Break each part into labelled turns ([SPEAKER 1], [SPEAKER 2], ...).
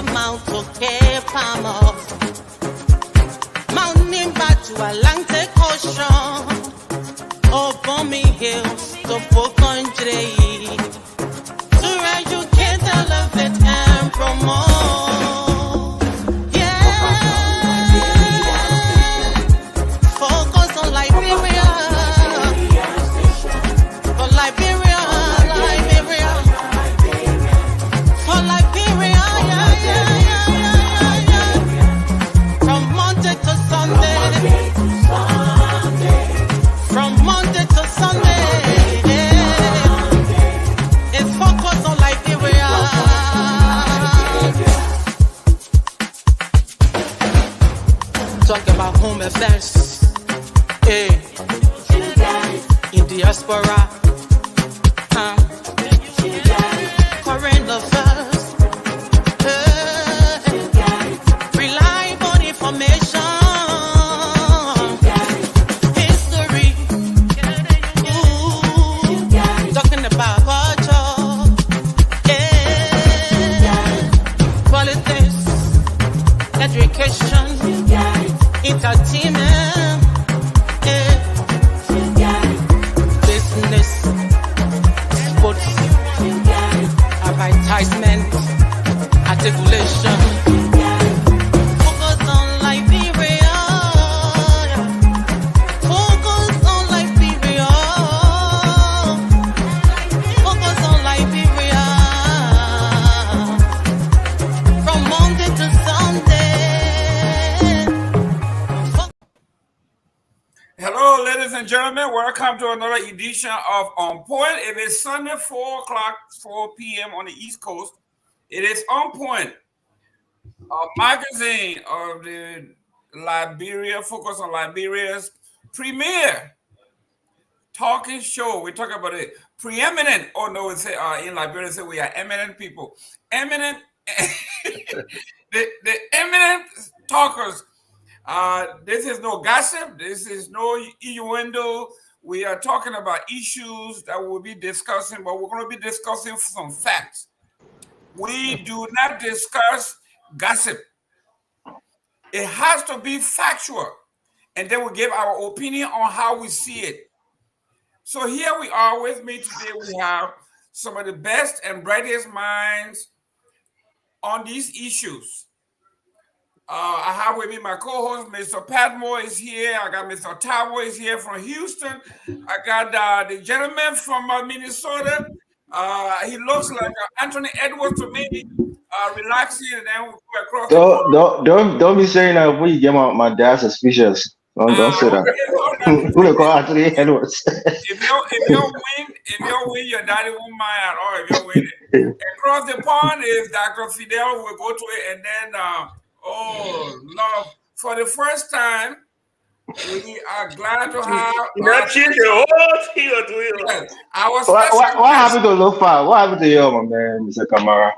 [SPEAKER 1] Mount Okepamo, Mountain back to Atlantic Ocean, Obomi Hills to Boakai, to educate, elevate, and promote. Yeah, focus on Liberia, for Liberia, Liberia, for Liberia, yeah. From Monday to Sunday, from Monday to Sunday, it's focus on Liberia. Talk about home affairs, in diaspora, current affairs, reliable information, history, talking about culture, politics, education, entertainment, business, sports, advertisement, articulation. Focus on Liberia. Focus on Liberia. Focus on Liberia. From Monday to Sunday.
[SPEAKER 2] Hello, ladies and gentlemen. Welcome to another edition of On Point. It is Sunday, 4 p.m. on the East Coast. It is On Point, a magazine of the Liberia, focus on Liberia's premier talking show. We talk about it. Preeminent. Oh no, we say in Liberia, say we are eminent people. Eminent, the eminent talkers. This is no gossip. This is no innuendo. We are talking about issues that we'll be discussing, but we're going to be discussing some facts. We do not discuss gossip. It has to be factual, and then we give our opinion on how we see it. So here we are. With me today, we have some of the best and brightest minds on these issues. I have with me my co-host, Mr. Padmore is here. I got Mr. Tavo is here from Houston. I got the gentleman from Minnesota. He looks like Anthony Edwards to me, relaxing, and then we go across the border.
[SPEAKER 3] Don't be saying that when you get my dad suspicious. Don't say that. Who they call Anthony Edwards?
[SPEAKER 2] If you win, your daddy won't mind at all. If you win it. Across the pond is Dr. Fidel. We'll go to it, and then oh Lord, for the first time, we are glad to have.
[SPEAKER 4] What
[SPEAKER 3] happened to Lofa? What happened to you, my man, Mr. Kamara?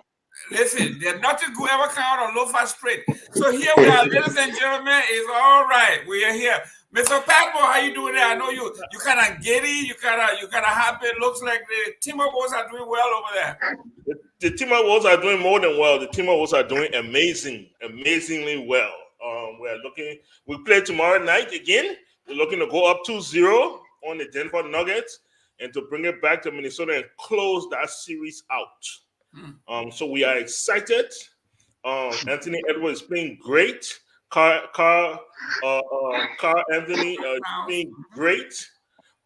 [SPEAKER 2] Listen, there's nothing good ever come out of Lofa Straight. So here we are, ladies and gentlemen. It's all right. We are here. Mr. Padmore, how you doing there? I know you kind of giddy, you kind of happy. It looks like the Timberwolves are doing well over there.
[SPEAKER 4] The Timberwolves are doing more than well. The Timberwolves are doing amazingly well. We play tomorrow night again. We're looking to go up 2-0 on the Denver Nuggets and to bring it back to Minnesota and close that series out. So we are excited. Anthony Edwards is playing great. Carl Anthony is playing great.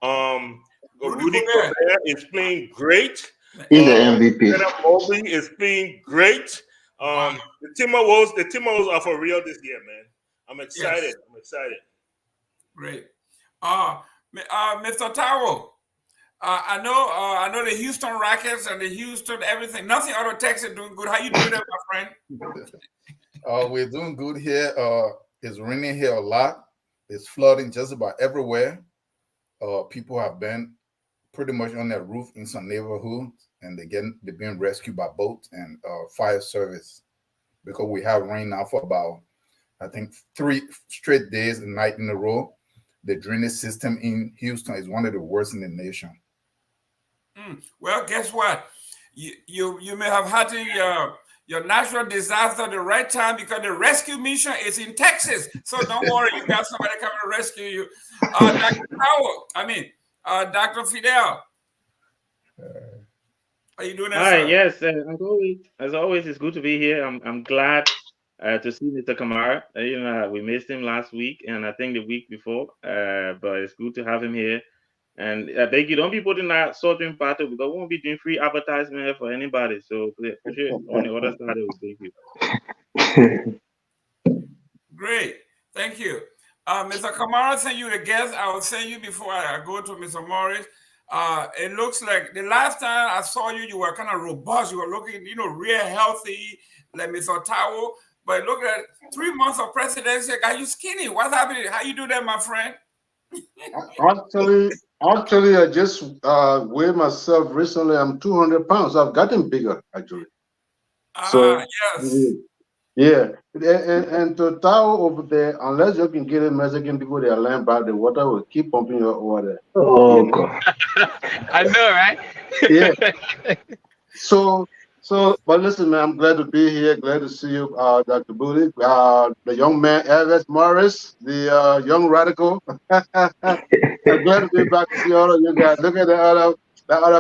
[SPEAKER 4] Rudy Gobert is playing great.
[SPEAKER 3] He's the MVP.
[SPEAKER 4] Mobley is playing great. The Timberwolves are for real this year, man. I'm excited. Yes. I'm excited.
[SPEAKER 2] Great. Mr. Taro, I know the Houston Rockets and the Houston everything. Nothing out of Texas doing good. How you doing there, my friend?
[SPEAKER 5] We're doing good here. It's raining here a lot. It's flooding just about everywhere. People have been pretty much on their roof in some neighborhoods, and they're being rescued by boats and fire service because we have rain now for about, I think, 3 straight days and night in a row. The drainage system in Houston is one of the worst in the nation.
[SPEAKER 2] Well, guess what? You may have had your natural disaster the right time because the rescue mission is in Texas. So don't worry, you got somebody coming to rescue you. Dr. Dr. Fidel. How you doing,
[SPEAKER 6] Hi,
[SPEAKER 2] sir?
[SPEAKER 6] yes, as always, it's good to be here. I'm glad to see Mr. Kamara. We missed him last week, and I think the week before. But it's good to have him here. And I beg you, don't be putting that salt in battle because we won't be doing free advertisement for anybody. So for sure, on the other side, thank you.
[SPEAKER 2] Great, thank you. Mr. Kamara sent you the guest. I will send you before I go to Mr. Morris. It looks like the last time I saw you, you were kind of robust. You were looking, real healthy, like Mr. Tao. But look at 3 months of presidency, got you skinny. What's happening? How you do that, my friend?
[SPEAKER 7] Actually, I just weighed myself recently. I'm 200 pounds. I've gotten bigger, actually. So,
[SPEAKER 2] yes.
[SPEAKER 7] Yeah. And to Tao over there, unless you can get a Mexican people, they are lying about the water will keep pumping your water.
[SPEAKER 3] Oh, God.
[SPEAKER 8] I know, right?
[SPEAKER 7] Yeah. So, but listen, man, I'm glad to be here. Glad to see you, Dr. Booty, the young man, Elvis Morris, the young radical. I'm glad to be back to see all of you guys. Look at the other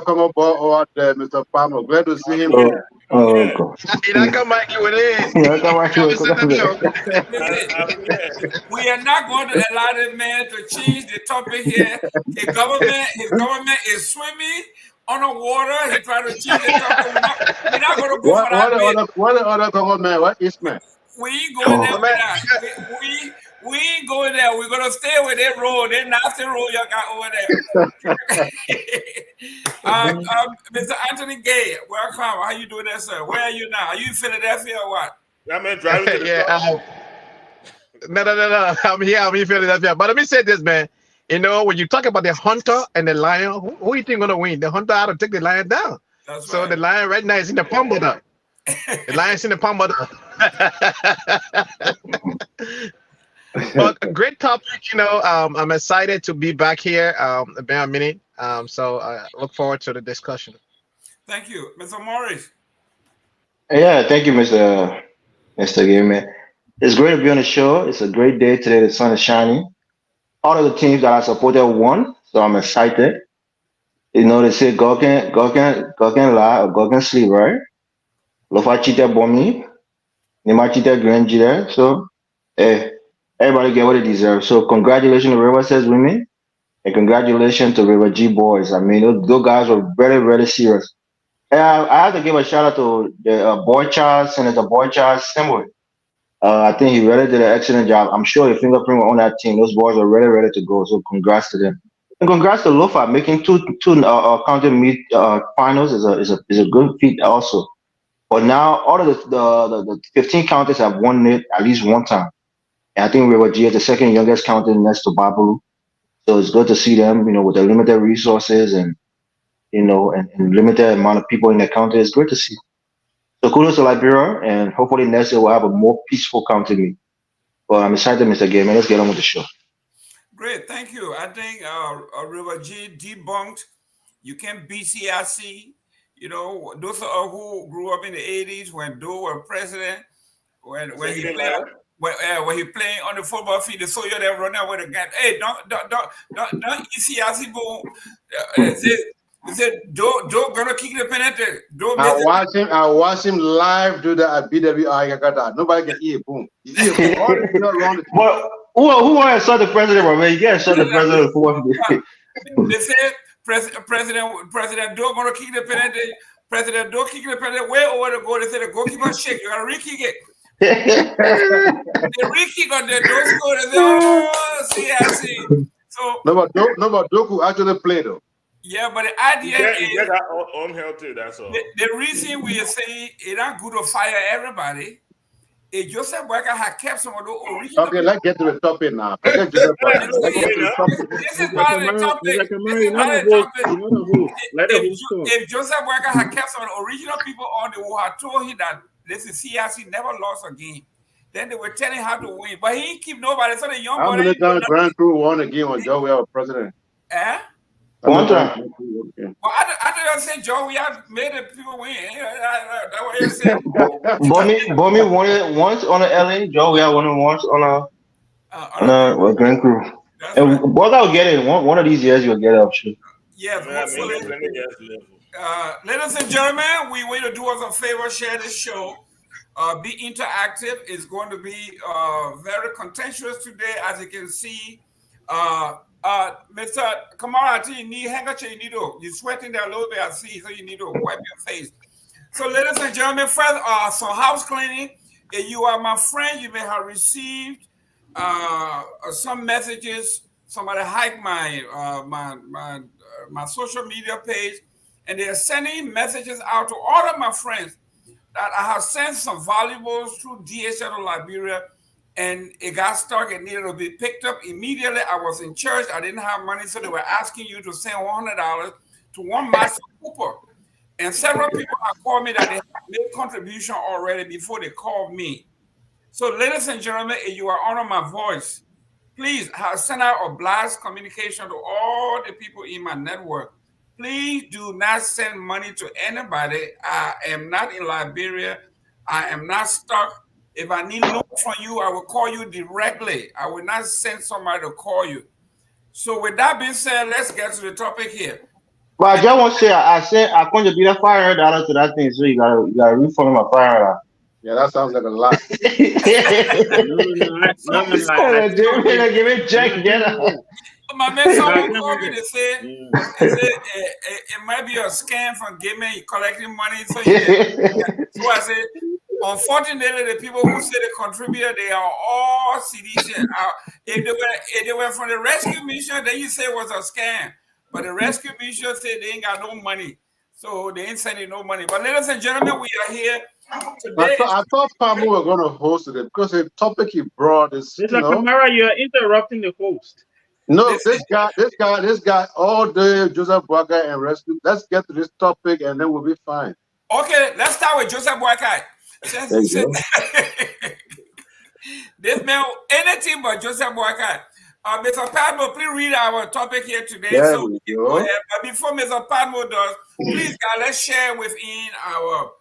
[SPEAKER 7] come up over there, Mr. Palmer. Glad to see him here.
[SPEAKER 3] Oh, God.
[SPEAKER 2] We are not going to allow the man to change the topic here. His government is swimming underwater. He tried to change the topic. We're not going to go for that.
[SPEAKER 7] What the other government? What is man?
[SPEAKER 2] We ain't going there with that. We ain't going there. We're gonna stay with that road, that nasty road you got over there. Mr. Anthony Gay, welcome. How you doing there, sir? Where are you now? Are you in Philadelphia or what?
[SPEAKER 4] That man driving to the
[SPEAKER 8] No. I'm here. I'm in Philadelphia. But let me say this, man. When you talk about the hunter and the lion, who you think gonna win? The hunter had to take the lion down.
[SPEAKER 2] That's
[SPEAKER 8] so
[SPEAKER 2] right.
[SPEAKER 8] The lion right now is in the palm of the. The lion's in the palm of the. But a great topic, I'm excited to be back here. About a minute. So I look forward to the discussion.
[SPEAKER 2] Thank you, Mr. Morris.
[SPEAKER 3] Yeah, thank you, Mr. Gamer. It's great to be on the show. It's a great day today. The sun is shining. All of the teams that I supported won, so I'm excited. They say God can lie or God can sleep, right? Lofa cheated Bomi, Nima cheated Grand Jida. So, everybody get what they deserve. So, congratulations to River Says Women, and congratulations to River G Boys. I mean, those guys were very, very serious. And I have to give a shout out to the boy child, Senator Boy Child Assembly. I think he really did an excellent job. I'm sure the fingerprint were on that team. Those boys were really ready to go. So congrats to them. And congrats to Lofa making two county meet finals is a good feat also. But now all of the 15 counties have won it at least one time. And I think River G is the second youngest county next to Babalu. So it's good to see them, with the limited resources and limited amount of people in the county. It's great to see. So kudos to Liberia, and hopefully next year we'll have a more peaceful county meet. Well, I'm excited, Mr. Gamer. Let's get on with the show.
[SPEAKER 2] Great, thank you. I think River G debunked. You can't beat CRC. Those who grew up in the 80s when Doe was president, when he played. When he playing on the football field, the soldier that run out with a gun. Hey, don't CRC boom. They said, Joe gonna kick the penalty.
[SPEAKER 7] I watch him live do that at BWI. Nobody can eat boom.
[SPEAKER 3] But who want to shut the president, man? You can't shut the president for
[SPEAKER 2] They said President Joe gonna kick the penalty. President Joe kicking the penalty way over the goal. They said the goalkeeper shake. You gotta re-kick it. They re-kick on the door score. They say, oh, CRC. So
[SPEAKER 7] no, Doku actually played though.
[SPEAKER 2] Yeah, but the idea is
[SPEAKER 4] unhealthy. That's all.
[SPEAKER 2] The reason we are saying it's not good to fire everybody is Joseph Boakai had kept some of the original.
[SPEAKER 7] Okay, let's get to the topic now. This is part of the topic.
[SPEAKER 2] If Joseph Boakai had kept some of the original people on, they would have told him that this is CRC never lost a game. Then they were telling him how to win, but he didn't keep nobody. So the young
[SPEAKER 7] boy. How many times Grand Crew won a game when Joe was president?
[SPEAKER 3] One time.
[SPEAKER 7] Okay.
[SPEAKER 2] Well, I don't say, Joe, we have made the people win. That's what you said.
[SPEAKER 3] Bommy won it once on the LA. Joe, we had won it once on a Grand Crew.
[SPEAKER 2] That's
[SPEAKER 3] And
[SPEAKER 2] right.
[SPEAKER 3] Boakai will get it. One of these years you'll get it, I'm sure.
[SPEAKER 2] Yes,
[SPEAKER 4] Man,
[SPEAKER 2] hopefully.
[SPEAKER 4] let me guess level.
[SPEAKER 2] Ladies and gentlemen, we want to do us a favor, share this show. Be interactive. It's going to be very contentious today, as you can see. Mr. Kamara, I think you need handkerchief. You're sweating there a little bit, I see, so you need to wipe your face. So, ladies and gentlemen, first, some house cleaning. If you are my friend, you may have received some messages. Somebody hacked my social media page, and they are sending messages out to all of my friends that I have sent some valuables through DHL to Liberia, and it got stuck. It needed to be picked up immediately. I was in church. I didn't have money, so they were asking you to send $100 to one Master Cooper. And several people have called me that they have made contribution already before they called me. So, ladies and gentlemen, if you are honoring my voice, please send out a blast communication to all the people in my network. Please do not send money to anybody. I am not in Liberia. I am not stuck. If I need loan from you, I will call you directly. I will not send somebody to call you. So with that being said, let's get to the topic here.
[SPEAKER 3] But I just want to say, I contributed $500 to that thing, so you gotta refund my $500.
[SPEAKER 7] Yeah, that sounds like a lot.
[SPEAKER 3] No, give me check, get out.
[SPEAKER 2] My man, someone called me. They said it might be a scam from giving collecting money. So I said, unfortunately, the people who say they contributed, they are all CDs. If they were from the rescue mission, then you say it was a scam. But the rescue mission said they ain't got no money, so they ain't sending no money. But ladies and gentlemen, we are here today.
[SPEAKER 7] I thought Pamu were going to host it because the topic he brought is.
[SPEAKER 6] Mr. Kamara, you are interrupting the host.
[SPEAKER 7] No, this guy all day, Joseph Boakai and rescue. Let's get to this topic and then we'll be fine.
[SPEAKER 2] Okay, let's start with Joseph Boakai. This man, anything but Joseph Boakai. Mr. Padmo, please read our topic here today.
[SPEAKER 7] There
[SPEAKER 2] So
[SPEAKER 7] we
[SPEAKER 2] go
[SPEAKER 7] go.
[SPEAKER 2] ahead. But before Mr. Padmo does, please, guys, let's share within our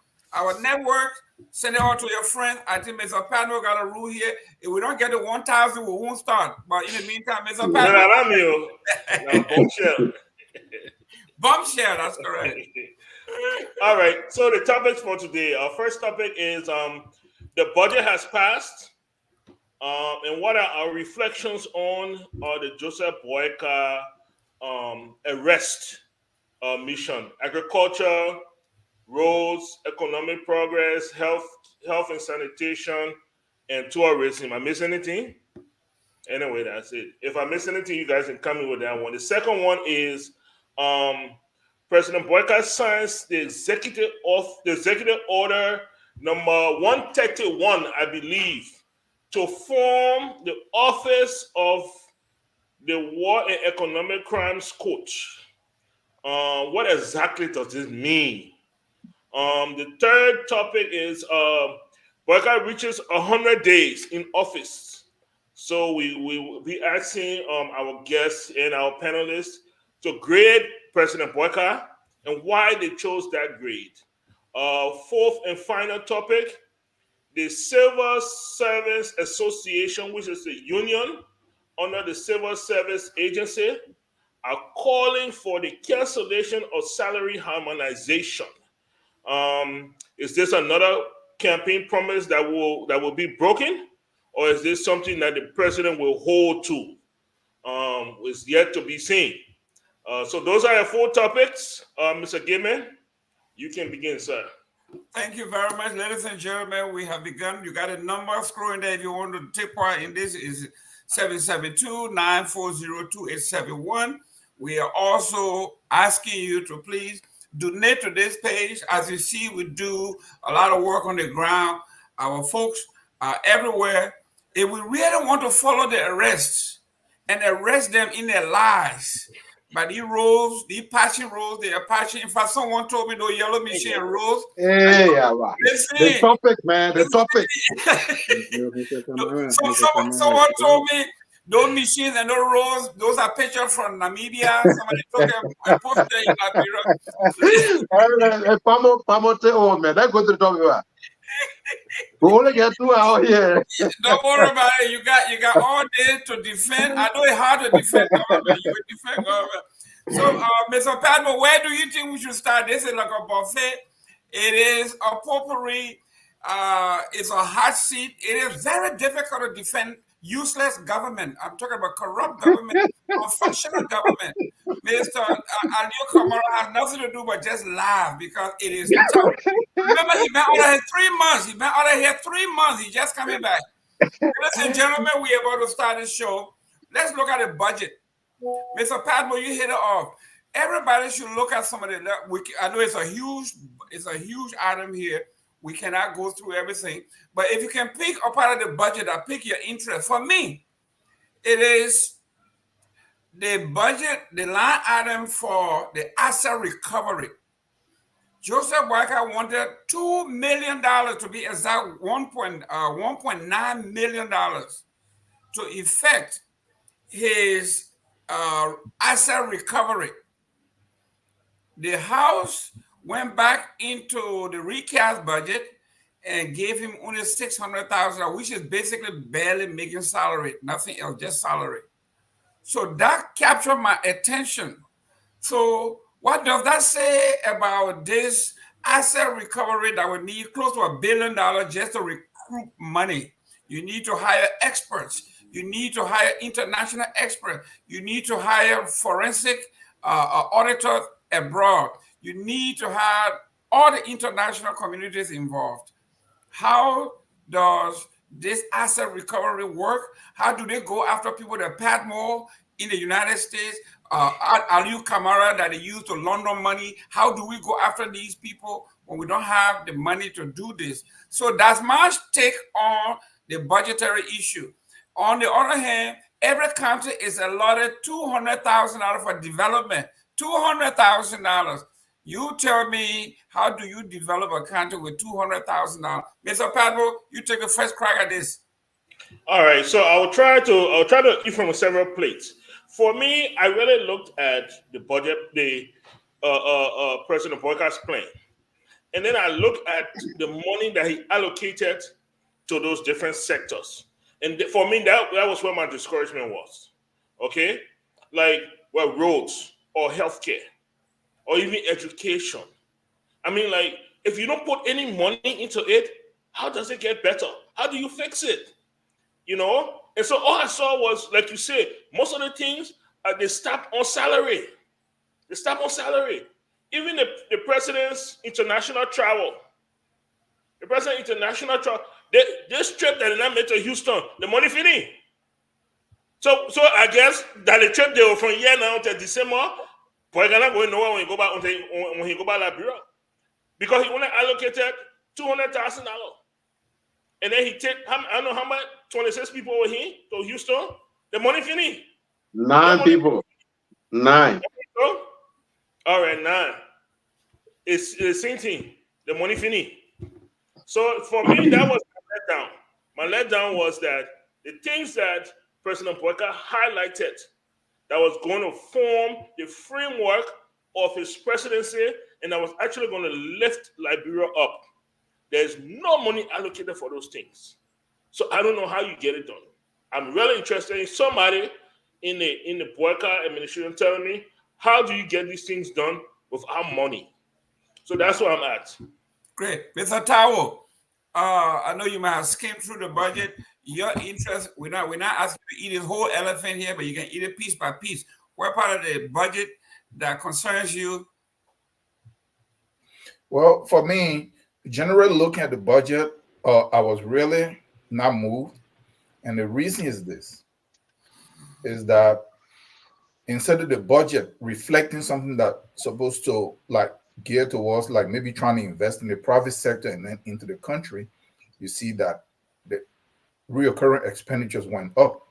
[SPEAKER 2] network. Send it out to your friends. I think Mr. Padmo got a rule here. If we don't get to 1,000, we won't start. But in the meantime, Mr. Padmo.
[SPEAKER 4] Bombshell.
[SPEAKER 2] Bombshell, that's correct.
[SPEAKER 4] All right. So the topics for today. Our first topic is the budget has passed. And what are our reflections on the Joseph Boakai arrest mission? Agriculture, roads, economic progress, health and sanitation, and tourism. I miss anything? Anyway, that's it. If I miss anything, you guys can come in with that one. The second one is President Boakai signs the executive order number 131, I believe, to form the Office of the War and Economic Crimes Coach. What exactly does this mean? The third topic is Boakai reaches 100 days in office. So we will be asking our guests and our panelists to grade President Boakai and why they chose that grade. Fourth and final topic, the Civil Service Association, which is the union under the Civil Service Agency, are calling for the cancellation of salary harmonization. Is this another campaign promise that will be broken, or is this something that the president will hold to? Is yet to be seen. So those are your 4 topics. Mr. Gaiman, you can begin, sir.
[SPEAKER 2] Thank you very much, ladies and gentlemen. We have begun. You got a number scrolling there if you want to take part in this. Is 772-940-2871. We are also asking you to please donate to this page. As you see, we do a lot of work on the ground. Our folks are everywhere. If we really want to follow the arrests and arrest them in their lives, by these roads, these patching roads, they are patching. In fact, someone told me those yellow machine roads.
[SPEAKER 7] Hey, the topic, man, the topic.
[SPEAKER 2] Someone told me Those machines and those roads, those are pictures from Namibia. Somebody took them and posted it in Liberia.
[SPEAKER 7] Pamote old man. Let's go to the top of that. We only get 2 hours here.
[SPEAKER 2] Don't worry about it. You got all day to defend. I know it's hard to defend government. You will defend government. So, Mr. Padmo, where do you think we should start? This is like a buffet. It is a potpourri. It's a hot seat. It is very difficult to defend useless government. I'm talking about corrupt government, unfunctional government. Mr. Aliu Kamara has nothing to do but just laugh because it is tough. Remember, he been out of here 3 months. He been out of here 3 months. He's just coming back. Ladies and gentlemen, we are about to start this show. Let's look at the budget. Mr. Padmo, you hit it off. Everybody should look at some of the. I know it's a huge item here. We cannot go through everything, but if you can pick a part of the budget that pick your interest, for me, it is the budget, the line item for the asset recovery. Joseph Boakai wanted $2 million to be exact, $1.9 million to effect his asset recovery. The House went back into the recast budget and gave him only $600,000, which is basically barely making salary, nothing else, just salary. So that captured my attention. So what does that say about this asset recovery that would need close to $1 billion just to recruit money? You need to hire experts. You need to hire international experts. You need to hire forensic auditors abroad. You need to have all the international communities involved. How does this asset recovery work? How do they go after people that Padmo in the United States, Aliu Kamara that they use to launder money? How do we go after these people when we don't have the money to do this? So that's my take on the budgetary issue. On the other hand, every country is allotted $200,000 for development. $200,000. You tell me, how do you develop a country with $200,000? Mr. Padmo, you take the first crack at this.
[SPEAKER 4] All right, so I'll try to eat from several plates. For me, I really looked at the budget, the President Boakai's plan, and then I looked at the money that he allocated to those different sectors. And for me, that was where my discouragement was. Okay, like roads or healthcare, or even education. I mean, like, if you don't put any money into it, how does it get better? How do you fix it? You know? And so all I saw was, like you said, most of the things, they stopped on salary. They stopped on salary. Even the president's international travel. The president's international travel. This trip that they not made to Houston, the money finished. So I guess that the trip they were from here now to December, but they're not going nowhere when he go back Liberia, because he only allocated $200,000, and then he take I don't know how much 26 people were here to Houston. The money finished.
[SPEAKER 7] 9 people. 9.
[SPEAKER 4] All right, 9. It's the same thing. The money finished. So for me, that was my letdown. My letdown was that the things that President Boakai highlighted that was going to form the framework of his presidency and that was actually going to lift Liberia up. There's no money allocated for those things. So I don't know how you get it done. I'm really interested in somebody in the Boakai administration telling me, how do you get these things done without money? So that's where I'm at.
[SPEAKER 2] Great. Mr. Tao, I know you might have skimmed through the budget. Your interest, we're not asking you to eat this whole elephant here, but you can eat it piece by piece. What part of the budget that concerns you?
[SPEAKER 5] Well, for me, generally looking at the budget, I was really not moved. And the reason is this, is that instead of the budget reflecting something that's supposed to like gear towards like maybe trying to invest in the private sector and then into the country, you see that the recurrent expenditures went up.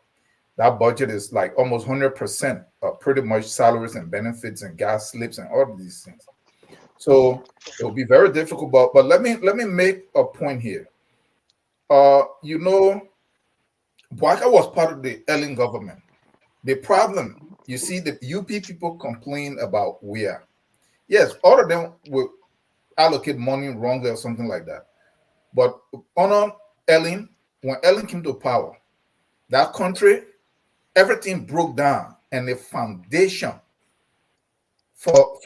[SPEAKER 5] That budget is like almost 100% of pretty much salaries and benefits and gas slips and all of these things. So it will be very difficult. But let me make a point here. You know, Boakai was part of the Ellen government. The problem, you see, the UP people complain about where. Yes, all of them will allocate money wrongly or something like that. But on Ellen, when Ellen came to power, that country, everything broke down, and the foundation for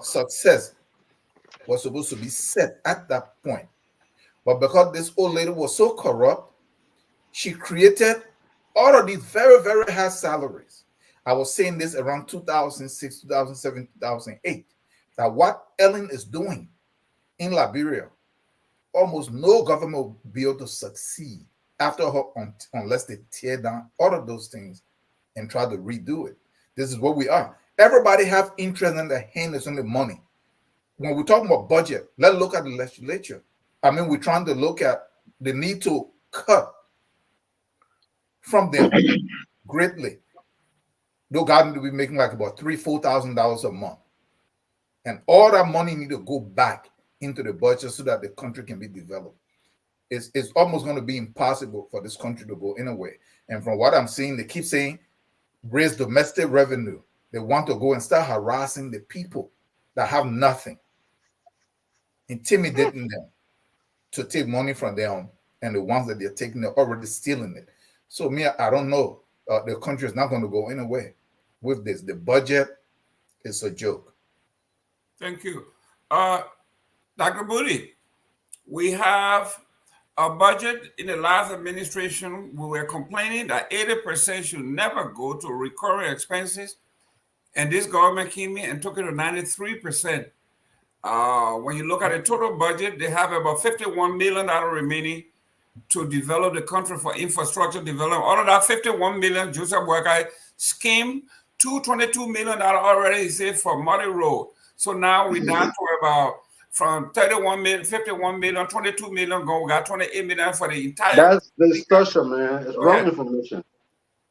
[SPEAKER 5] success was supposed to be set at that point. But because this old lady was so corrupt, she created all of these very, very high salaries. I was saying this around 2006, 2007, 2008, that what Ellen is doing in Liberia, almost no government will be able to succeed after her unless they tear down all of those things and try to redo it. This is what we are. Everybody have interest in the hand is on the money. When we're talking about budget, let's look at the legislature. I mean, we're trying to look at the need to cut from them greatly. They're going to be making like about $3,000-4,000 a month, and all that money need to go back into the budget so that the country can be developed. It's almost going to be impossible for this country to go anywhere. And from what I'm seeing, they keep saying raise domestic revenue. They want to go and start harassing the people that have nothing, intimidating them to take money from them, and the ones that they're taking are already stealing it. So me, I don't know. The country is not going to go anywhere with this. The budget is a joke.
[SPEAKER 2] Thank you. Dr. Booty, we have a budget in the last administration. We were complaining that 80% should never go to recurring expenses. And this government came in and took it to 93%. When you look at the total budget, they have about $51 million remaining to develop the country for infrastructure development. Out of that $51 million, Joseph Boakai scheme $222 million already is saved for Muddy Road. So now we're down to about from 31 million, 51 million, 22 million go. We got 28 million for the entire.
[SPEAKER 7] That's the discussion, man. It's wrong information.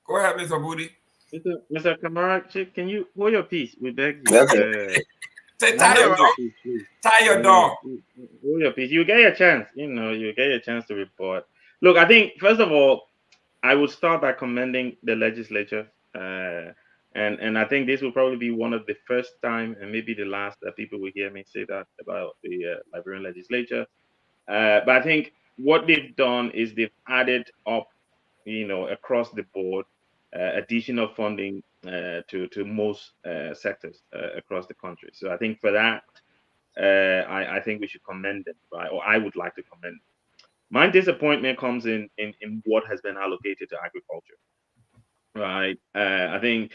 [SPEAKER 2] Go ahead, Mr. Booty.
[SPEAKER 6] Mr. Kamara, can you hold your peace? We beg you.
[SPEAKER 2] Say, tie your dog. Tie your dog.
[SPEAKER 6] Hold your peace. You get your chance. You get your chance to report. Look, I think, first of all, I would start by commending the legislature. And I think this will probably be one of the first time and maybe the last that people will hear me say that about the Liberian legislature. But I think what they've done is they've added up, across the board, additional funding to most sectors across the country. So I think for that, I think we should commend them, right? Or I would like to commend them. My disappointment comes in what has been allocated to agriculture, right? I think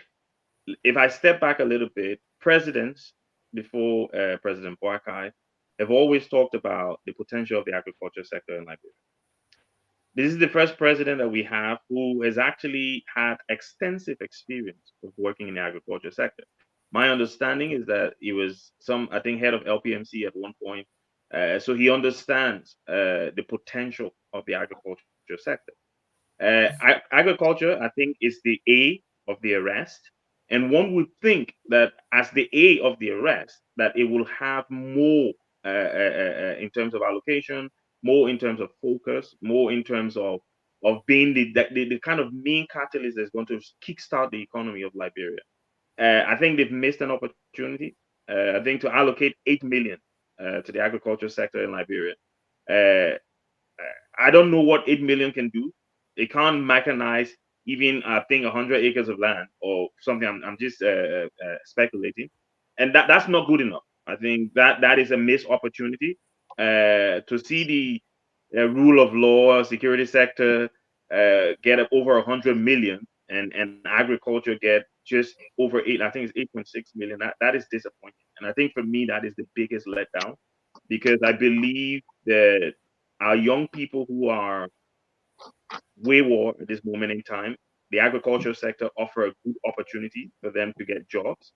[SPEAKER 6] if I step back a little bit, presidents before President Boakai have always talked about the potential of the agriculture sector in Liberia. This is the first president that we have who has actually had extensive experience of working in the agriculture sector. My understanding is that he was I think, head of LPMC at one point. So he understands the potential of the agriculture sector. Agriculture, I think, is the A of the arrest. And one would think that as the A of the arrest, that it will have more in terms of allocation, more in terms of focus, more in terms of being the kind of main catalyst that's going to kickstart the economy of Liberia. I think they've missed an opportunity. I think to allocate 8 million to the agriculture sector in Liberia. I don't know what 8 million can do. It can't mechanize even, I think, 100 acres of land or something. I'm just speculating, and that's not good enough. I think that is a missed opportunity to see the rule of law, security sector get up over 100 million, and agriculture get just over 8. I think it's 8.6 million. That is disappointing, and I think for me that is the biggest letdown, because I believe that our young people who are wayward at this moment in time, the agriculture sector offer a good opportunity for them to get jobs.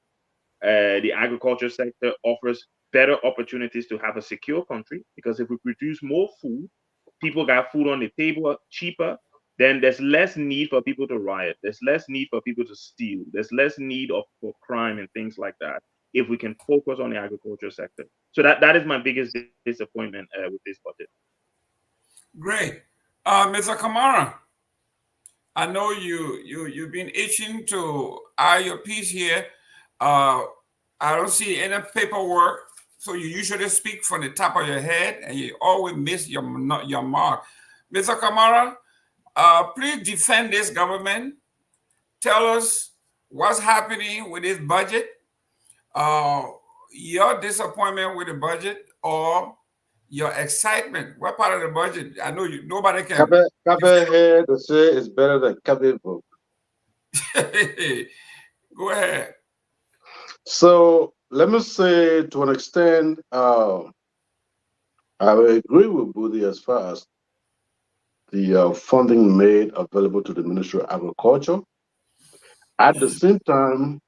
[SPEAKER 6] The agriculture sector offers better opportunities to have a secure country, because if we produce more food, people got food on the table cheaper, then there's less need for people to riot. There's less need for people to steal. There's less need for crime and things like that if we can focus on the agriculture sector. So that is my biggest disappointment with this budget.
[SPEAKER 2] Great. Mr. Kamara, I know you've been itching to add your piece here. I don't see any paperwork, so you usually speak from the top of your head, and you always miss your mark. Mr. Kamara, please defend this government. Tell us what's happening with this budget, your disappointment with the budget, or your excitement. What part of the budget? I know nobody can.
[SPEAKER 7] Cafe here to say it's better than cafe book.
[SPEAKER 2] Go ahead.
[SPEAKER 7] So let me say, to an extent, I will agree with Budi as far as the funding made available to the Ministry of Agriculture. At the same time,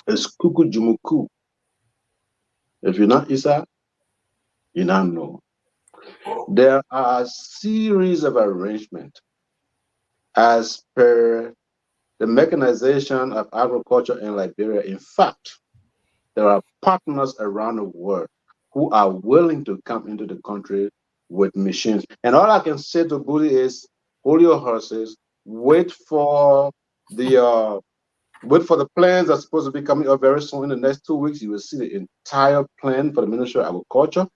[SPEAKER 7] it's kuku jumuku. If you're not Isa, you not know. There are a series of arrangements as per the mechanization of agriculture in Liberia. In fact, there are partners around the world who are willing to come into the country with machines. And all I can say to Budi is, hold your horses, wait for the plans that are supposed to be coming up very soon. In the next 2 weeks, you will see the entire plan for the Ministry of Agriculture.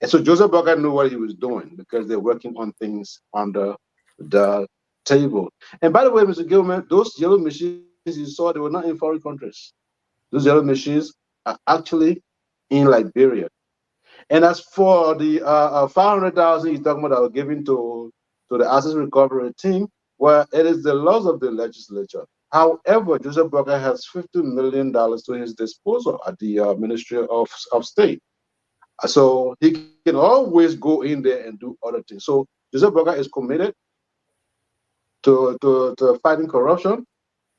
[SPEAKER 7] And so Joseph Boakai knew what he was doing because they're working on things under the table. And by the way, Mr. Gilman, those yellow machines you saw, they were not in foreign countries. Those yellow machines are actually in Liberia. And as for the 500,000 he's talking about that were given to the asset recovery team, well, it is the laws of the legislature. However, Joseph Boakai has $50 million to his disposal at the Ministry of State. So he can always go in there and do other things. So Joseph Boakai is committed to fighting corruption,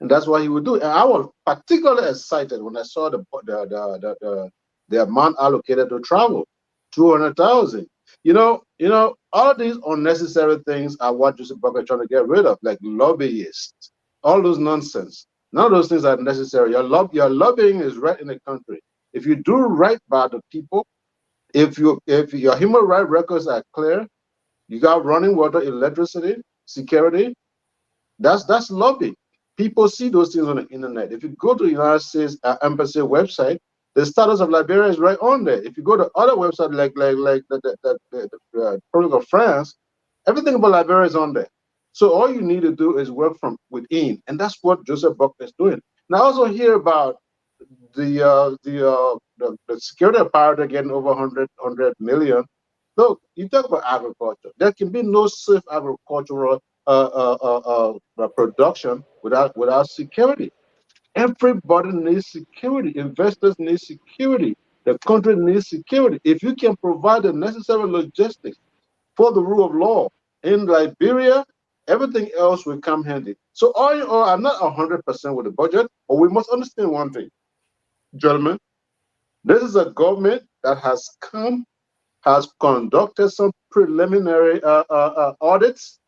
[SPEAKER 7] and that's what he would do. And I was particularly excited when I saw the amount allocated to travel, 200,000. You know, all of these unnecessary things are what Joseph Boakai is trying to get rid of, like lobbyists, all those nonsense. None of those things are necessary. Your lobbying is right in the country. If you do right by the people, if your human rights records are clear, you got running water, electricity, security, that's lobbying. People see those things on the internet. If you go to the United States Embassy website, the status of Liberia is right on there. If you go to other websites like the Republic of France, everything about Liberia is on there. So all you need to do is work from within, and that's what Joseph Boakai is doing. Now, I also hear about the security apparatus getting over 100 million. Look, you talk about agriculture. There can be no safe agricultural production without security. Everybody needs security. Investors need security. The country needs security. If you can provide the necessary logistics for the rule of law in Liberia, everything else will come handy. So all in all, I'm not 100% with the budget, but we must understand one thing, gentlemen. This is a government that has conducted some preliminary audits.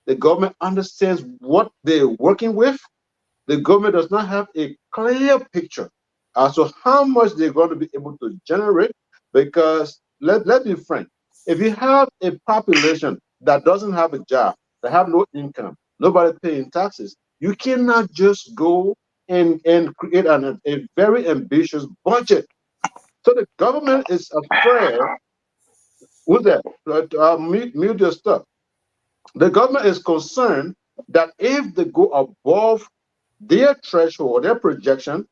[SPEAKER 7] The government understands what they're working with. The government does not have a clear picture as to how much they're going to be able to generate, because let's be frank, if you have a population that doesn't have a job, that have no income, nobody paying taxes, you cannot just go and create a very ambitious budget. So the government is afraid. Who's that? Mute your stuff. The government is concerned that if they go above their threshold, their projection,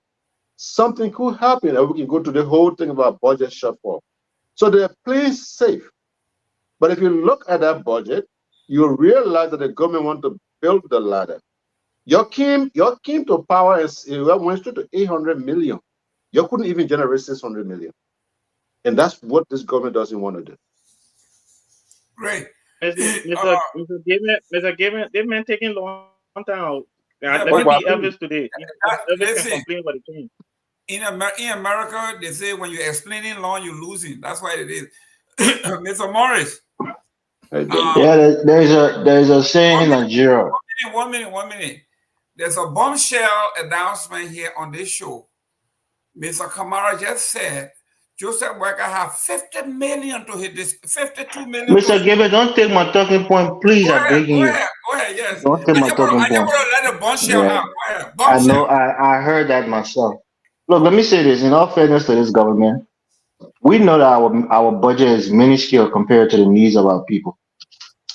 [SPEAKER 7] something could happen, and we can go to the whole thing about budget shortfall. So they're playing safe. But if you look at that budget, you realize that the government wants to build the ladder. Your came to power and went straight to 800 million. You couldn't even generate 600 million. And that's what this government doesn't want to do.
[SPEAKER 2] Great.
[SPEAKER 6] Mr. Gavin, they've been taking long time. Let me be Elvis today. Elvis can complain about the king.
[SPEAKER 2] In America, they say when you're explaining law, you're losing. That's why it is. Mr. Morris.
[SPEAKER 3] There's a saying in Nigeria.
[SPEAKER 2] One minute. There's a bombshell announcement here on this show. Mr. Kamara just said Joseph Boakai have 50 million to hit this, 52 million.
[SPEAKER 3] Mr. Gilbert, don't take my talking point, please. I'm begging you.
[SPEAKER 2] Go ahead, yes.
[SPEAKER 3] Don't take my talking
[SPEAKER 2] I just
[SPEAKER 3] point.
[SPEAKER 2] want to let the bombshell
[SPEAKER 3] Yeah,
[SPEAKER 2] out. Go ahead.
[SPEAKER 3] I know.
[SPEAKER 2] Bombshell.
[SPEAKER 3] I heard that myself. Look, let me say this. In all fairness to this government, we know that our budget is minuscule compared to the needs of our people.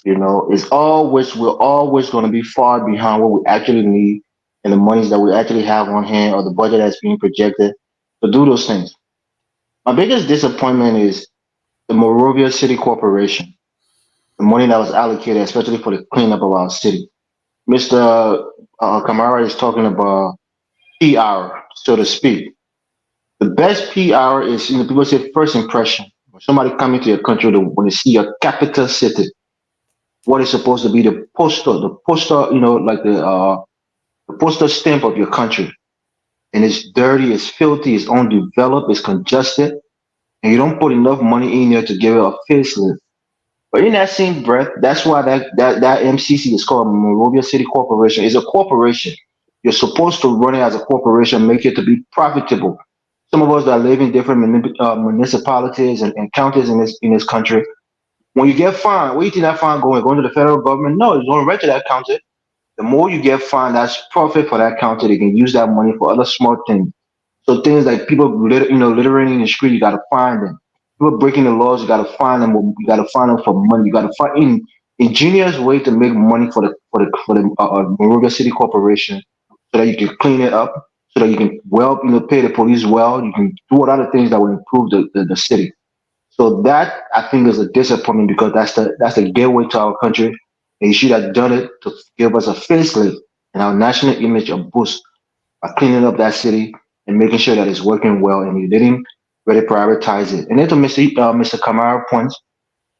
[SPEAKER 3] You know, we're always going to be far behind what we actually need and the monies that we actually have on hand or the budget that's being projected to do those things. My biggest disappointment is the Morovia City Corporation, the money that was allocated, especially for the cleanup of our city. Mr. Kamara is talking about PR, so to speak. The best PR is, people say first impression. When somebody coming to your country, when they see your capital city, what is supposed to be the poster, like the poster stamp of your country. And it's dirty, it's filthy, it's undeveloped, it's congested, and you don't put enough money in there to give it a facelift. But in that same breath, that's why that MCC is called Monrovia City Corporation. It's a corporation. You're supposed to run it as a corporation, make it to be profitable. Some of us that live in different municipalities and counties in this country, when you get fined, where you think that fine going? Going to the federal government? No, it's going right to that county. The more you get fined, that's profit for that county. They can use that money for other small things. So things like people, littering in the street, you gotta find them. People breaking the laws, you gotta find them. You gotta find them for money. You gotta find ingenious way to make money for the Monrovia City Corporation, so that you can clean it up, so that you can pay the police well. You can do a lot of things that will improve the city. So that I think is a disappointment because that's the gateway to our country. And you should have done it to give us a facelift and our national image a boost by cleaning up that city and making sure that it's working well. And you didn't really prioritize it. And then to Mr. Kamara points,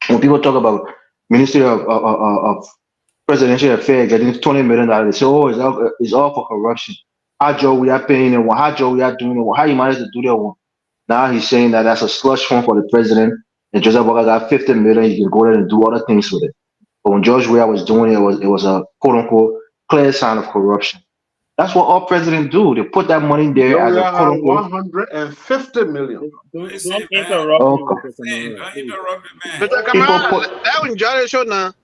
[SPEAKER 3] when people talk about Ministry of Presidential Affairs getting $20 million, they say, "Oh, it's all for corruption." How Joe we are paying it? How Joe we are doing it? How you manage to do that one? Now he's saying that that's a slush fund for the president, and Joseph Boakai got 50 million. You can go there and do other things with it. But when George Weah was doing it, it was a quote unquote clear sign of corruption. That's what all presidents do. They put that money there as a
[SPEAKER 7] Gloria
[SPEAKER 3] quote
[SPEAKER 7] had
[SPEAKER 3] unquote.
[SPEAKER 7] 150 million.
[SPEAKER 2] Listen,
[SPEAKER 6] Don't
[SPEAKER 2] man.
[SPEAKER 6] interrupt me,
[SPEAKER 3] Okay.
[SPEAKER 6] Mr.
[SPEAKER 2] Listen,
[SPEAKER 6] Kamara,
[SPEAKER 2] don't
[SPEAKER 6] please.
[SPEAKER 2] interrupt me, man.
[SPEAKER 8] Mr.
[SPEAKER 3] People
[SPEAKER 8] Kamara,
[SPEAKER 3] put
[SPEAKER 8] that will enjoy the show now.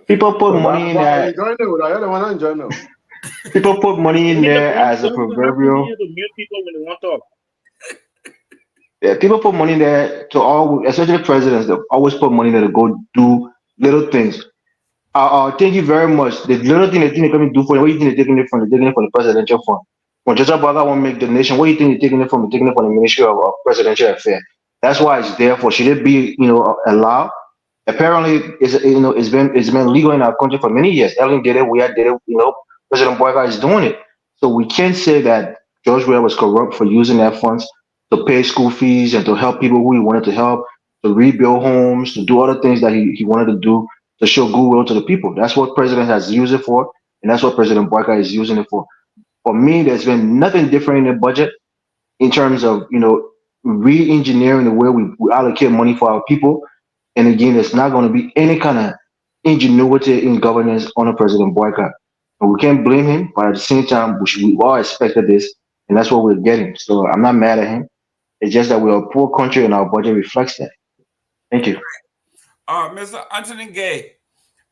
[SPEAKER 3] people put
[SPEAKER 7] So
[SPEAKER 3] money in
[SPEAKER 7] but I
[SPEAKER 3] that.
[SPEAKER 7] enjoy it. I don't want to enjoy it.
[SPEAKER 3] People put money in there as a
[SPEAKER 6] Don't even have to
[SPEAKER 3] proverbial.
[SPEAKER 6] hear to mute people when they want to talk.
[SPEAKER 3] Yeah, people put money there to especially presidents. They always put money there to go do little things. Thank you very much. The little thing they think they're going to do for you, what do you think they're taking it from? They're taking it from the presidential fund. When Joseph Baga want to make donation, what do you think they're taking it from? They're taking it from the Ministry of Presidential Affairs. That's why it's there for. Should it be, allowed? Apparently, it's been legal in our country for many years. Ellen did it. We had did it. President Boyka is doing it. So we can't say that George Weah was corrupt for using that funds to pay school fees and to help people who he wanted to help, to rebuild homes, to do other things that he wanted to do to show goodwill to the people. That's what President has used it for, and that's what President Boyka is using it for. For me, there's been nothing different in the budget in terms of re-engineering the way we allocate money for our people. And again, there's not going to be any kind of ingenuity in governance under President Boycott. And we can't blame him, but at the same time, we all expected this, and that's what we're getting. So I'm not mad at him. It's just that we're a poor country, and our budget reflects that. Thank you.
[SPEAKER 2] Mr. Anthony Gay,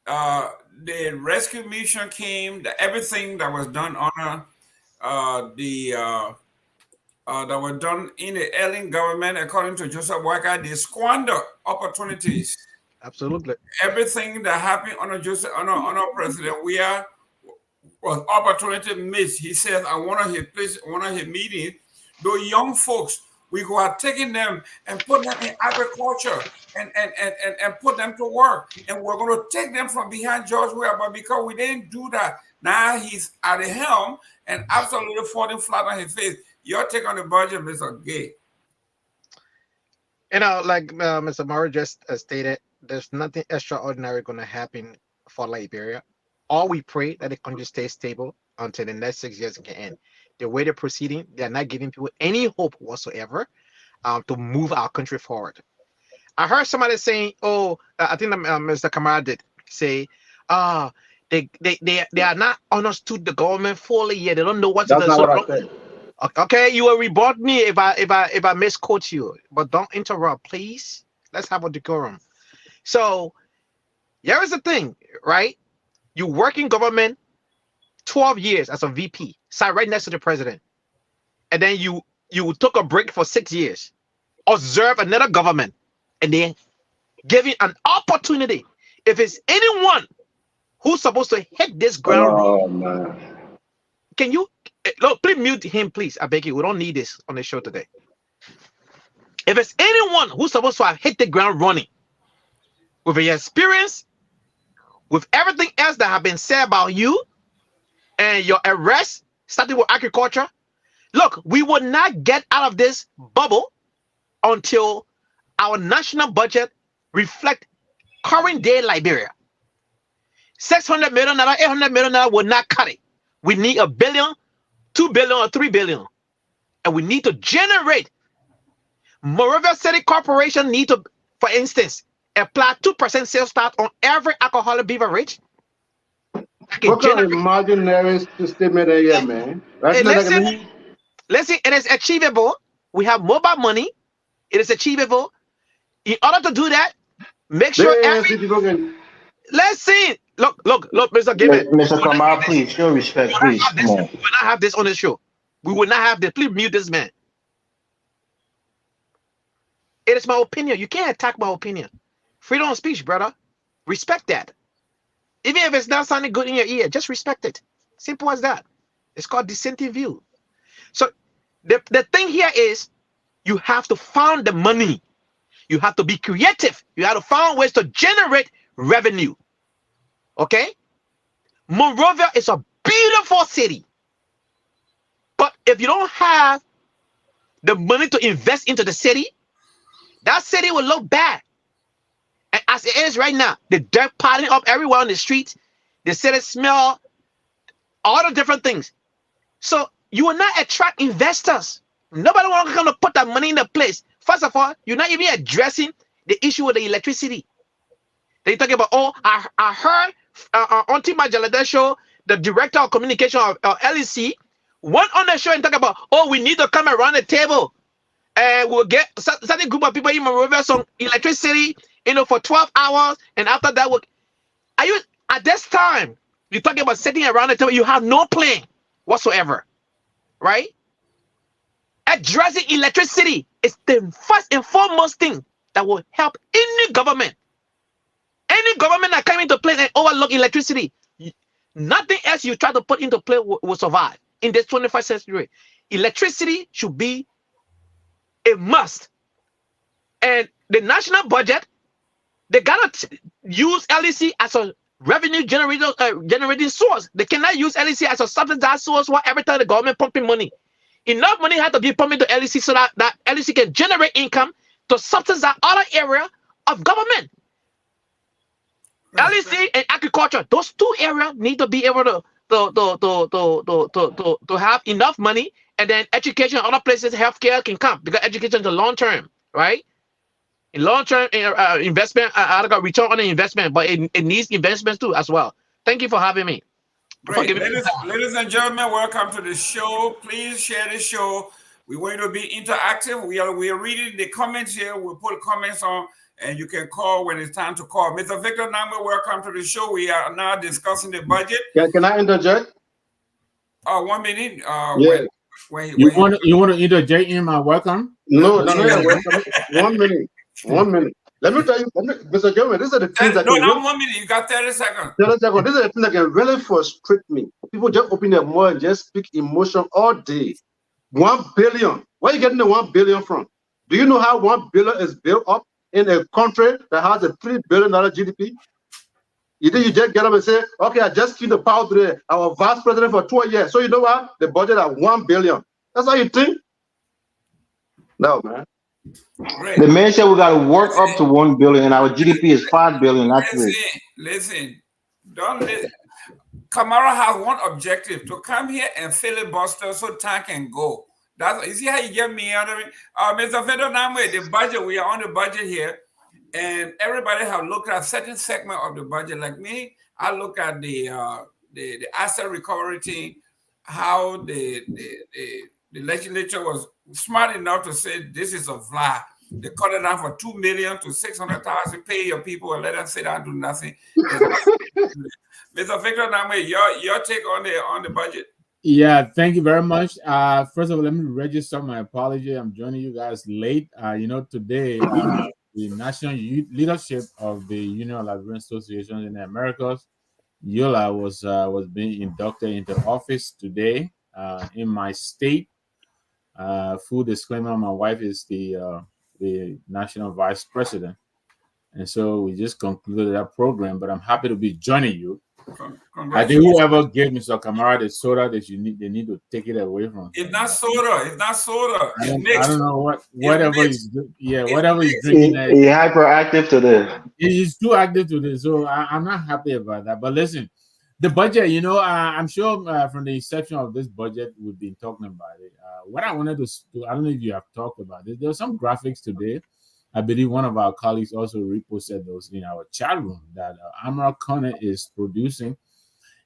[SPEAKER 2] the rescue mission came, everything that was done under that were done in the alien government, according to Joseph Boakai, they squander opportunities.
[SPEAKER 8] Absolutely.
[SPEAKER 2] Everything that happened under President Weah was opportunity missed. He says, I want to his place, one of his meetings, those young folks, we go out taking them and put them in agriculture and put them to work. And we're going to take them from behind George Weah. But because we didn't do that, now he's at the helm and absolutely falling flat on his face. Your take on the budget, Mr. Gay.
[SPEAKER 8] Like Mr. Murray just stated, there's nothing extraordinary going to happen for Liberia. All we pray that the country stays stable until the next 6 years can end. The way they're proceeding, they're not giving people any hope whatsoever to move our country forward. I heard somebody saying, "Oh, I think Mr. Kamara did say, they are not understood the government fully yet. They don't know what's in
[SPEAKER 7] That's
[SPEAKER 8] the."
[SPEAKER 7] not what I said.
[SPEAKER 8] Okay, you will rebut me if I misquote you, but don't interrupt, please. Let's have a decorum. So here is the thing, right? You work in government 12 years as a VP, sat right next to the president, and then you took a break for 6 years, observe another government, and then giving an opportunity. If it's anyone who's supposed to hit this ground,
[SPEAKER 7] Oh man.
[SPEAKER 8] can you look? Please mute him, please. I beg you. We don't need this on the show today. If it's anyone who's supposed to have hit the ground running with your experience, with everything else that have been said about you and your arrest, starting with agriculture, look, we will not get out of this bubble until our national budget reflect current day Liberia. 600 million, 800 million will not cut it. We need $1 billion, 2 billion, or 3 billion. And we need to generate. Monrovia City Corporation need to, for instance, apply 2% sales tax on every alcoholic beverage.
[SPEAKER 7] What kind of imaginary statement are you, man?
[SPEAKER 8] Hey, listen, it is achievable. We have mobile money. It is achievable. In order to do that, make sure listen. Look, Mr. Gibbon.
[SPEAKER 3] Mr. Kamar, please, show respect, please. Come on.
[SPEAKER 8] We will not have this on the show. We will not have this. Please mute this man. It is my opinion. You can't attack my opinion. Freedom of speech, brother. Respect that. Even if it's not sounding good in your ear, just respect it. Simple as that. It's called dissenting view. So the thing here is you have to find the money. You have to be creative. You have to find ways to generate revenue. Okay? Monrovia is a beautiful city. But if you don't have the money to invest into the city, that city will look bad. And as it is right now, the dirt piling up everywhere on the streets, the city smell, all the different things. So you will not attract investors. Nobody wants to come to put that money in the place. First of all, you're not even addressing the issue with the electricity. They're talking about, oh, I heard on Team Majalada show, the director of communication of LEC went on the show and talk about, oh, we need to come around the table and we'll get certain group of people in Monrovia some electricity, for 12 hours, and after that, are you at this time? You're talking about sitting around the table. You have no plan whatsoever, right? Addressing electricity is the first and foremost thing that will help any government. Any government that come into play and overlook electricity, nothing else you try to put into play will survive in this 21st century. Electricity should be a must. And the national budget, they gotta use LEC as a revenue generating source. They cannot use LEC as a subsidized source where every time the government pumping money. Enough money has to be pumped into LEC so that LEC can generate income to subsidize other area of government. LEC and agriculture, those two areas need to be able to have enough money, and then education, other places, healthcare can come because education is a long term, right? In long term investment, I got return on the investment, but it needs investments too as well. Thank you for having me.
[SPEAKER 2] Great. Ladies and gentlemen, welcome to the show. Please share the show. We want to be interactive. We are reading the comments here. We'll put comments on, and you can call when it's time to call. Mr. Victor Namwe, welcome to the show. We are now discussing the budget.
[SPEAKER 7] Can I interject?
[SPEAKER 2] 1 minute.
[SPEAKER 7] Yeah.
[SPEAKER 9] You want to interject in my welcome?
[SPEAKER 7] No. 1 minute. 1 minute. Let me tell you, Mr. Gilman, these are the things that
[SPEAKER 2] not 1 minute. You got 30 seconds.
[SPEAKER 7] 30 seconds. These are the things that can really frustrate me. People just open their mouth and just speak emotion all day. 1 billion. Where are you getting the 1 billion from? Do you know how 1 billion is built up in a country that has a $3 billion GDP? You think you just get up and say, okay, I just give the power to our vice president for 12 years. So you know what? The budget at 1 billion. That's how you think? No, man.
[SPEAKER 2] Great.
[SPEAKER 3] The man said we got to work up to 1 billion, and our GDP is 5 billion. That's it.
[SPEAKER 2] Listen. Don't listen. Kamara has one objective: to come here and filibuster so time can go. You see how you get me out of it? Mr. Federal Namwe, the budget, we are on the budget here, and everybody have looked at certain segment of the budget. Like me, I look at the asset recovery team, how the legislature was smart enough to say this is a fly. They cut it down from 2 million to 600,000. Pay your people and let them sit down and do nothing. Mr. Victor Name, your take on the budget.
[SPEAKER 9] Yeah, thank you very much. First of all, let me register my apology. I'm joining you guys late. Today, the national leadership of the Union of Liberian Associations in the Americas, YOLA, was being inducted into office today in my state. Full disclaimer: my wife is the national vice president, and so we just concluded that program. But I'm happy to be joining you. I think whoever gave Mr. Kamara the soda that they need to take it away from.
[SPEAKER 2] It's not soda. It's not soda.
[SPEAKER 9] I don't know whatever he's drinking.
[SPEAKER 3] He's hyperactive today.
[SPEAKER 9] He's too active today, so I'm not happy about that. But listen, the budget, I'm sure from the inception of this budget, we've been talking about it. What I wanted to do, I don't know if you have talked about it. There were some graphics today. I believe one of our colleagues also reposted those in our chat room that Amara Kone is producing.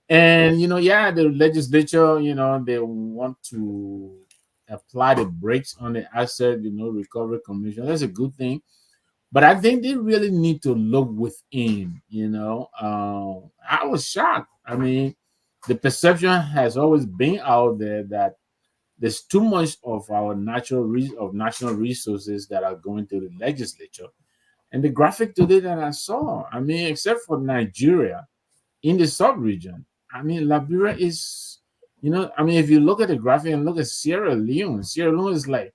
[SPEAKER 9] And, the legislature, they want to apply the brakes on the asset, recovery commission. That's a good thing. But I think they really need to look within, I was shocked. I mean, the perception has always been out there that there's too much of our national resources that are going to the legislature. And the graphic today that I saw, I mean, except for Nigeria in the sub-region, I mean, Liberia is, if you look at the graphic and look at Sierra Leone is like,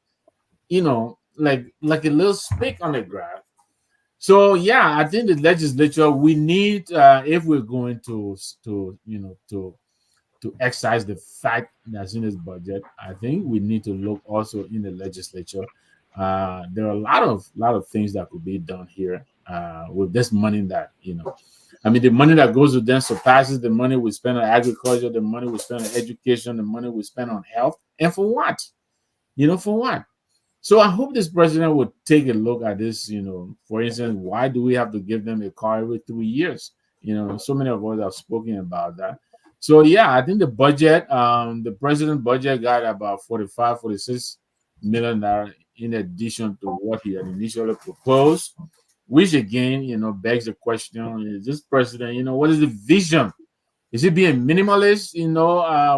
[SPEAKER 9] like a little speck on the graph. So, yeah, I think the legislature, we need, if we're going to excise the fact that's in this budget, I think we need to look also in the legislature. There are a lot of things that could be done here with this money that, the money that goes to them surpasses the money we spend on agriculture, the money we spend on education, the money we spend on health. And for what? For what? So I hope this president would take a look at this, for instance, why do we have to give them a car every 3 years? So many of us have spoken about that. So, yeah, I think the budget, the president's budget got about 45, 46 million in addition to what he had initially proposed, which again, begs the question, is this president, what is the vision? Is he being minimalist?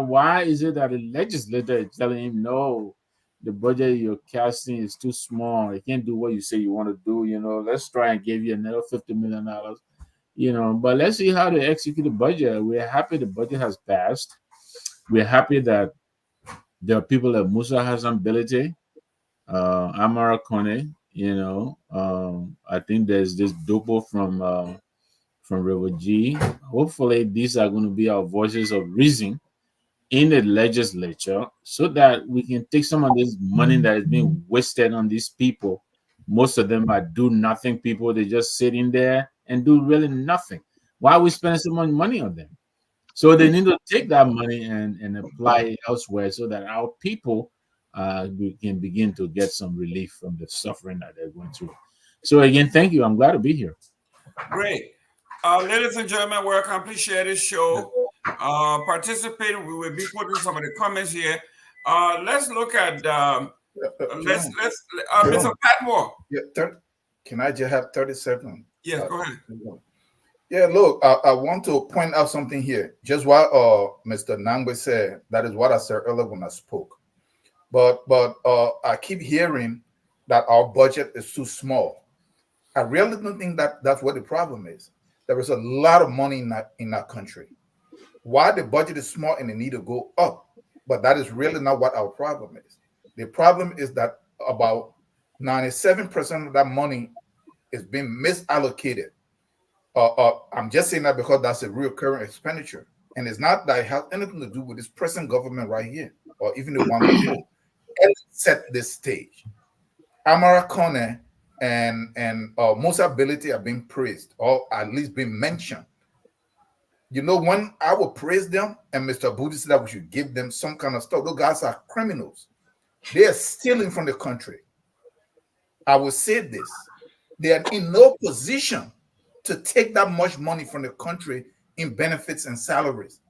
[SPEAKER 9] Why is it that the legislator is telling him, no, the budget you're casting is too small. You can't do what you say you want to do. Let's try and give you another $50 million. But let's see how they execute the budget. We're happy the budget has passed. We're happy that there are people like Musa Hassan Belete, Amara Kone, I think there's this Dopo from River G. Hopefully, these are going to be our voices of reason in the legislature so that we can take some of this money that is being wasted on these people. Most of them are do-nothing people. They just sit in there and do really nothing. Why are we spending so much money on them? So they need to take that money and apply it elsewhere so that our people we can begin to get some relief from the suffering that they're going through. So again, thank you. I'm glad to be here.
[SPEAKER 2] Great. Ladies and gentlemen, we're complete share this show. Participate. We will be putting some of the comments here. Let's look at Mr. Patmore.
[SPEAKER 5] Yeah, can I just have 30 seconds?
[SPEAKER 2] Yes, go ahead.
[SPEAKER 5] Yeah, look, I want to point out something here. Just what Mr. Nangbe said, that is what I said earlier when I spoke. But I keep hearing that our budget is too small. I really don't think that that's what the problem is. There is a lot of money in our country. Why the budget is small and they need to go up, but that is really not what our problem is. The problem is that about 97% of that money is being misallocated. I'm just saying that because that's a recurring expenditure, and it's not that it has anything to do with this present government right here, or even the one before. And set this stage. Amara Kone and Musa Ability are being praised, or at least being mentioned. When I will praise them, and Mr. Budi said that we should give them some kind of stuff, those guys are criminals. They are stealing from the country. I will say this. They are in no position to take that much money from the country in benefits and salaries.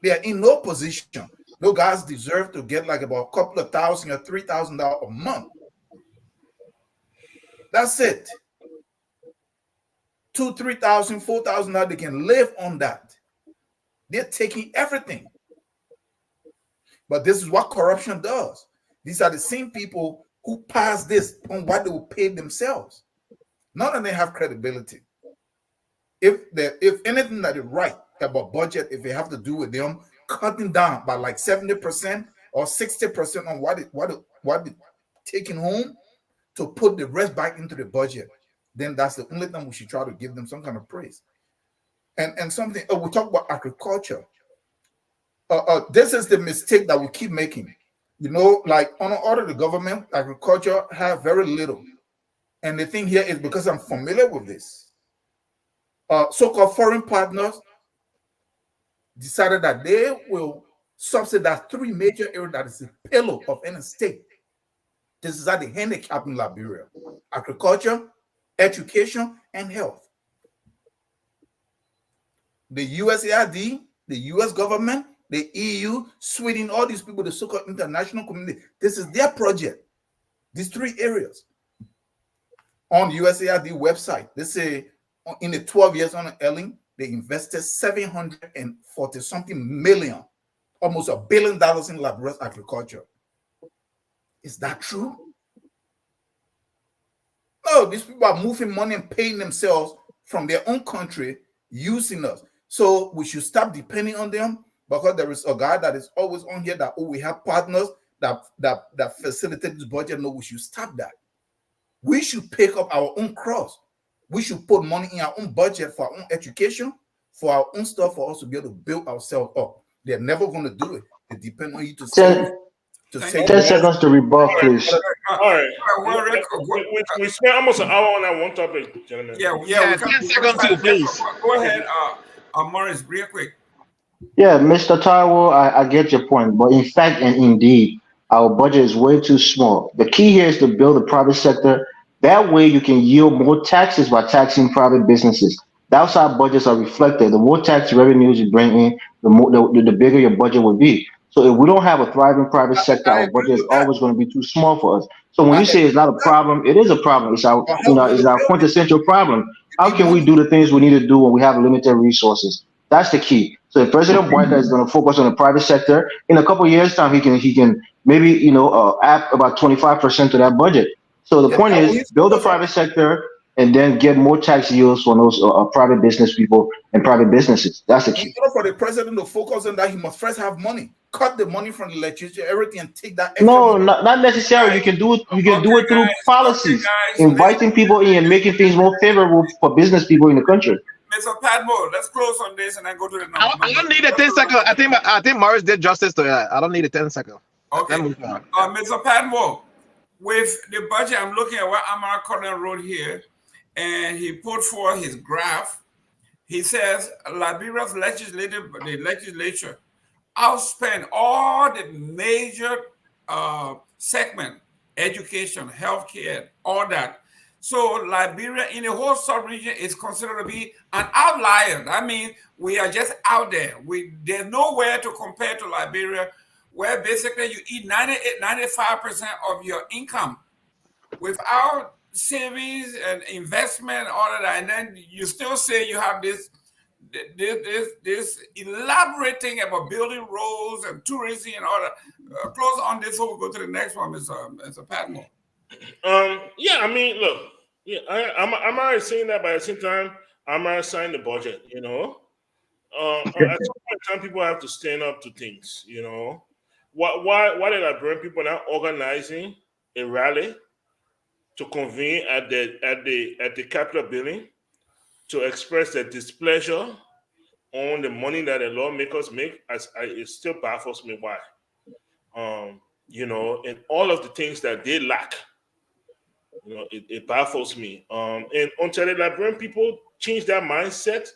[SPEAKER 5] They are in no position. Those guys deserve to get like about a couple of $1,000 or $3,000 a month. That's it. 2,000, 3,000, 4,000 now, they can live on that. They're taking everything. But this is what corruption does. These are the same people who pass this on what they will pay themselves. None of them have credibility. If anything that is right about budget, if they have to do with them cutting down by like 70% or 60% on what they taking home to put the rest back into the budget, then that's the only time we should try to give them some kind of praise. And something we talk about agriculture. This is the mistake that we keep making. You know, like on all of the government, agriculture have very little. And the thing here is because I'm familiar with this. So-called foreign partners decided that they will subsidize 3 major areas that is the pillar of any state. This is at the handicap in Liberia: agriculture, education, and health. The USAID, the US government, the EU, Sweden, all these people, the so-called international community, this is their project. These 3 areas. On USAID website, they say in the 12 years on Ellen, they invested 740 something million, almost $1 billion in Liberia's agriculture. Is that true? No, these people are moving money and paying themselves from their own country using us. So we should stop depending on them, because there is a guy that is always on here that, we have partners that facilitate this budget. No, we should stop that. We should pick up our own cross. We should put money in our own budget for our own education, for our own stuff, for us to be able to build ourselves up. They're never going to do it. They depend on you to say.
[SPEAKER 3] 10 seconds to rebut, please.
[SPEAKER 4] All right. We spent almost an hour on that one topic, gentlemen.
[SPEAKER 8] Yeah, 10 seconds too, please.
[SPEAKER 2] Go ahead, Morris, real quick.
[SPEAKER 3] Yeah, Mr. Taiwo, I get your point, but in fact and indeed, our budget is way too small. The key here is to build the private sector. That way, you can yield more taxes by taxing private businesses. That's how budgets are reflected. The more tax revenues you bring in, the bigger your budget will be. So if we don't have a thriving private sector, our budget is always going to be too small for us. So when you say it's not a problem, it is a problem. It's our, it's our quintessential problem. How can we do the things we need to do when we have limited resources? That's the key. So if President Boakai is going to focus on the private sector, in a couple of years' time, he can maybe add about 25% to that budget. So the point is, build a private sector and then get more tax yields for those private business people and private businesses. That's the key.
[SPEAKER 5] In order for the president to focus on that, he must first have money. Cut the money from the legislature, everything, and take that.
[SPEAKER 3] No, not necessarily. You can do it. You can do it through policies, inviting people in and making things more favorable for business people in the country.
[SPEAKER 2] Mr. Padmore, let's close on this and then go to the number.
[SPEAKER 8] I don't need a 10 second. I think Morris did justice to that. I don't need a 10 second.
[SPEAKER 2] Okay. Mr. Padmore, with the budget, I'm looking at what Amar Connor wrote here, and he put forth his graph. He says Liberia's legislature outspent all the major segment, education, healthcare, all that. So Liberia in the whole sub-region is considered to be an outlier. I mean, we are just out there. There's nowhere to compare to Liberia, where basically you eat 95% of your income without savings and investment, all of that, and then you still say you have this elaborate thing about building roads and tourism and all that. Close on this before we go to the next one, Mr. Padmore.
[SPEAKER 4] Yeah, I mean, look, yeah, I'm already saying that, but at the same time, I'm already signing the budget, At some point in time, people have to stand up to things, Why the Liberian people now organizing a rally to convene at the Capitol building to express their displeasure on the money that the lawmakers make? It still baffles me why. And all of the things that they lack. It baffles me. And until the Liberian people change their mindset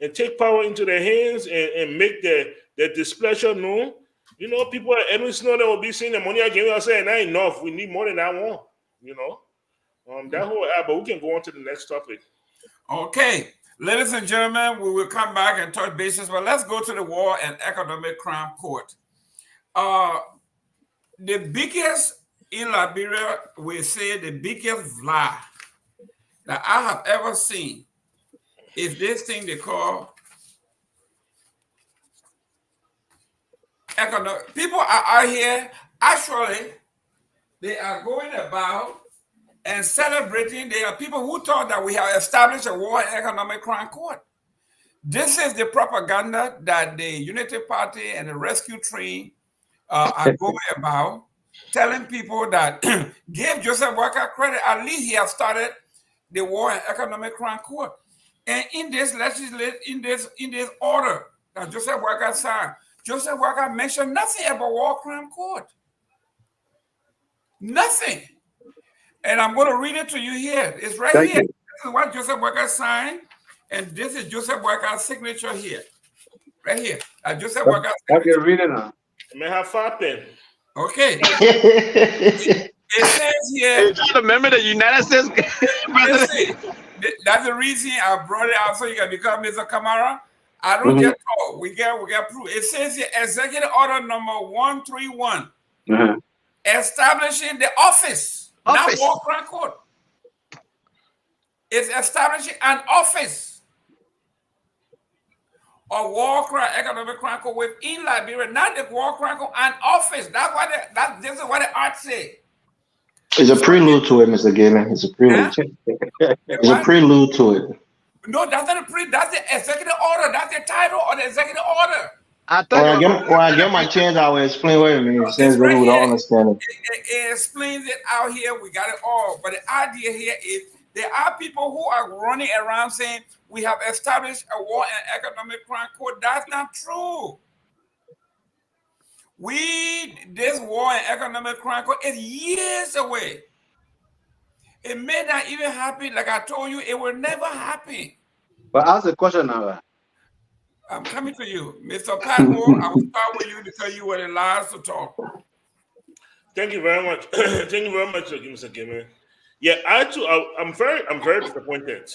[SPEAKER 4] and take power into their hands and make their displeasure known, people at Edwin Snowden will be seeing the money again. We're saying that ain't enough. We need more than that one. That whole but we can go on to the next topic.
[SPEAKER 2] Okay, ladies and gentlemen, we will come back and touch bases, but let's go to the War and Economic Crime Court. The biggest in Liberia, we say the biggest lie that I have ever seen is this thing they call economic. People are out here, actually, they are going about and celebrating. There are people who thought that we have established a war and economic crime court. This is the propaganda that the Unity Party and the Rescue Train are going about, telling people that give Joseph Boakai credit. At least he has started the War and Economic Crime Court. And in this order that Joseph Boakai signed, Joseph Boakai mentioned nothing about War Crime Court. Nothing. And I'm going to read it to you here. It's right here. This is what Joseph Boakai signed, and this is Joseph Boakai's signature here. Right here. Joseph Boakai.
[SPEAKER 7] I can read it now.
[SPEAKER 4] I may have 5 pen.
[SPEAKER 2] Okay. It says here.
[SPEAKER 8] Remember the United States president?
[SPEAKER 2] That's the reason I brought it out so you can become Mr. Kamara. I don't get told. We get proof. It says here, Executive Order number 131, establishing the office, not War Crime Court. It's establishing an office of War Crime, Economic Crime Court within Liberia, not the War Crime Court, an office. This is what the art say.
[SPEAKER 3] It's a prelude to it, Mr. Galen. It's a prelude. It's a prelude to it.
[SPEAKER 2] No, that's not a prelude. That's the executive order. That's the title of the executive order.
[SPEAKER 3] When I get my chance, I will explain what it means. Since people don't understand it.
[SPEAKER 2] It explains it out here. We got it all. But the idea here is there are people who are running around saying we have established a war and economic crime court. That's not true. This war and economic crime court is years away. It may not even happen. Like I told you, it will never happen.
[SPEAKER 7] But ask the question now.
[SPEAKER 2] I'm coming to you. Mr. Patmore, I will start with you to tell you what it lies to talk.
[SPEAKER 4] Thank you very much. Thank you very much, Mr. Gimmer. Yeah, I'm very disappointed.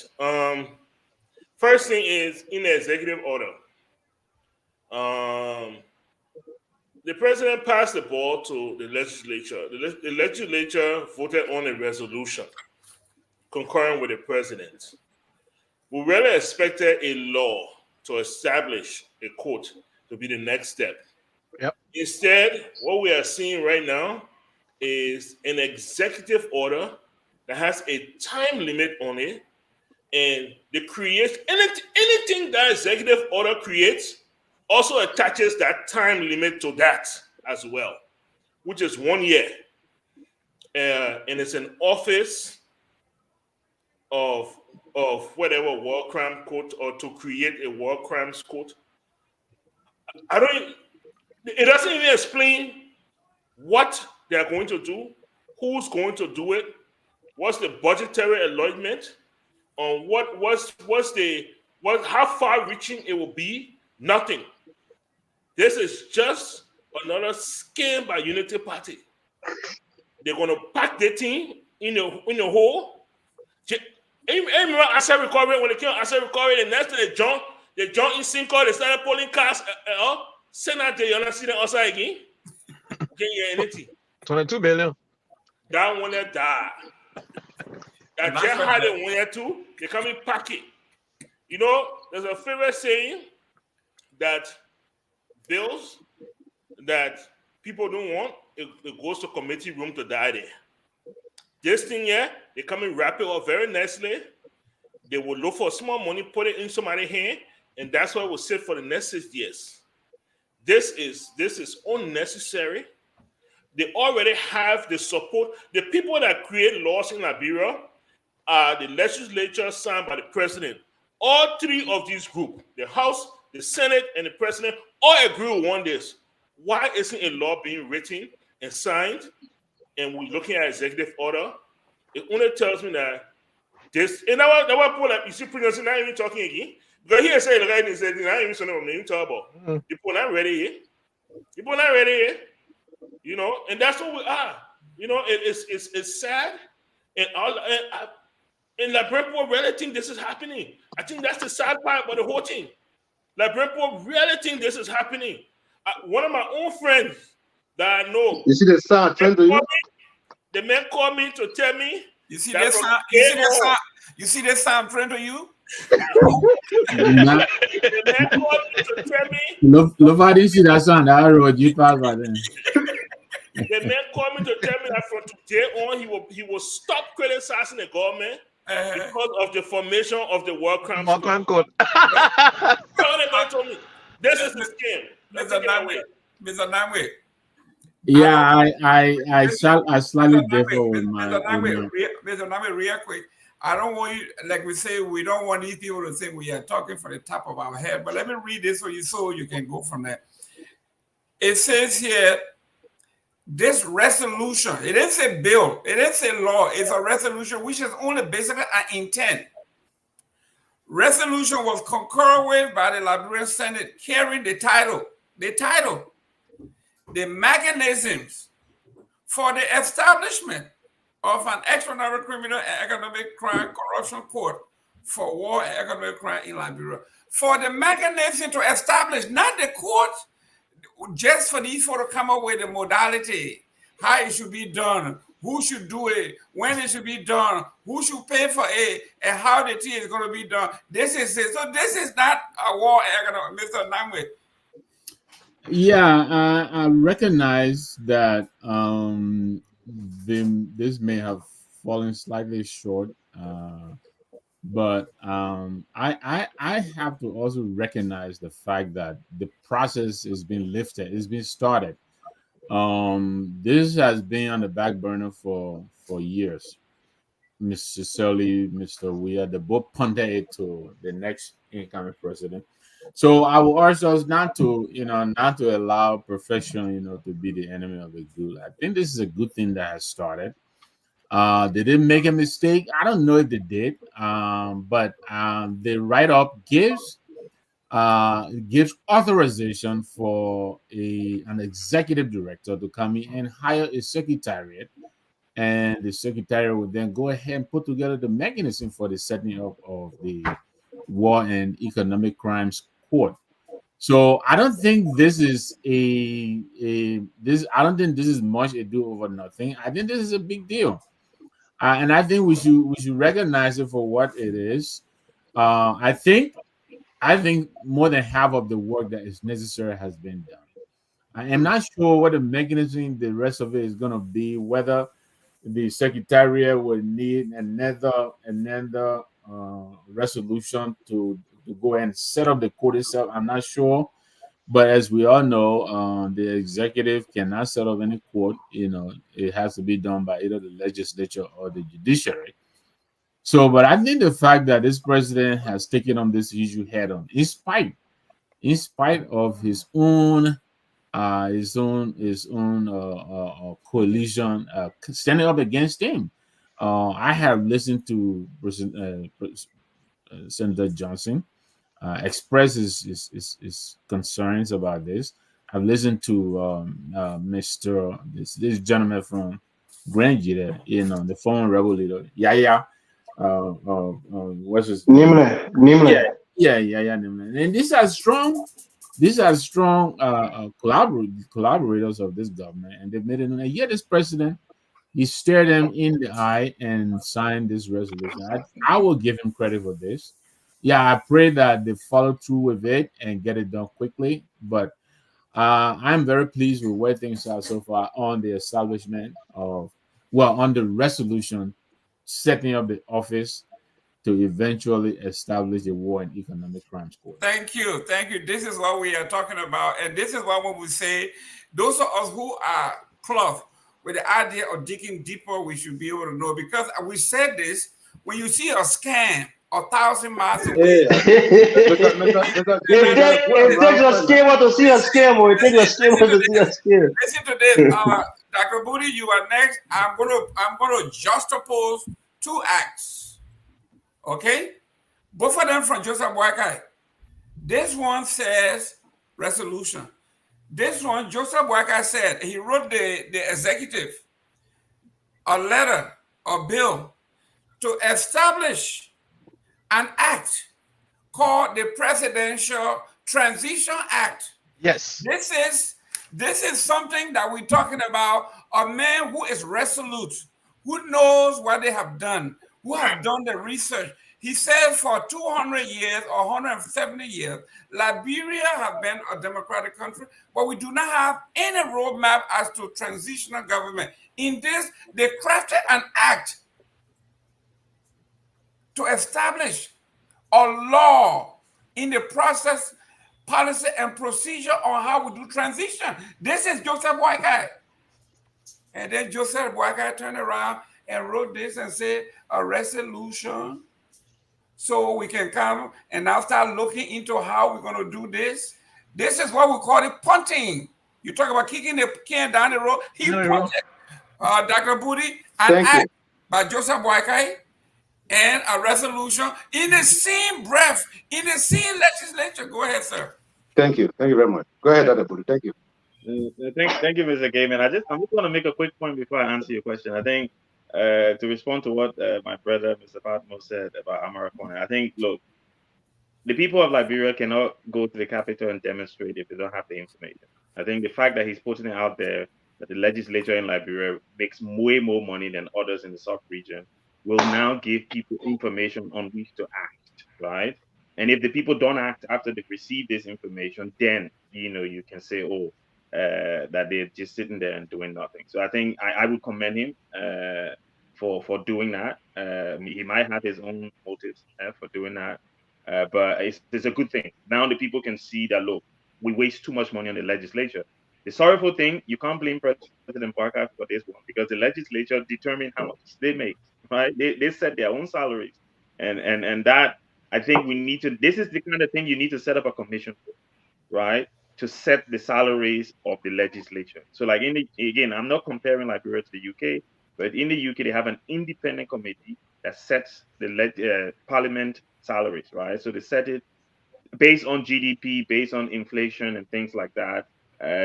[SPEAKER 4] First thing is in the executive order. The president passed the ball to the legislature. The legislature voted on a resolution concurring with the president. We really expected a law to establish a court to be the next step.
[SPEAKER 8] Yep.
[SPEAKER 4] Instead, what we are seeing right now is an executive order that has a time limit on it, and they create anything that executive order creates also attaches that time limit to that as well, which is 1 year. And it's an office of whatever war crime court, or to create a war crimes court. It doesn't even explain what they're going to do, who's going to do it, what's the budgetary allotment, on how far reaching it will be. Nothing. This is just another scam by Unity Party. They're going to pack the thing in a hole. I remember asset recovery, when they came asset recovery, the next day they jumped in Cinco, they started pulling cars, send out the Unity outside again. Can't get anything.
[SPEAKER 8] 22 billion.
[SPEAKER 4] That one that died. That Jeff had it 1 year too, they come in pack it. You know, there's a favorite saying that bills that people don't want, it goes to committee room to die there. This thing here, they come and wrap it up very nicely. They will look for small money, put it in somebody's hand, and that's why it will sit for the next 6 years. This is unnecessary. They already have the support. The people that create laws in Liberia are the legislature signed by the president. All three of these groups, the House, the Senate, and the president, all agree on this. Why isn't a law being written and signed, and we're looking at executive order? It only tells me that this, and that was people like, you see, pronouncing, not even talking again. Because here say the guy is saying, I even something I'm talk about. People not ready here. People not ready here. You know, and that's what we are. You know, it's sad, and Liberian people really think this is happening. I think that's the sad part about the whole thing. Liberian people really think this is happening. One of my own friends that I know,
[SPEAKER 7] you see the sound trend to you?
[SPEAKER 4] The man called me to tell me
[SPEAKER 2] You see
[SPEAKER 4] That
[SPEAKER 2] this
[SPEAKER 4] from
[SPEAKER 2] sound? You see this sound? You see this sound friend to you?
[SPEAKER 9] Not,
[SPEAKER 4] the man called me to tell me.
[SPEAKER 9] nobody see that sound. That road you pass by then.
[SPEAKER 4] The man called me to tell me that from today on he will stop criticizing the government because of the formation of the war crimes.
[SPEAKER 8] More code.
[SPEAKER 4] The man told me this is the scheme. Let's take it away.
[SPEAKER 2] Mr. Namwe.
[SPEAKER 9] Yeah, I slightly differ with my.
[SPEAKER 2] Mr. Namwe, real quick. I don't want you, like we say, we don't want these people to think we are talking from the top of our head. But let me read this for you so you can go from there. It says here, this resolution, it is a bill, it is a law, it's a resolution which is only basically an intent. Resolution was concurred with by the Liberian Senate, carrying the title, the mechanisms for the establishment of an extraordinary criminal and economic crime corruption court for war and economic crime in Liberia. For the mechanism to establish, not the court, just for these folks to come up with the modality, how it should be done, who should do it, when it should be done, who should pay for it, and how the thing is going to be done. This is it. So this is not a war economic, Mr. Namwe.
[SPEAKER 9] Yeah, I recognize that this may have fallen slightly short, but I have to also recognize the fact that the process is being lifted, it's been started. This has been on the back burner for years. Mr. Sully, Mr. Weir, they both punted it to the next incoming president. So I will urge us not to allow perfection, to be the enemy of the good. I think this is a good thing that has started. They didn't make a mistake. I don't know if they did, but the write-up gives authorization for an executive director to come in and hire a secretariat, and the secretariat would then go ahead and put together the mechanism for the setting up of the War and Economic Crimes Court. So I don't think this is I don't think this is much ado over nothing. I think this is a big deal. And I think we should recognize it for what it is. I think more than half of the work that is necessary has been done. I am not sure what the mechanism, the rest of it is going to be. Whether the secretariat will need another resolution to go and set up the court itself. I'm not sure. But as we all know, the executive cannot set up any court. It has to be done by either the legislature or the judiciary. So, but I think the fact that this president has taken on this issue head on, in spite of his own coalition standing up against him. I have listened to Senator Johnson express his concerns about this. I've listened to this gentleman from Grand, the former rebel leader, Yaya. What's his
[SPEAKER 3] Nimle.
[SPEAKER 9] Yeah, Nimle. And these are strong collaborators of this government, and they've made it. And yet, this president, he stared them in the eye and signed this resolution. I will give him credit for this. Yeah, I pray that they follow through with it and get it done quickly. But I'm very pleased with where things are so far on the establishment on the resolution setting up the office to eventually establish the War and Economic Crimes Court.
[SPEAKER 2] Thank you. This is what we are talking about. And this is what when we say, those of us who are cloth with the idea of digging deeper, we should be able to know. Because we said this, when you see a scam 1,000 miles away.
[SPEAKER 3] It takes a scammer to see a scammer. It takes a scammer to see a scammer.
[SPEAKER 2] Listen to this. Dr. Booty, you are next. I'm gonna juxtapose two acts. Okay? Both of them from Joseph Boakai. This one says resolution. This one, Joseph Boakai said, he wrote the executive a letter, a bill, to establish an act called the Presidential Transition Act.
[SPEAKER 8] Yes.
[SPEAKER 2] This is something that we're talking about, a man who is resolute, who knows what they have done, who have done the research. He said for 200 years or 170 years, Liberia have been a democratic country, but we do not have any roadmap as to transitional government. In this, they crafted an act to establish a law in the process, policy, and procedure on how we do transition. This is Joseph Boakai. And then Joseph Boakai turned around and wrote this and said a resolution so we can come and now start looking into how we're going to do this. This is what we call it punting. You talk about kicking the can down the road. He punted Dr. Booty, an act by Joseph Boakai and a resolution in the same breath, in the same legislature. Go ahead, sir.
[SPEAKER 7] Thank you. Thank you very much. Go ahead, Dr. Booty. Thank you.
[SPEAKER 6] Thank you, Mr. Gayman. I'm just going to make a quick point before I answer your question. I think to respond to what my brother, Mr. Patmo, said about Amaracona, I think, look, the people of Liberia cannot go to the capital and demonstrate if they don't have the information. I think the fact that he's putting it out there that the legislature in Liberia makes way more money than others in the South region will now give people information on which to act, right? And if the people don't act after they've received this information, then you can say, oh, that they're just sitting there and doing nothing. So I think I would commend him for doing that. He might have his own motives for doing that, but it's a good thing. Now the people can see that, look, we waste too much money on the legislature. The sorrowful thing, you can't blame President Boakai for this one because the legislature determine how much they make, right? They set their own salaries, and that I think we need to. This is the kind of thing you need to set up a commission for, right? To set the salaries of the legislature. So, like again, I'm not comparing Liberia to the UK, but in the UK they have an independent committee that sets the parliament salaries, right? So they set it based on GDP, based on inflation and things like that.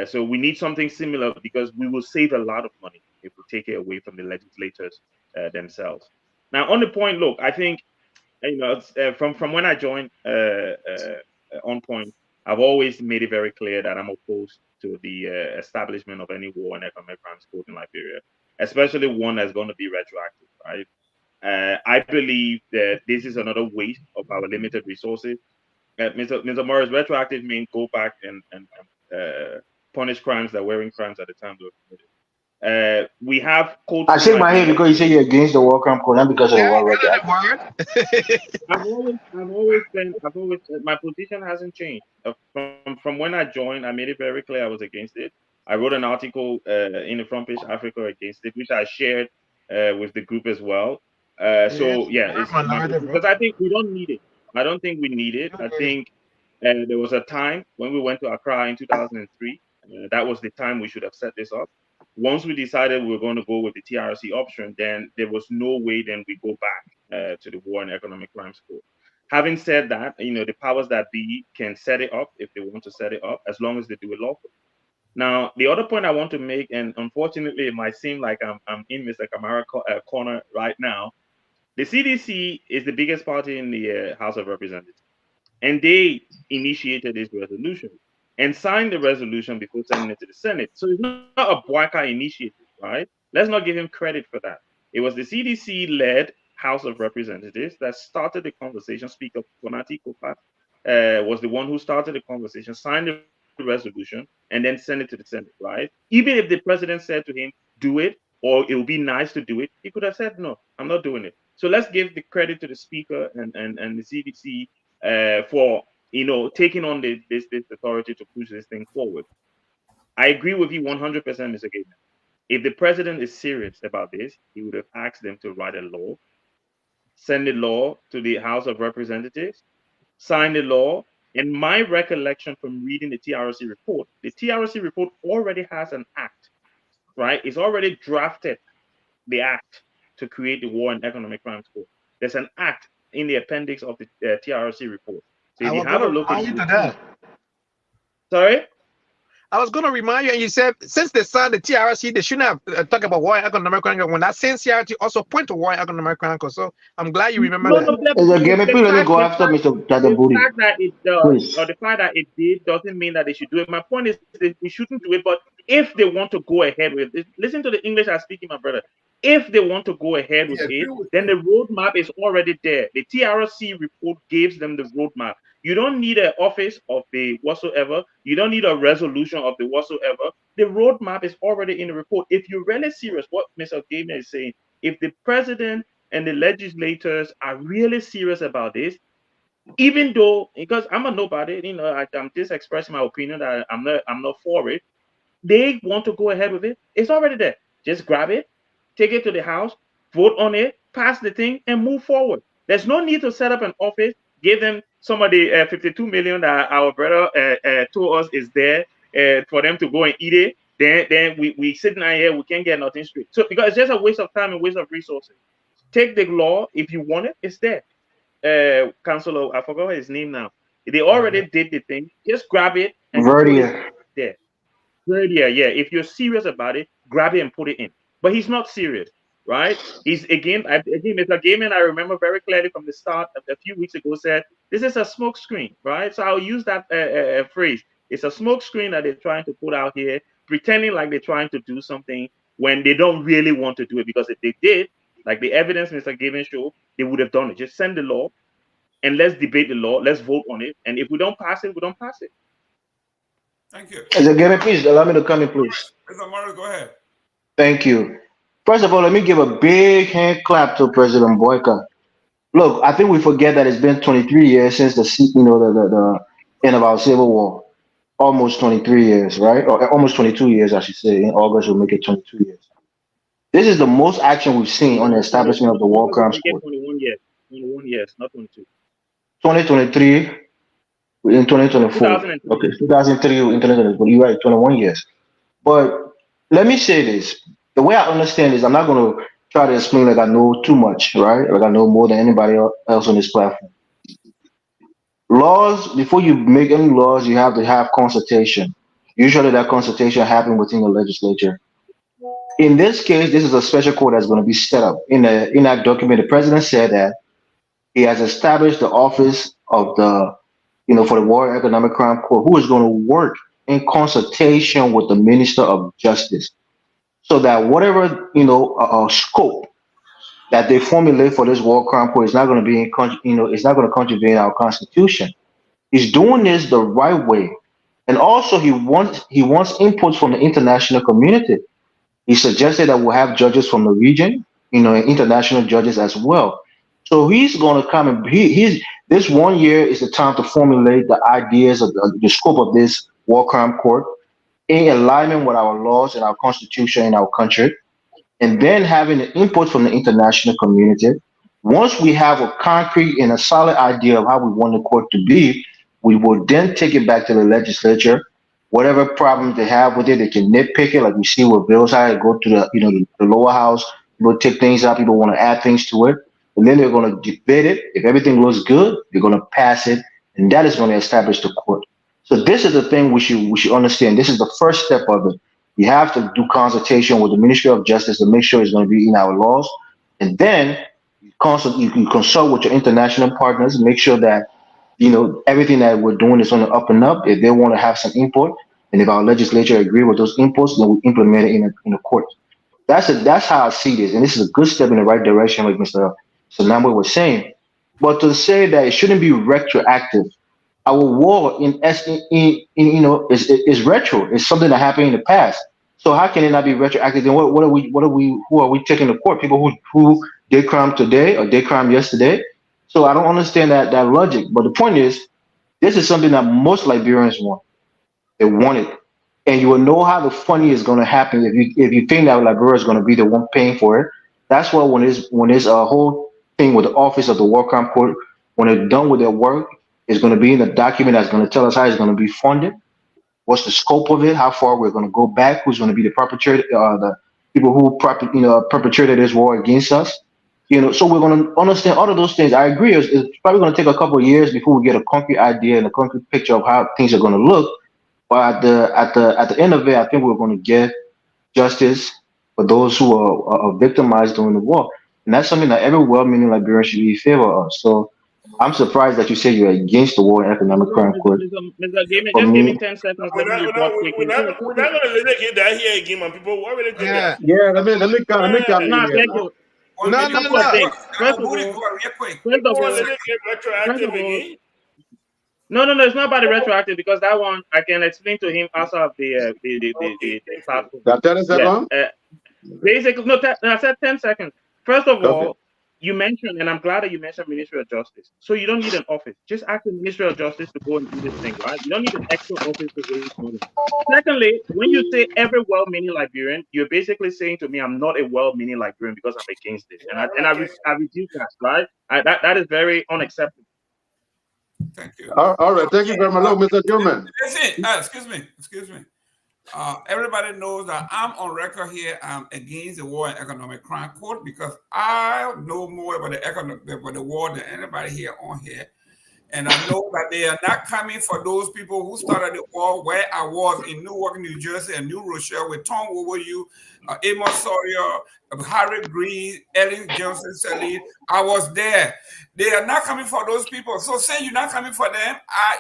[SPEAKER 6] So we need something similar because we will save a lot of money if we take it away from the legislators themselves. Now, on the point, look, I think from when I joined On Point, I've always made it very clear that I'm opposed to the establishment of any war and economic crimes court in Liberia, especially one that's going to be retroactive, right? I believe that this is another waste of our limited resources. Mr. Morris, retroactive means go back and punish crimes that were in crimes at the time they were committed. We have codes.
[SPEAKER 3] I shake my head because you say you're against the war crime code, not because of the war record.
[SPEAKER 6] I've always my position hasn't changed. From when I joined, I made it very clear I was against it. I wrote an article in the Front Page Africa against it, which I shared with the group as well. So yeah, because I think we don't need it. I don't think we need it. I think there was a time when we went to Accra in 2003. That was the time we should have set this up. Once we decided we were going to go with the TRC option, then there was no way then we go back to the War and Economic Crimes Court. Having said that, the powers that be can set it up if they want to set it up, as long as they do it lawfully. Now, the other point I want to make, and unfortunately, it might seem like I'm in Mr. Kamara corner right now. The CDC is the biggest party in the House of Representatives, and they initiated this resolution and signed the resolution before sending it to the Senate. So it's not a Boakai initiative, right? Let's not give him credit for that. It was the CDC-led House of Representatives that started the conversation. Speaker Konati Kopat was the one who started the conversation, signed the resolution, and then sent it to the Senate, right? Even if the president said to him, do it, or it would be nice to do it, he could have said, no, I'm not doing it. So let's give the credit to the speaker and the CDC for taking on this authority to push this thing forward. I agree with you 100%, Mr. Gayman. If the president is serious about this, he would have asked them to write a law, send the law to the House of Representatives, sign the law. And my recollection from reading the TRC report already has an act, right? It's already drafted the act to create the War and Economic Crimes Court. There's an act in the appendix of the TRC report. So if you have a look at
[SPEAKER 8] that.
[SPEAKER 6] Sorry?
[SPEAKER 8] I was going to remind you, and you said since they signed the TRC, they shouldn't have talked about war and economic crime. When that same TRC also point to war and economic crime, so I'm glad you remember that.
[SPEAKER 3] Go after Mr. Tadabuti.
[SPEAKER 6] The fact that it does, or the fact that it did, doesn't mean that they should do it. My point is that we shouldn't do it, but if they want to go ahead with it, listen to the English I'm speaking, my brother. if they want to go ahead with
[SPEAKER 5] I agree
[SPEAKER 6] it,
[SPEAKER 5] with
[SPEAKER 6] then
[SPEAKER 5] you.
[SPEAKER 6] the roadmap is already there. The TRC report gives them the roadmap. You don't need an office of the whatsoever. You don't need a resolution of the whatsoever. The roadmap is already in the report. If you're really serious, what Mr. Gamer is saying, if the president and the legislators are really serious about this, even though, because I'm a nobody, I'm just expressing my opinion that I'm not for it. They want to go ahead with it. It's already there. Just grab it, take it to the house, vote on it, pass the thing, and move forward. There's no need to set up an office, give them some of the 52 million that our brother told us is there for them to go and eat it. Then we sitting out here, we can't get nothing straight. So because it's just a waste of time and waste of resources. Take the law if you want it, it's there. Councilor, I forgot his name now. They already did the thing. Just grab it and put it
[SPEAKER 3] Verdia.
[SPEAKER 6] there. Verdia, yeah. If you're serious about it, grab it and put it in. But he's not serious, right? He's again, Mr. Gaiman, I remember very clearly from the start a few weeks ago said this is a smoke screen, right? So I'll use that phrase. It's a smoke screen that they're trying to put out here, pretending like they're trying to do something when they don't really want to do it. Because if they did, like the evidence Mr. Gaiman showed, they would have done it. Just send the law and let's debate the law. Let's vote on it. And if we don't pass it, we don't pass it.
[SPEAKER 2] Thank you.
[SPEAKER 3] Gary, please allow me to come in, please.
[SPEAKER 2] Mr. Morris, go ahead.
[SPEAKER 3] Thank you. First of all, let me give a big hand clap to President Boyka. Look, I think we forget that it's been 23 years since the end of our civil war. Almost 23 years, right? Or almost 22 years, I should say. In August, we'll make it 22 years. This is the most action we've seen on the establishment of the War Crimes Court.
[SPEAKER 6] 21 years. 21 years, not 22.
[SPEAKER 3] 2023 in 2024.
[SPEAKER 6] 2003.
[SPEAKER 3] Okay, 2003 in 2024. You're right, 21 years. But let me say this. The way I understand is I'm not going to try to explain like I know too much, right? Like I know more than anybody else on this platform. Laws, before you make any laws, you have to have consultation. Usually that consultation happens within the legislature. In this case, this is a special court that's going to be set up. In that document, the president said that he has established the office of for the War Economic Crime Court, who is going to work in consultation with the Minister of Justice, so that whatever scope that they formulate for this War Crime Court is not going to be it's not going to contravene our Constitution. He's doing this the right way, and also he wants inputs from the international community. He suggested that we'll have judges from the region, and international judges as well. So he's going to come and he's this 1 year is the time to formulate the ideas of the scope of this war crime court in alignment with our laws and our constitution in our country, and then having the input from the international community. Once we have a concrete and a solid idea of how we want the court to be, we will then take it back to the legislature. Whatever problems they have with it, they can nitpick it, like we see with bills. How it go to the lower house, people take things out, people want to add things to it, and then they're going to debate it. If everything looks good, they're going to pass it, and that is going to establish the court. So this is the thing we should understand. This is the first step of it. You have to do consultation with the Ministry of Justice to make sure it's going to be in our laws, and then you consult with your international partners and make sure that everything that we're doing is on the up and up. If they want to have some input, and if our legislature agree with those inputs, then we implement it in the court. That's how I see this, and this is a good step in the right direction, like Mr. Sanamwe was saying. But to say that it shouldn't be retroactive, our war is retro. It's something that happened in the past. So how can it not be retroactive? Then who are we taking to court? People who did crime today or did crime yesterday? So I don't understand that logic. But the point is, this is something that most Liberians want. They want it, and you will know how the funny is going to happen if you think that Liberia is going to be the one paying for it. That's why when there's a whole thing with the Office of the War Crime Court, when they're done with their work, it's going to be in the document that's going to tell us how it's going to be funded, what's the scope of it, how far we're going to go back, who's going to be the perpetrator, the people who perpetrated this war against us. So we're going to understand all of those things. I agree. It's probably going to take a couple of years before we get a concrete idea and a concrete picture of how things are going to look. But at the end of it, I think we're going to get justice for those who are victimized during the war, and that's something that every well-meaning Liberian should be in favor of. So I'm surprised that you say you're against the War and Economic Crime Court.
[SPEAKER 6] Mr. Gamer,
[SPEAKER 3] For
[SPEAKER 6] just give me
[SPEAKER 3] me,
[SPEAKER 6] 10 seconds.
[SPEAKER 4] We're
[SPEAKER 6] Let me
[SPEAKER 4] not, we're
[SPEAKER 6] report
[SPEAKER 4] not,
[SPEAKER 6] quickly.
[SPEAKER 4] we're not going to let it get that here again, man. People, why will they take
[SPEAKER 8] Yeah.
[SPEAKER 4] that?
[SPEAKER 7] Yeah, let me come in
[SPEAKER 6] No,
[SPEAKER 7] here
[SPEAKER 6] thank
[SPEAKER 7] now.
[SPEAKER 6] you.
[SPEAKER 2] One
[SPEAKER 8] No,
[SPEAKER 2] minute,
[SPEAKER 8] no,
[SPEAKER 6] Couple of
[SPEAKER 8] no.
[SPEAKER 6] things. First of
[SPEAKER 2] Booty,
[SPEAKER 6] all,
[SPEAKER 2] go real quick.
[SPEAKER 6] first of
[SPEAKER 4] People
[SPEAKER 6] all,
[SPEAKER 4] let it get
[SPEAKER 6] first
[SPEAKER 4] retroactive
[SPEAKER 6] of all,
[SPEAKER 4] again.
[SPEAKER 6] no, it's not about the retroactive because that one I can explain to him outside of
[SPEAKER 4] Okay,
[SPEAKER 6] the
[SPEAKER 4] thank you.
[SPEAKER 6] platform.
[SPEAKER 7] Got 30
[SPEAKER 6] Yeah.
[SPEAKER 7] seconds?
[SPEAKER 6] Basically, no, I said 10 seconds. First of
[SPEAKER 7] Okay.
[SPEAKER 6] all, you mentioned, and I'm glad that you mentioned Ministry of Justice. So you don't need an office. Just ask the Ministry of Justice to go and do this thing, right? You don't need an extra office to raise money. Secondly, when you say every well-meaning Liberian, you're basically saying to me, I'm not a well-meaning Liberian because I'm against this, and I reduce that, right? That is very unacceptable.
[SPEAKER 2] Thank you.
[SPEAKER 7] All right. Thank you very much. Look, Mr. Gilman.
[SPEAKER 2] Listen, excuse me. Everybody knows that I'm on record here. I'm against the War and Economic Crime Court because I know more about the war than anybody here on here. And I know that they are not coming for those people who started the war where I was in Newark, New Jersey, and New Rochelle with Tom Wowoyu, Amos Sawyer, Harry Green, Ellen Johnson, Sally. I was there. They are not coming for those people. So saying you're not coming for them,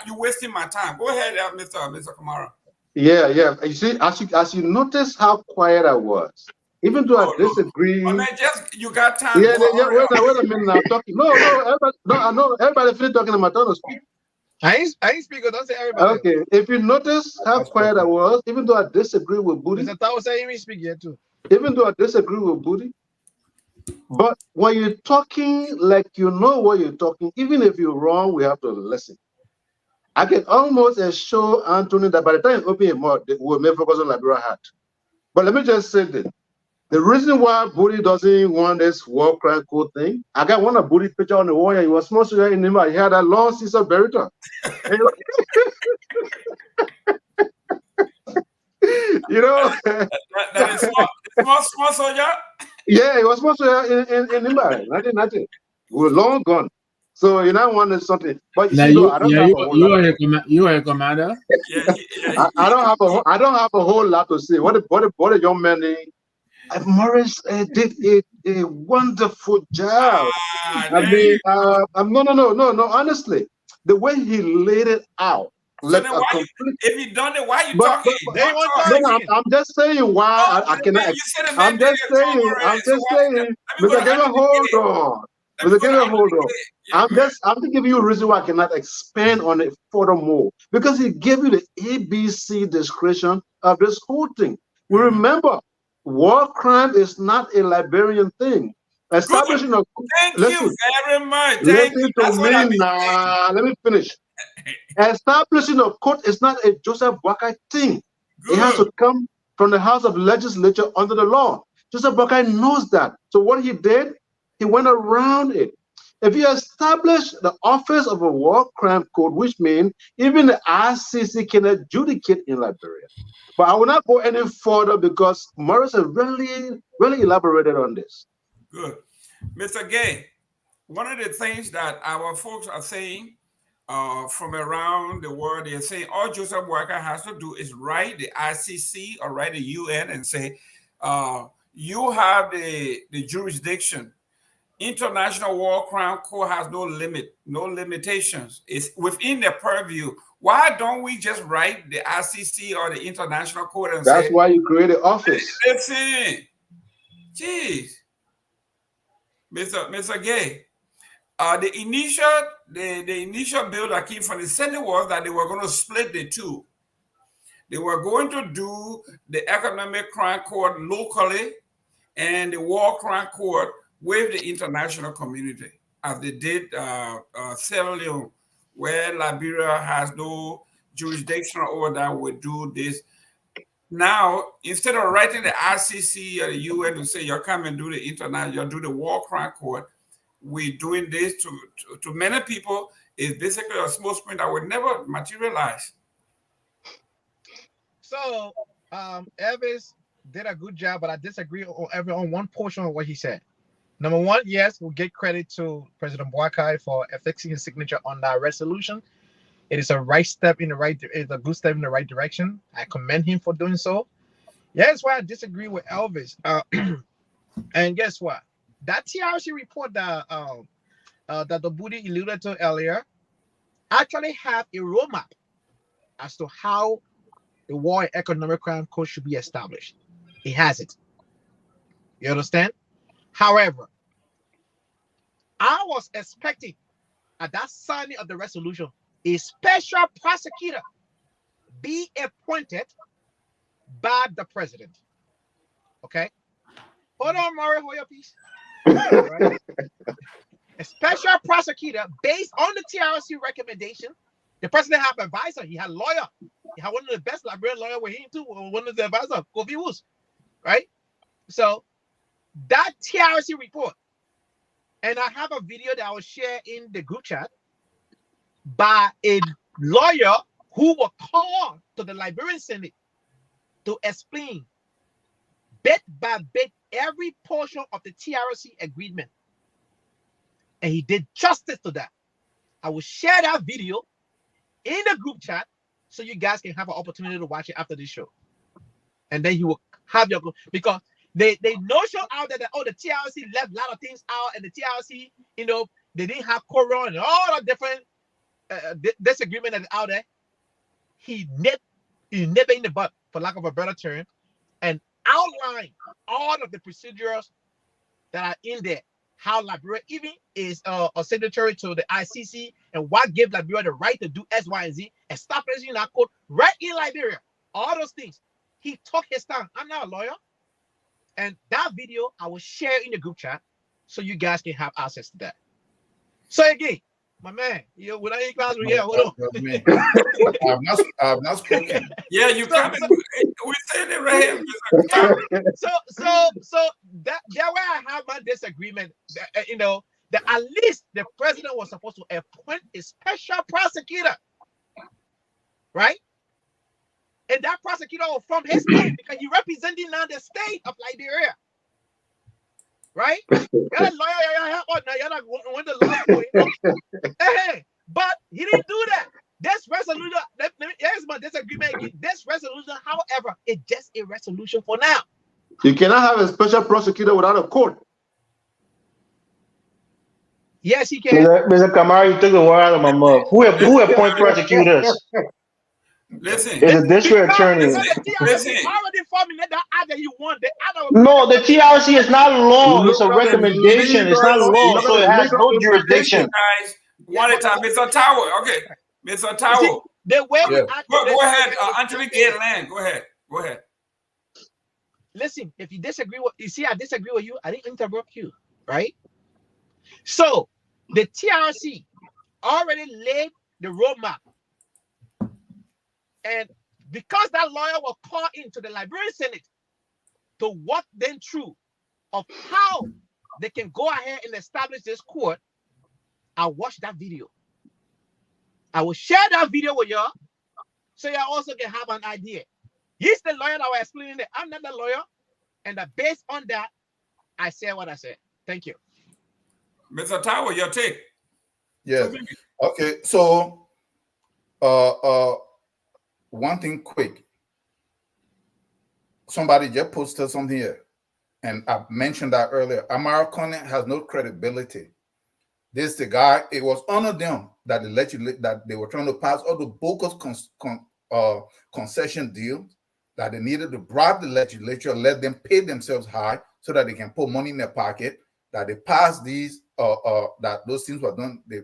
[SPEAKER 2] you're wasting my time. Go ahead, Mr. Kamara.
[SPEAKER 7] Yeah. You see, as you notice how quiet I was, even though I disagree.
[SPEAKER 2] Oh, man, you got time.
[SPEAKER 7] Yeah. Wait a minute. I'm talking. No. Everybody, no. I know everybody finished talking. I'm turn to speak.
[SPEAKER 8] I ain't speaking. Don't say everybody.
[SPEAKER 7] Okay. If you notice how quiet I was, even though I disagree with Booty.
[SPEAKER 8] Mr. Tao say he speak here too.
[SPEAKER 7] Even though I disagree with Booty. But when you're talking like you know what you're talking, even if you're wrong, we have to listen. I can almost assure Anthony that by the time you open your mouth, we'll make focus on Liberia Heart. But let me just say this. The reason why Booty doesn't want this war crime code thing, I got one of Booty picture on the wall, and he was supposed to in him. He had that long Caesar Berita. You know,
[SPEAKER 2] that is small soldier.
[SPEAKER 7] Yeah, he was supposed to in Nimba, nothing. We were long gone. So you know, wanted something. But you
[SPEAKER 9] Now
[SPEAKER 7] see, though, I don't have a whole lot.
[SPEAKER 9] You are a commander.
[SPEAKER 7] I don't have a whole lot to say. What a young man. Morris did a wonderful job. No. Honestly, the way he laid it out.
[SPEAKER 2] So then if you done it, why you talking?
[SPEAKER 7] I'm just saying why I cannot. I'm just saying. Mr. Gamer, hold on. Mr. Gamer, hold on. I'm just giving you a reason why I cannot expand on it furthermore, because he gave you the ABC description of this whole thing. We remember, war crime is not a Liberian thing. Establishing a
[SPEAKER 2] Thank you very much.
[SPEAKER 7] Listen to me now. Let me finish. Establishing a court is not a Joseph Boakai thing. It has to come from the House of Legislature under the law. Joseph Boakai knows that. So what he did, he went around it. If you establish the office of a war crime court, which means even the ICC can adjudicate in Liberia. But I will not go any further because Morris has really elaborated on this.
[SPEAKER 2] Good. Mr. Gay, one of the things that our folks are saying from around the world, they're saying all Joseph Boakai has to do is write the ICC or write the UN and say, you have the jurisdiction. International War Crime Court has no limitations. It's within their purview. Why don't we just write the ICC or the International Court and
[SPEAKER 7] That's
[SPEAKER 2] say,
[SPEAKER 7] why you created office.
[SPEAKER 2] Listen, jeez, Mr. Gay, the initial bill that came from the Senate was that they were going to split the two. They were going to do the Economic Crime Court locally and the War Crime Court with the international community, as they did Sierra Leone, where Liberia has no jurisdiction over that, would do this. Now, instead of writing the ICC or the UN to say you're coming and do the international, you'll do the War Crime Court, we're doing this to many people is basically a small sprint that would never materialize.
[SPEAKER 8] So, Elvis did a good job, but I disagree on one portion of what he said. Number one, yes, we'll give credit to President Boakai for affixing his signature on that resolution. It is a right step in the right. It's a good step in the right direction. I commend him for doing so. Yeah, that's why I disagree with Elvis. And guess what? That TRC report that that the Budi alluded to earlier, actually have a roadmap as to how the War and Economic Crime Code should be established. It has it. You understand? However, I was expecting at that signing of the resolution a special prosecutor be appointed by the president. Okay? Hold on, Murray, hold your peace. Right? A special prosecutor based on the TRC recommendation. The president had an advisor, he had a lawyer. He had one of the best Liberian lawyers with him too, one of the advisors, Kofi Woods. Right? So that TRC report, and I have a video that I will share in the group chat by a lawyer who was called to the Liberian Senate to explain bit by bit every portion of the TRC agreement. And he did justice to that. I will share that video in the group chat so you guys can have an opportunity to watch it after this show. And then you will have your, because they notion out that the TRC left a lot of things out, and the TRC, they didn't have quorum and all the different disagreement that's out there. He nipped in the butt, for lack of a better term, and outlined all of the procedures that are in there. How Liberia even is a signatory to the ICC, and what gave Liberia the right to do X, Y, and Z, establishing that code right in Liberia. All those things. He took his time. I'm not a lawyer. And that video I will share in the group chat so you guys can have access to that. So again, my man, without any class, here, hold on.
[SPEAKER 5] I've not spoken.
[SPEAKER 2] Yeah, you coming? We're saying it right here.
[SPEAKER 8] So that where I have my disagreement. That at least the president was supposed to appoint a special prosecutor, right? And that prosecutor was from his state because he representing now the state of Liberia, right? You're a lawyer, but he didn't do that. This resolution, here's my disagreement again. This resolution, however, is just a resolution for now.
[SPEAKER 7] You cannot have a special prosecutor without a court.
[SPEAKER 8] Yes, he can.
[SPEAKER 3] Mr. Kamara, you took the word out of my mouth. Who appoint prosecutors?
[SPEAKER 2] Listen.
[SPEAKER 3] It's a district attorney.
[SPEAKER 2] Listen.
[SPEAKER 8] Already forming that other you want.
[SPEAKER 3] No, the TRC is not law. It's a recommendation. It's not law, so it has no jurisdiction.
[SPEAKER 2] Guys, one at a time. Mr. Tower. Okay. Mr. Tower.
[SPEAKER 8] The way
[SPEAKER 2] go ahead. Anthony Galen. Go ahead.
[SPEAKER 8] Listen, if you disagree with I disagree with you, I didn't interrupt you, right? So the TRC already laid the roadmap. And because that lawyer was called into the Liberian Senate to walk them through of how they can go ahead and establish this court, I watched that video. I will share that video with y'all so y'all also can have an idea. He's the lawyer that was explaining that I'm not the lawyer, and that based on that, I said what I said. Thank you.
[SPEAKER 2] Mr. Tower, your take.
[SPEAKER 5] Yes. Okay. So, one thing quick. Somebody just posted something here, and I mentioned that earlier. Amara Conant has no credibility. This the guy. It was under them that they were trying to pass all the bogus concession deals that they needed to bribe the legislature, let them pay themselves high so that they can put money in their pocket. That they passed these. That those things were done. They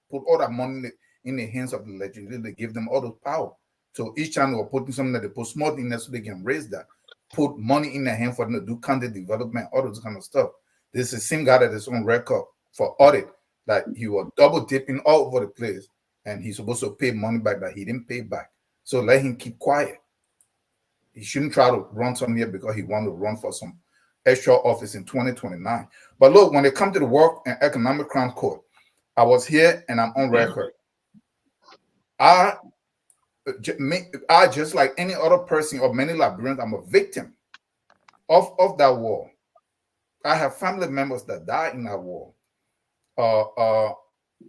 [SPEAKER 5] put all that money in the hands of the legislature. They give them all the power. So each time they were putting something that they put small in there so they can raise that, put money in their hand for them to do county development, all those kind of stuff. This is the same guy that is on record for audit, that he was double dipping all over the place, and he's supposed to pay money back that he didn't pay back. So let him keep quiet. He shouldn't try to run something here because he wanted to run for some extra office in 2029. But look, when it comes to the Work and Economic Crime Court, I was here and I'm on record. I just like any other person or many Liberians, I'm a victim of that war. I have family members that died in that war.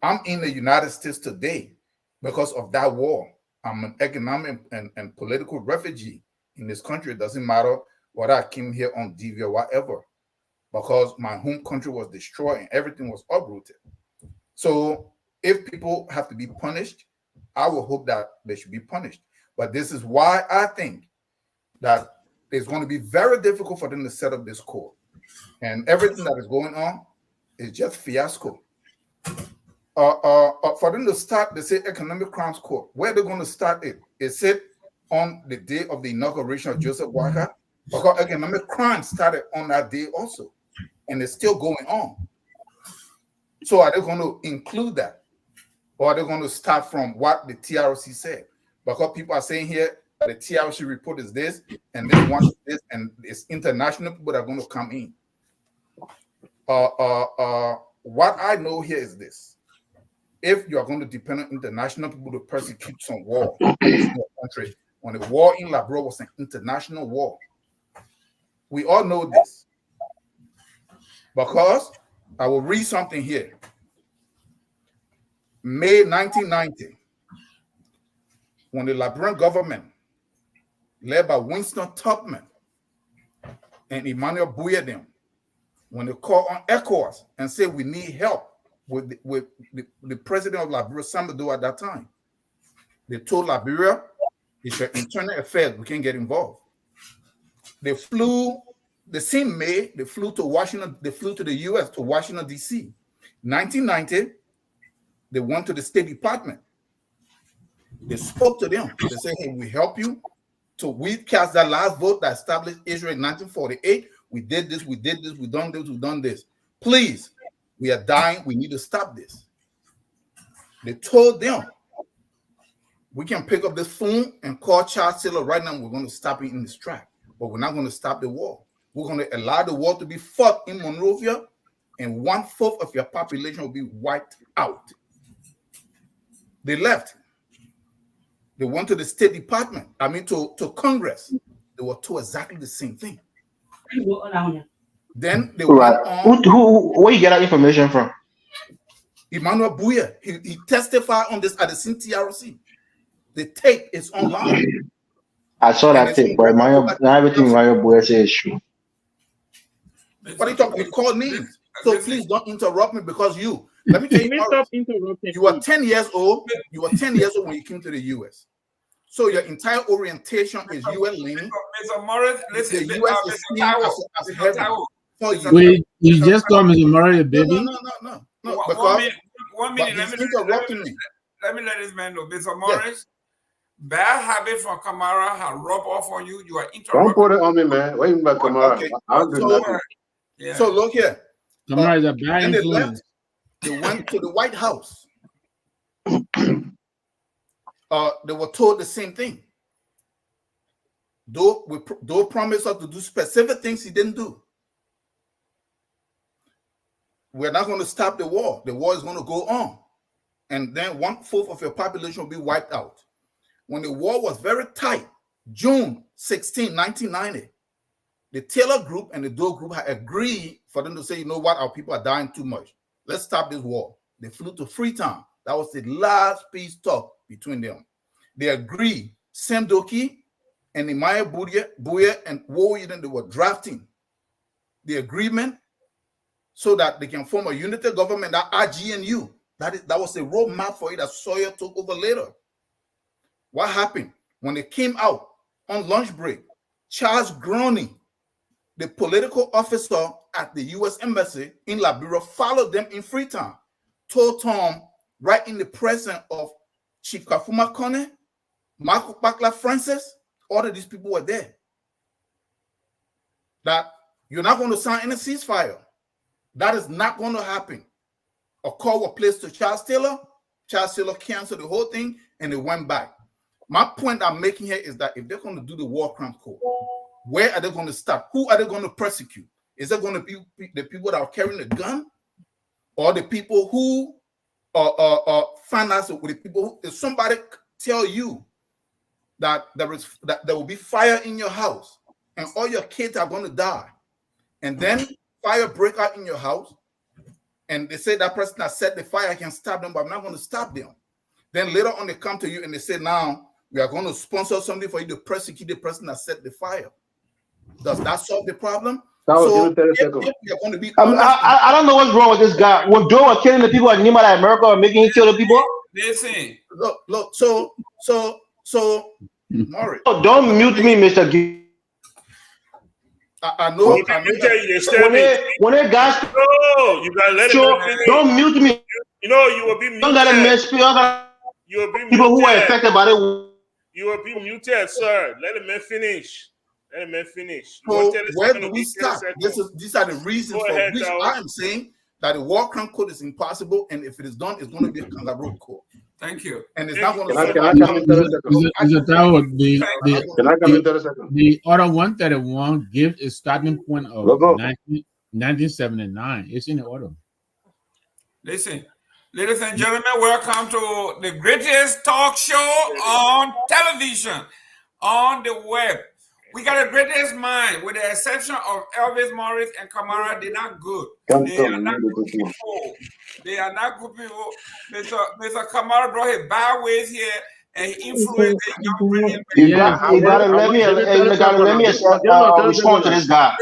[SPEAKER 5] I'm in the United States today because of that war. I'm an economic and political refugee in this country. It doesn't matter whether I came here on DV or whatever, because my home country was destroyed and everything was uprooted. So if people have to be punished, I will hope that they should be punished. But this is why I think that it's going to be very difficult for them to set up this court. And everything that is going on is just fiasco. For them to start, they say economic crimes court. Where they're going to start it? Is it on the day of the inauguration of Joseph Boakai? Because economic crimes started on that day also, and it's still going on. So are they going to include that? Or are they going to start from what the TRC said? Because people are saying here that the TRC report is this, and this one is this, and it's international people that are going to come in. What I know here is this. If you are going to depend on international people to persecute some war in your country, when the war in Liberia was an international war, we all know this. Because I will read something here. May 1990, when the Liberian government, led by Winston Tubman and Emmanuel Bouyedem, when they called on ECOWAS and said we need help with the president of Liberia, Samadou, at that time, they told Liberia, it's your internal affairs, we can't get involved. They flew, the same May, they flew to Washington, they flew to the US, to Washington, D.C. 1990, they went to the State Department. They spoke to them. They said, hey, we help you. So we cast that last vote that established Israel in 1948. We did this, we did this, we done this, we done this. Please, we are dying. We need to stop this. They told them, we can pick up this phone and call Charles Taylor right now. We're going to stop it in this track, but we're not going to stop the war. We're going to allow the war to be fought in Monrovia, and 1/4 of your population will be wiped out. They left. They went to the State Department, to Congress. They were told exactly the same thing. Then they went on.
[SPEAKER 3] Where you get that information from?
[SPEAKER 5] Emmanuel Bouye. He testified on this at the CTRC. The tape is online.
[SPEAKER 3] I saw that tape, but not everything Emmanuel Bouye says is true.
[SPEAKER 5] What are you talking? You call names. So please don't interrupt me, because let me tell you,
[SPEAKER 6] stop interrupting.
[SPEAKER 5] You were 10 years old. You were 10 years old when you came to the US. So your entire orientation is US leaning.
[SPEAKER 2] Mr. Morris, listen,
[SPEAKER 5] the US is seen as heaven.
[SPEAKER 9] Wait, you just call Mr. Morris a baby?
[SPEAKER 5] No.
[SPEAKER 2] One minute. Let me let this man know. Mr. Morris, bad habit from Kamara have rubbed off on you. You are interrupting.
[SPEAKER 7] Don't put it on me, man. Wait about Kamara.
[SPEAKER 5] Okay.
[SPEAKER 7] I'll do nothing.
[SPEAKER 5] Yeah. So look here.
[SPEAKER 9] Kamara is a bad influence.
[SPEAKER 5] They went to the White House. They were told the same thing. Though promised us to do specific things, he didn't do. We're not going to stop the war. The war is going to go on. And then 1/4 of your population will be wiped out. When the war was very tight, June 16, 1990, the Taylor group and the Doe group had agreed for them to say, you know what, our people are dying too much. Let's stop this war. They flew to Freetown. That was the last peace talk between them. They agreed. Sam Doki and Emmanuel Bouye and Woyeden, they were drafting the agreement so that they can form a unity government, that RGNU. That was a roadmap for it that Sawyer took over later. What happened? When they came out on lunch break, Charles Groening, the political officer at the U.S. Embassy in Liberia, followed them in Freetown, told Tom, right in the presence of Chief Kafuma Kone, Marco Bakla Francis, all of these people were there, that you're not going to sign any ceasefire. That is not going to happen. A call was placed to Charles Taylor. Charles Taylor canceled the whole thing, and they went back. My point I'm making here is that if they're going to do the war crime court, where are they going to start? Who are they going to persecute? Is it going to be the people that are carrying a gun, or the people who finance with the people who, if somebody tell you that there will be fire in your house and all your kids are going to die, and then fire break out in your house, and they say that person that set the fire, I can stop them, but I'm not going to stop them. Then later on they come to you and they say, now we are going to sponsor something for you to persecute the person that set the fire. Does that solve the problem? So
[SPEAKER 7] give me 30
[SPEAKER 5] if
[SPEAKER 7] seconds.
[SPEAKER 5] we are going to be
[SPEAKER 3] I,
[SPEAKER 5] honest,
[SPEAKER 3] I don't know what's wrong with this guy. When Joe was killing the people at Nima like America or making him kill the people,
[SPEAKER 2] Listen.
[SPEAKER 5] look, Maury,
[SPEAKER 3] oh, don't mute me, Mr. G.
[SPEAKER 5] I know
[SPEAKER 4] You
[SPEAKER 5] that.
[SPEAKER 3] When they guys
[SPEAKER 4] No, you gotta let him
[SPEAKER 3] show,
[SPEAKER 4] finish.
[SPEAKER 3] don't mute me.
[SPEAKER 4] You know, you will be
[SPEAKER 3] Don't let him
[SPEAKER 4] muted.
[SPEAKER 3] speak. Other
[SPEAKER 4] You will be
[SPEAKER 3] people who are
[SPEAKER 4] muted.
[SPEAKER 3] affected by it.
[SPEAKER 4] You will be muted, sir. Let him finish. Let him finish. You
[SPEAKER 5] So
[SPEAKER 4] want 30
[SPEAKER 5] where
[SPEAKER 4] seconds
[SPEAKER 5] do
[SPEAKER 4] to
[SPEAKER 5] we
[SPEAKER 4] be 30
[SPEAKER 5] start?
[SPEAKER 4] seconds.
[SPEAKER 5] These are the reasons
[SPEAKER 4] Go
[SPEAKER 5] for
[SPEAKER 4] ahead,
[SPEAKER 5] which
[SPEAKER 4] Tao.
[SPEAKER 5] I am saying that the war crime code is impossible, and if it is done, it's going to be a kangaroo court,
[SPEAKER 2] Thank you.
[SPEAKER 5] and it's not going to
[SPEAKER 7] Can I
[SPEAKER 5] survive.
[SPEAKER 7] come in 30 seconds? Can I come in 30 seconds?
[SPEAKER 9] The order 131 gives a starting point of
[SPEAKER 7] Go.
[SPEAKER 9] 1979. It's in the order.
[SPEAKER 2] Listen. Ladies and gentlemen, welcome to the greatest talk show on television, on the web. We got the greatest mind, with the exception of Elvis Morris and Kamara. They're not good. They are not good people. They are not good people. Mr. Kamara brought his bad ways here, and he influenced the young brilliant.
[SPEAKER 3] You gotta let me respond to this guy.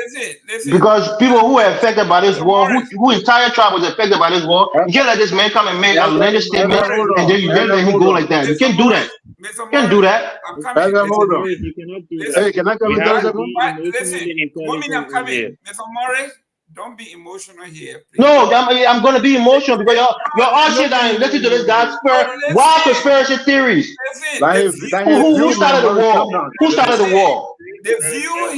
[SPEAKER 2] Listen.
[SPEAKER 3] Because people who are affected by this war, who entire tribe was affected by this war, you can't let this man come and make a landed statement and then you let him go like that. You can't do that. You can't do that.
[SPEAKER 2] I'm coming.
[SPEAKER 6] Morris, you cannot do that.
[SPEAKER 7] Hey, can I come
[SPEAKER 6] We
[SPEAKER 7] in
[SPEAKER 6] have
[SPEAKER 7] 30
[SPEAKER 6] to be
[SPEAKER 7] seconds?
[SPEAKER 2] Listen,
[SPEAKER 6] emotionally
[SPEAKER 2] what mean I'm
[SPEAKER 6] intelligent in
[SPEAKER 2] coming?
[SPEAKER 6] here.
[SPEAKER 2] Mr. Morris, don't be emotional here, please.
[SPEAKER 3] No, I'm going to be emotional because y'all all sit down and listen to this guy spur wild conspiracy theories.
[SPEAKER 2] Listen,
[SPEAKER 3] Who started the war? Who started the war?
[SPEAKER 2] the view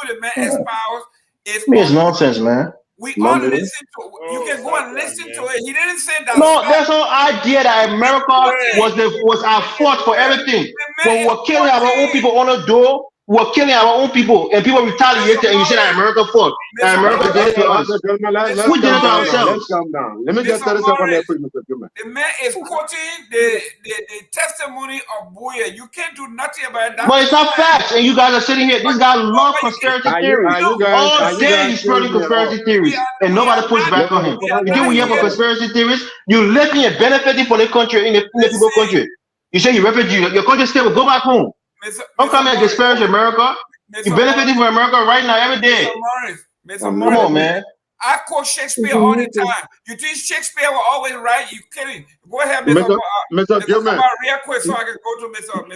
[SPEAKER 2] the man espoused is
[SPEAKER 3] It's nonsense, man.
[SPEAKER 2] we all listen to. You can go and listen to it. He didn't say that.
[SPEAKER 3] No, there's no idea that America was our fault for everything. When we were killing our own people on the door, we were killing our own people, and people retaliated, and you say that America fault. That America did it to us. We did it to ourselves.
[SPEAKER 7] Let's calm down. Let me get 30 seconds there, please, Mr. Gilman.
[SPEAKER 2] The man is quoting the testimony of Boya. You can't do nothing about that.
[SPEAKER 3] But it's not facts, and you guys are sitting here. These guys love conspiracy theories. All day he's spreading conspiracy theories, and nobody puts back on him. You think we here for conspiracy theories? You living and benefiting for the country in the people country. You say you refugee, your country still will go back home. Don't come and disparage America. You benefiting from America right now every day. Come on, man.
[SPEAKER 2] I quote Shakespeare all the time. You think Shakespeare will always right? You kidding? Go ahead, Mr.
[SPEAKER 7] Gilman.
[SPEAKER 2] Real quick, so I can go to Mr.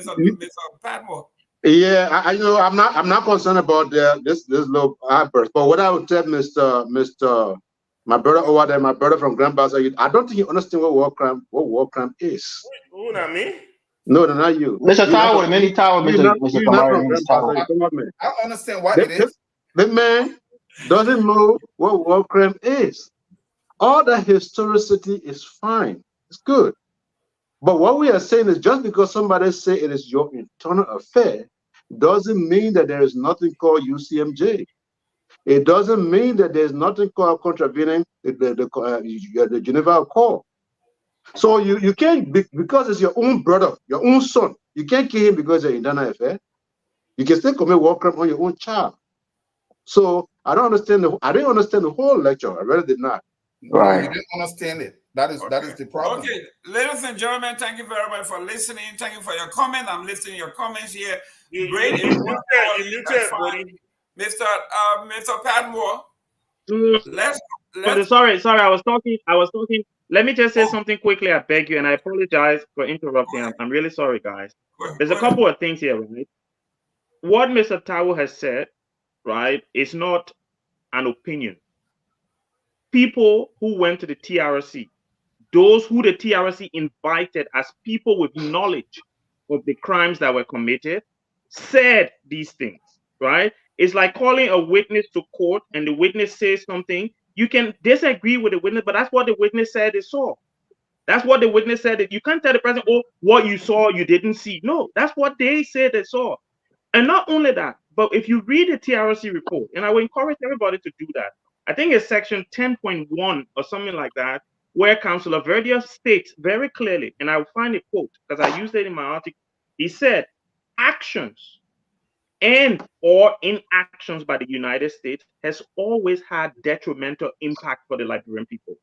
[SPEAKER 2] Padmore.
[SPEAKER 7] Yeah, I know. I'm not concerned about this little outburst. But what I would tell Mr. My brother over there, my brother from Grand Baza, I don't think you understand what war crime is.
[SPEAKER 4] Who, not me?
[SPEAKER 7] No, not you.
[SPEAKER 3] Mr. Tower, many Tower, Mr. Kamara.
[SPEAKER 5] I don't understand why it is.
[SPEAKER 7] The man doesn't know what war crime is. All the historicity is fine. It's good. But what we are saying is just because somebody say it is your internal affair doesn't mean that there is nothing called UCMJ. It doesn't mean that there's nothing called contravening the Geneva Accord. So you can't, because it's your own brother, your own son, you can't kill him because it's an internal affair. You can still commit war crime on your own child. So I didn't understand the whole lecture. I really did not.
[SPEAKER 3] Right.
[SPEAKER 5] You didn't understand it. That is the problem.
[SPEAKER 2] Okay, ladies and gentlemen, thank you very much for listening. Thank you for your comment. I'm listening to your comments here. Great.
[SPEAKER 4] You muted, buddy.
[SPEAKER 2] Mr. Padmore.
[SPEAKER 6] Sorry, I was talking. Let me just say something quickly. I beg you, and I apologize for interrupting. I'm really sorry, guys. There's a couple of things here, right? What Mr. Tao has said, right, is not an opinion. People who went to the TRC, those who the TRC invited as people with knowledge of the crimes that were committed, said these things, right? It's like calling a witness to court and the witness says something. You can disagree with the witness, but that's what the witness said they saw. That's what the witness said. That you can't tell the person, oh, what you saw, you didn't see. No, that's what they said they saw. And not only that, but if you read the TRC report, and I will encourage everybody to do that, I think it's section 10.1 or something like that, where Councillor Verdia states very clearly, and I will find a quote because I used it in my article. He said, actions and or inactions by the United States has always had detrimental impact for the Liberian people,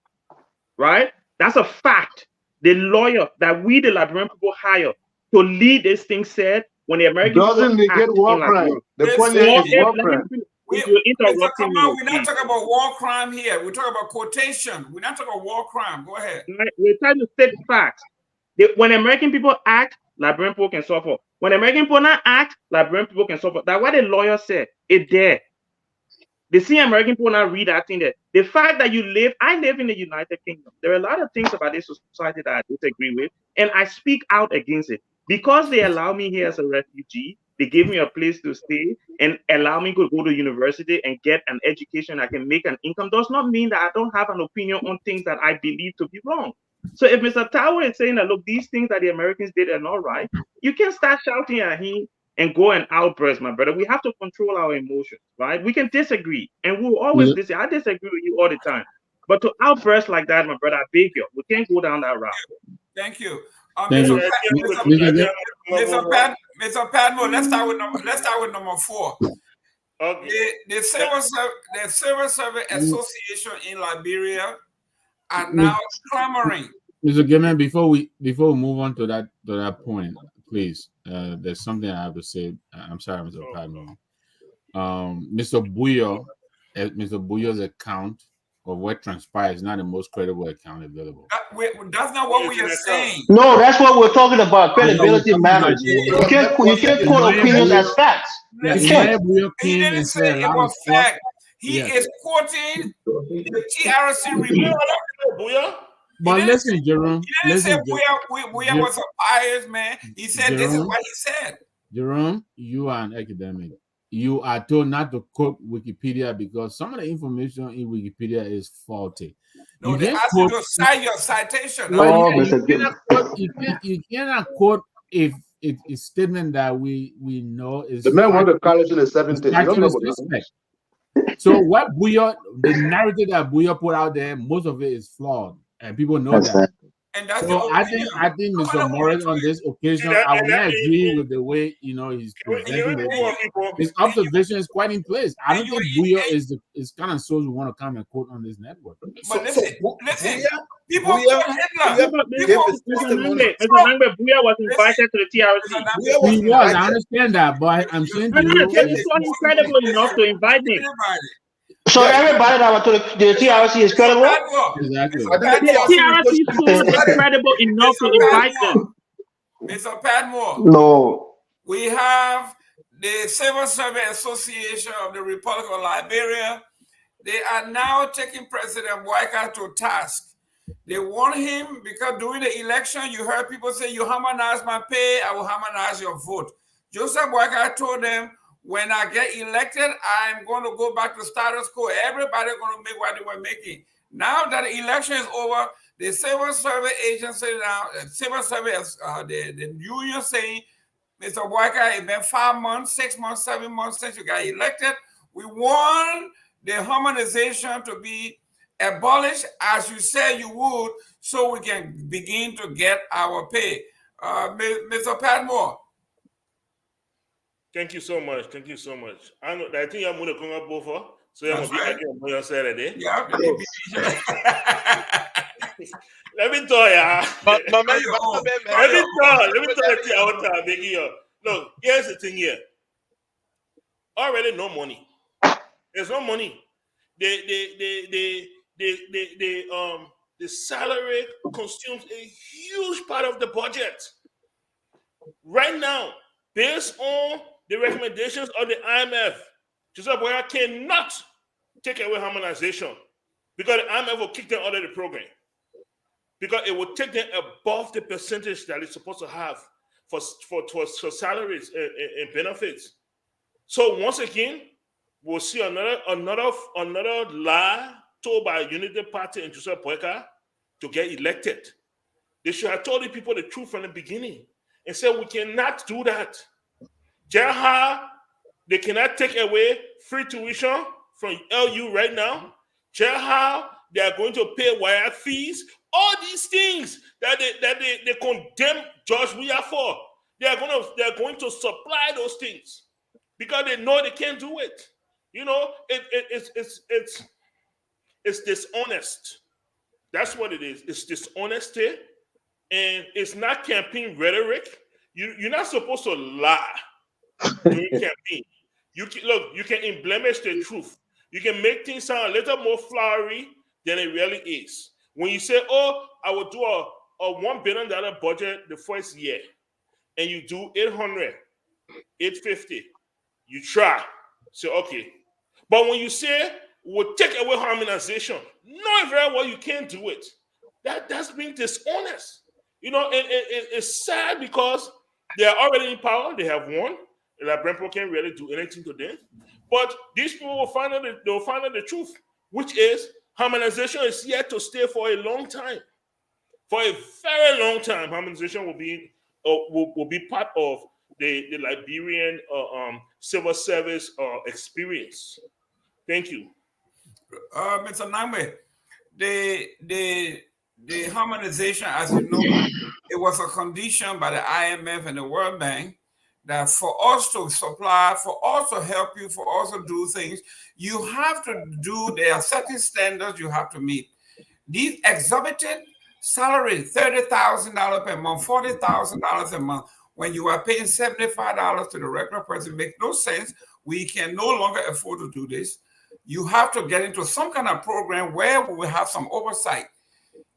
[SPEAKER 6] right? That's a fact. The lawyer that we, the Liberian people, hire to lead this thing said, when the American
[SPEAKER 7] doesn't negate war crime. The point is war crime.
[SPEAKER 6] you're
[SPEAKER 2] Mr.
[SPEAKER 6] interrupting me,
[SPEAKER 2] Kamal, we're not
[SPEAKER 6] please.
[SPEAKER 2] talking about war crime here. We're talking about quotation. We're not talking about war crime. Go ahead.
[SPEAKER 6] We're trying to state facts. When American people act, Liberian people can suffer. When American people not act, Liberian people can suffer. That's what the lawyer said. It's there. They see American people not read that thing there. The fact that I live in the United Kingdom. There are a lot of things about this society that I disagree with, and I speak out against it. Because they allow me here as a refugee, they give me a place to stay and allow me to go to university and get an education. I can make an income. Does not mean that I don't have an opinion on things that I believe to be wrong. So if Mr. Tower is saying that, look, these things that the Americans did are not right, you can start shouting at him and go and outburst, my brother. We have to control our emotions, right? We can disagree, and we'll always disagree. I disagree with you all the time. But to outburst like that, my brother, I beg you, we can't go down that route.
[SPEAKER 2] Thank you.
[SPEAKER 9] Thank you.
[SPEAKER 2] Mr. Padmore, let's start with number 4.
[SPEAKER 4] Okay.
[SPEAKER 2] The Civil Service Association in Liberia are now clamoring.
[SPEAKER 9] Mr. Gamer, before we move on to that point, please, there's something I have to say. I'm sorry, Mr. Padmore. Mr. Buyo's account of what transpired is not the most credible account available.
[SPEAKER 2] That's not what we are saying.
[SPEAKER 3] No, that's what we're talking about. Credibility matters. You can't quote opinions as facts. You can't.
[SPEAKER 2] He didn't say it was fact. He is quoting the TRC report.
[SPEAKER 9] But listen, Jerome.
[SPEAKER 2] He didn't say Buya was a biased man. He said this is what he said.
[SPEAKER 9] Jerome, you are an academic. You are told not to quote Wikipedia because some of the information in Wikipedia is faulty.
[SPEAKER 2] No, they ask you to cite your citation.
[SPEAKER 9] You cannot quote if it's a statement that we know is.
[SPEAKER 7] The man went to college in the 70s. You don't know about
[SPEAKER 9] so what the narrative that Buya put out there, most of it is flawed, and people know that.
[SPEAKER 2] And that's
[SPEAKER 9] so I think Mr. Morris on this occasion, I would not agree with the way he's presenting it. His observation is quite in place. I don't think Buya is kind of souls who want to come and quote on this network.
[SPEAKER 2] But listen, people quote Hitler.
[SPEAKER 6] Buya was invited to the TRC.
[SPEAKER 9] He was. I understand that, but I'm saying to you,
[SPEAKER 6] it's not incredible enough to invite him.
[SPEAKER 3] So everybody that went to the TRC is credible?
[SPEAKER 9] Exactly.
[SPEAKER 6] The TRC tool is credible enough to invite them.
[SPEAKER 2] Mr. Padmore.
[SPEAKER 3] No.
[SPEAKER 2] We have the Civil Service Association of the Republic of Liberia. They are now taking President Boakai to task. They want him because during the election, you heard people say, you harmonize my pay, I will harmonize your vote. Joseph Boakai told them, when I get elected, I'm going to go back to status quo. Everybody's going to make what they were making. Now that the election is over, the Civil Service Agency now, Civil Service, the union saying, Mr. Boakai, it's been 5 months, 6 months, 7 months since you got elected. We want the harmonization to be abolished, as you said you would, so we can begin to get our pay. Mr. Padmore.
[SPEAKER 4] Thank you so much. Thank you so much. I think I'm going to come up over. So I'm going to be arguing on your Saturday.
[SPEAKER 2] Yeah.
[SPEAKER 4] Let me tell you. Let me tell you. Look, here's the thing here. Already no money. There's no money. The salary consumes a huge part of the budget. Right now, based on the recommendations of the IMF, Joseph Boakai cannot take away harmonization because the IMF will kick them out of the program because it will take them above the percentage that it's supposed to have for salaries and benefits. So once again, we'll see another lie told by a Unity Party and Joseph Boakai to get elected. They should have told the people the truth from the beginning and said we cannot do that. Jaha, they cannot take away free tuition from LU right now. Jaha, they are going to pay wire fees. All these things that they condemn George Weah for, they are going to supply those things because they know they can't do it. You know, it's dishonest. That's what it is. It's dishonesty, and it's not campaign rhetoric. You're not supposed to lie during campaign. You can look, you can embellish the truth. You can make things sound a little more flowery than it really is. When you say, "Oh, I will do a $1 billion budget the first year," and you do 800, 850, you try. Say, okay. But when you say we'll take away harmonization, knowing very well you can't do it, that's being dishonest. You know, and it's sad because they are already in power. They have won. And like Brempo can't really do anything to them. But these people will find out they'll find out the truth, which is harmonization is yet to stay for a long time. For a very long time, harmonization will be part of the Liberian civil service experience. Thank you.
[SPEAKER 2] Mr. Nangbe, the harmonization, as you know, it was a condition by the IMF and the World Bank that for us to supply, for us to help you, for us to do things, you have to do, there are certain standards you have to meet. These exorbitant salaries, $30,000 per month, $40,000 a month, when you are paying $75 to the regular person, make no sense. We can no longer afford to do this. You have to get into some kind of program where we will have some oversight.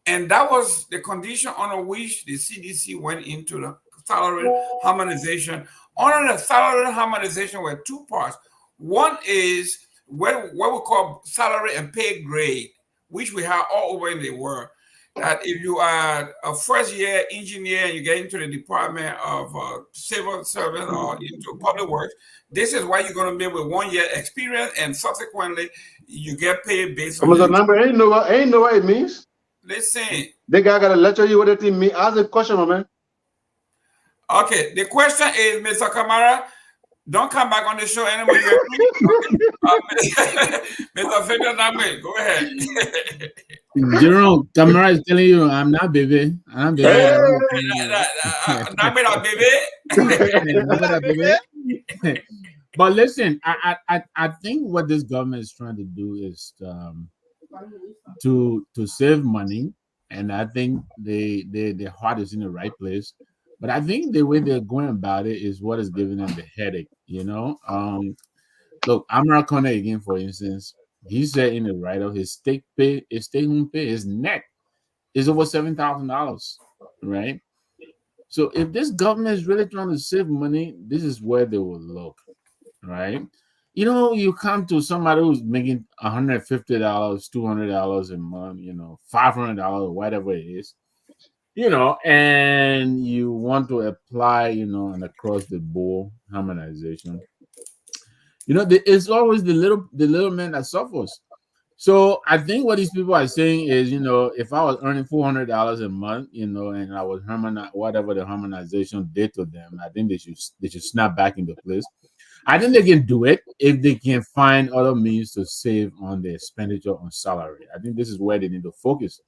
[SPEAKER 2] And that was the condition under which the CDC went into the salary harmonization. Under the salary harmonization were two parts. One is what we call salary and pay grade, which we have all over in the world. That if you are a first year engineer and you get into the Department of Civil Service or into public works, this is why you're going to be with 1 year experience, and subsequently you get paid based on
[SPEAKER 7] the number. Ain't know what it means.
[SPEAKER 2] Listen.
[SPEAKER 7] The guy got to lecture you what it means. Ask a question, my man.
[SPEAKER 2] Okay, the question is, Mr. Kamara, don't come back on the show anymore. You Mr. Feder Nangbe, go ahead.
[SPEAKER 9] Jerome, Kamara is telling you, I'm not baby. I'm baby.
[SPEAKER 2] Nangbe not baby.
[SPEAKER 9] But listen, I think what this government is trying to do is to save money, and I think their heart is in the right place. But I think the way they're going about it is what is giving them the headache. You know, look, Amara Kone again, for instance, he said in the write-up his stay home pay, his net is over $7,000, right? So if this government is really trying to save money, this is where they will look, right? You know, you come to somebody who's making $150, $200 a month, you know, $500, whatever it is, you know, and you want to apply, you know, an across the board harmonization. You know, it's always the little man that suffers. So I think what these people are saying is, you know, if I was earning $400 a month, you know, and I was whatever the harmonization did to them, I think they should snap back into place. I think they can do it if they can find other means to save on the expenditure on salary. I think this is where they need to focus.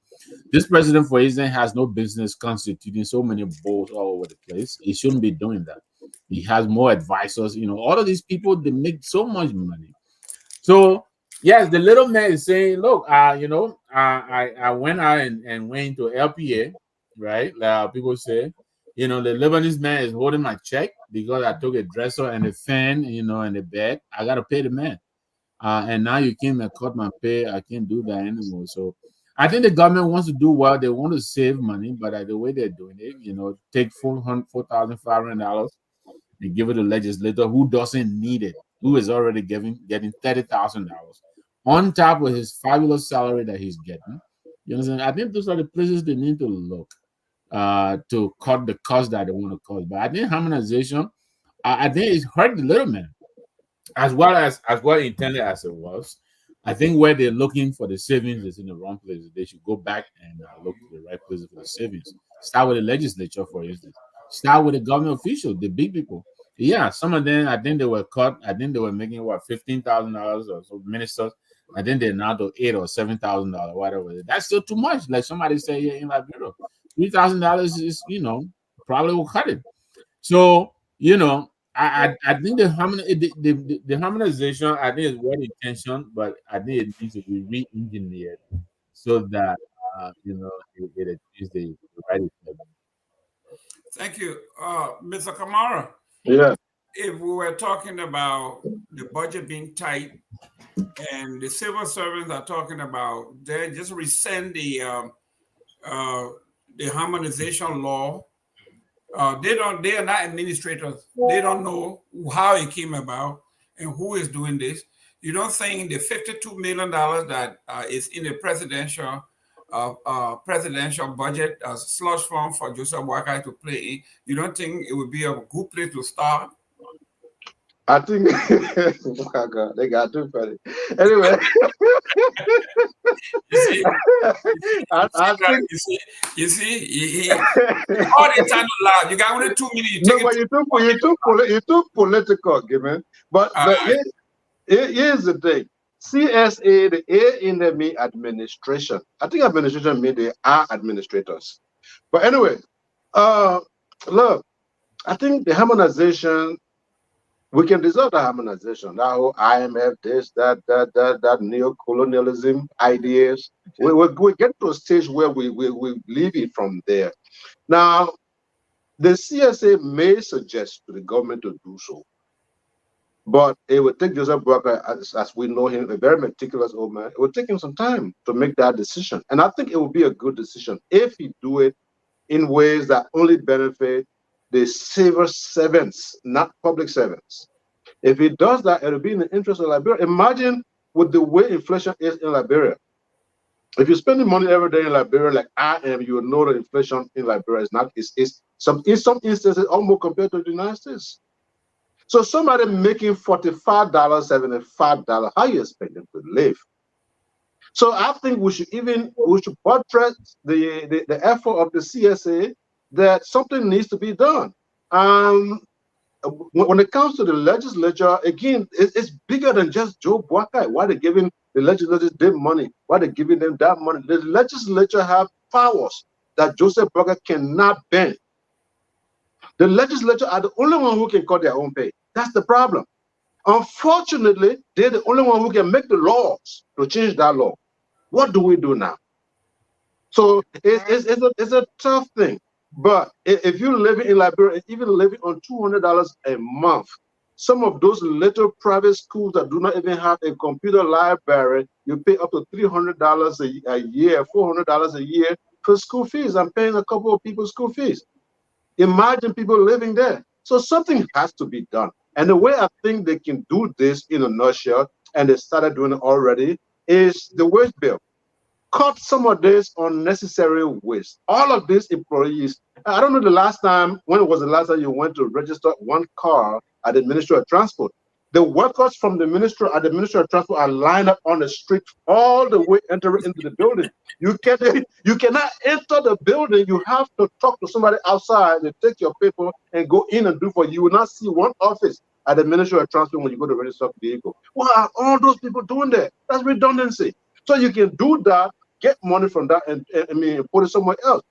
[SPEAKER 9] This president, for instance, has no business constituting so many boards all over the place. He shouldn't be doing that. He has more advisors. You know, all of these people, they make so much money. So yes, the little man is saying, look, you know, I went out and went into LPA, right? Like people say, you know, the Lebanese man is holding my check because I took a dresser and a fan, you know, and a bed. I got to pay the man. And now you came and cut my pay. I can't do that anymore. So I think the government wants to do well. They want to save money, but the way they're doing it, you know, take $4,500 and give it to a legislator who doesn't need it, who is already getting $30,000 on top of his fabulous salary that he's getting. You understand? I think those are the places they need to look to cut the cost that they want to cut. But I think harmonization, I think it's hurt the little man as well intended as it was. I think where they're looking for the savings is in the wrong place. They should go back and look to the right places for the savings. Start with the legislature, for instance. Start with the government officials, the big people. Yeah, some of them, I think they were cut. I think they were making $15,000 or so ministers. I think they're now to $8,000 or $7,000, whatever. That's still too much. Like somebody said here in Liberia, $3,000 is, you know, probably will cut it. So, you know, I think the harmonization, I think is well intentioned, but I think it needs to be re-engineered so that you know it achieves the right effect.
[SPEAKER 2] Thank you, Mr. Kamara.
[SPEAKER 7] Yeah.
[SPEAKER 2] If we were talking about the budget being tight, and the civil servants are talking about they just rescind the harmonization law. They are not administrators. They don't know how it came about and who is doing this. You don't think the $52 million that is in the presidential budget as slush fund for Joseph Boakai to play in, you don't think it would be a good place to start?
[SPEAKER 7] I think, oh my God, they got too funny. Anyway,
[SPEAKER 2] You see,
[SPEAKER 7] I think
[SPEAKER 2] you see, he all the time to laugh. You got only 2 minutes. You
[SPEAKER 7] no,
[SPEAKER 2] take
[SPEAKER 7] but you too political, Gimme. But here's the thing: CSA, the A in the me administration. I think administration mean they are administrators. But anyway, look, I think the harmonization. We can dissolve the harmonization. That whole IMF, this, that neo-colonialism ideas. We get to a stage where we leave it from there. Now, the CSA may suggest to the government to do so, but it would take Joseph Boakai, as we know him, a very meticulous old man. It would take him some time to make that decision, and I think it would be a good decision if he do it in ways that only benefit the civil servants, not public servants. If he does that, it'll be in the interest of Liberia. Imagine with the way inflation is in Liberia. If you're spending money every day in Liberia, like I am, you will know that inflation in Liberia is not in some instances almost compared to the United States. So somebody making $45, $75, how you expect them to live? So I think we should buttress the effort of the CSA that something needs to be done. When it comes to the legislature, again, it's bigger than just Joe Boakai. Why they giving the legislators them money? Why they giving them that money? The legislature have powers that Joseph Boakai cannot bend. The legislature are the only one who can cut their own pay. That's the problem. Unfortunately, they're the only one who can make the laws to change that law. What do we do now? So it's a tough thing. But if you're living in Liberia, even living on $200 a month, some of those little private schools that do not even have a computer library, you pay up to $300 a year, $400 a year for school fees. I'm paying a couple of people's school fees. Imagine people living there. So something has to be done. And the way I think they can do this in a nutshell, and they started doing it already, is the wage bill. Cut some of this unnecessary waste. All of these employees, I don't know when was the last time you went to register one car at the Ministry of Transport. The workers from the Ministry of Transport are lined up on the street all the way entering into the building. You cannot enter the building. You have to talk to somebody outside. They take your paper and go in and do for you. You will not see one office at the Ministry of Transport when you go to register a vehicle. What are all those people doing there? That's redundancy. So you can do that, get money from that, and put it somewhere else.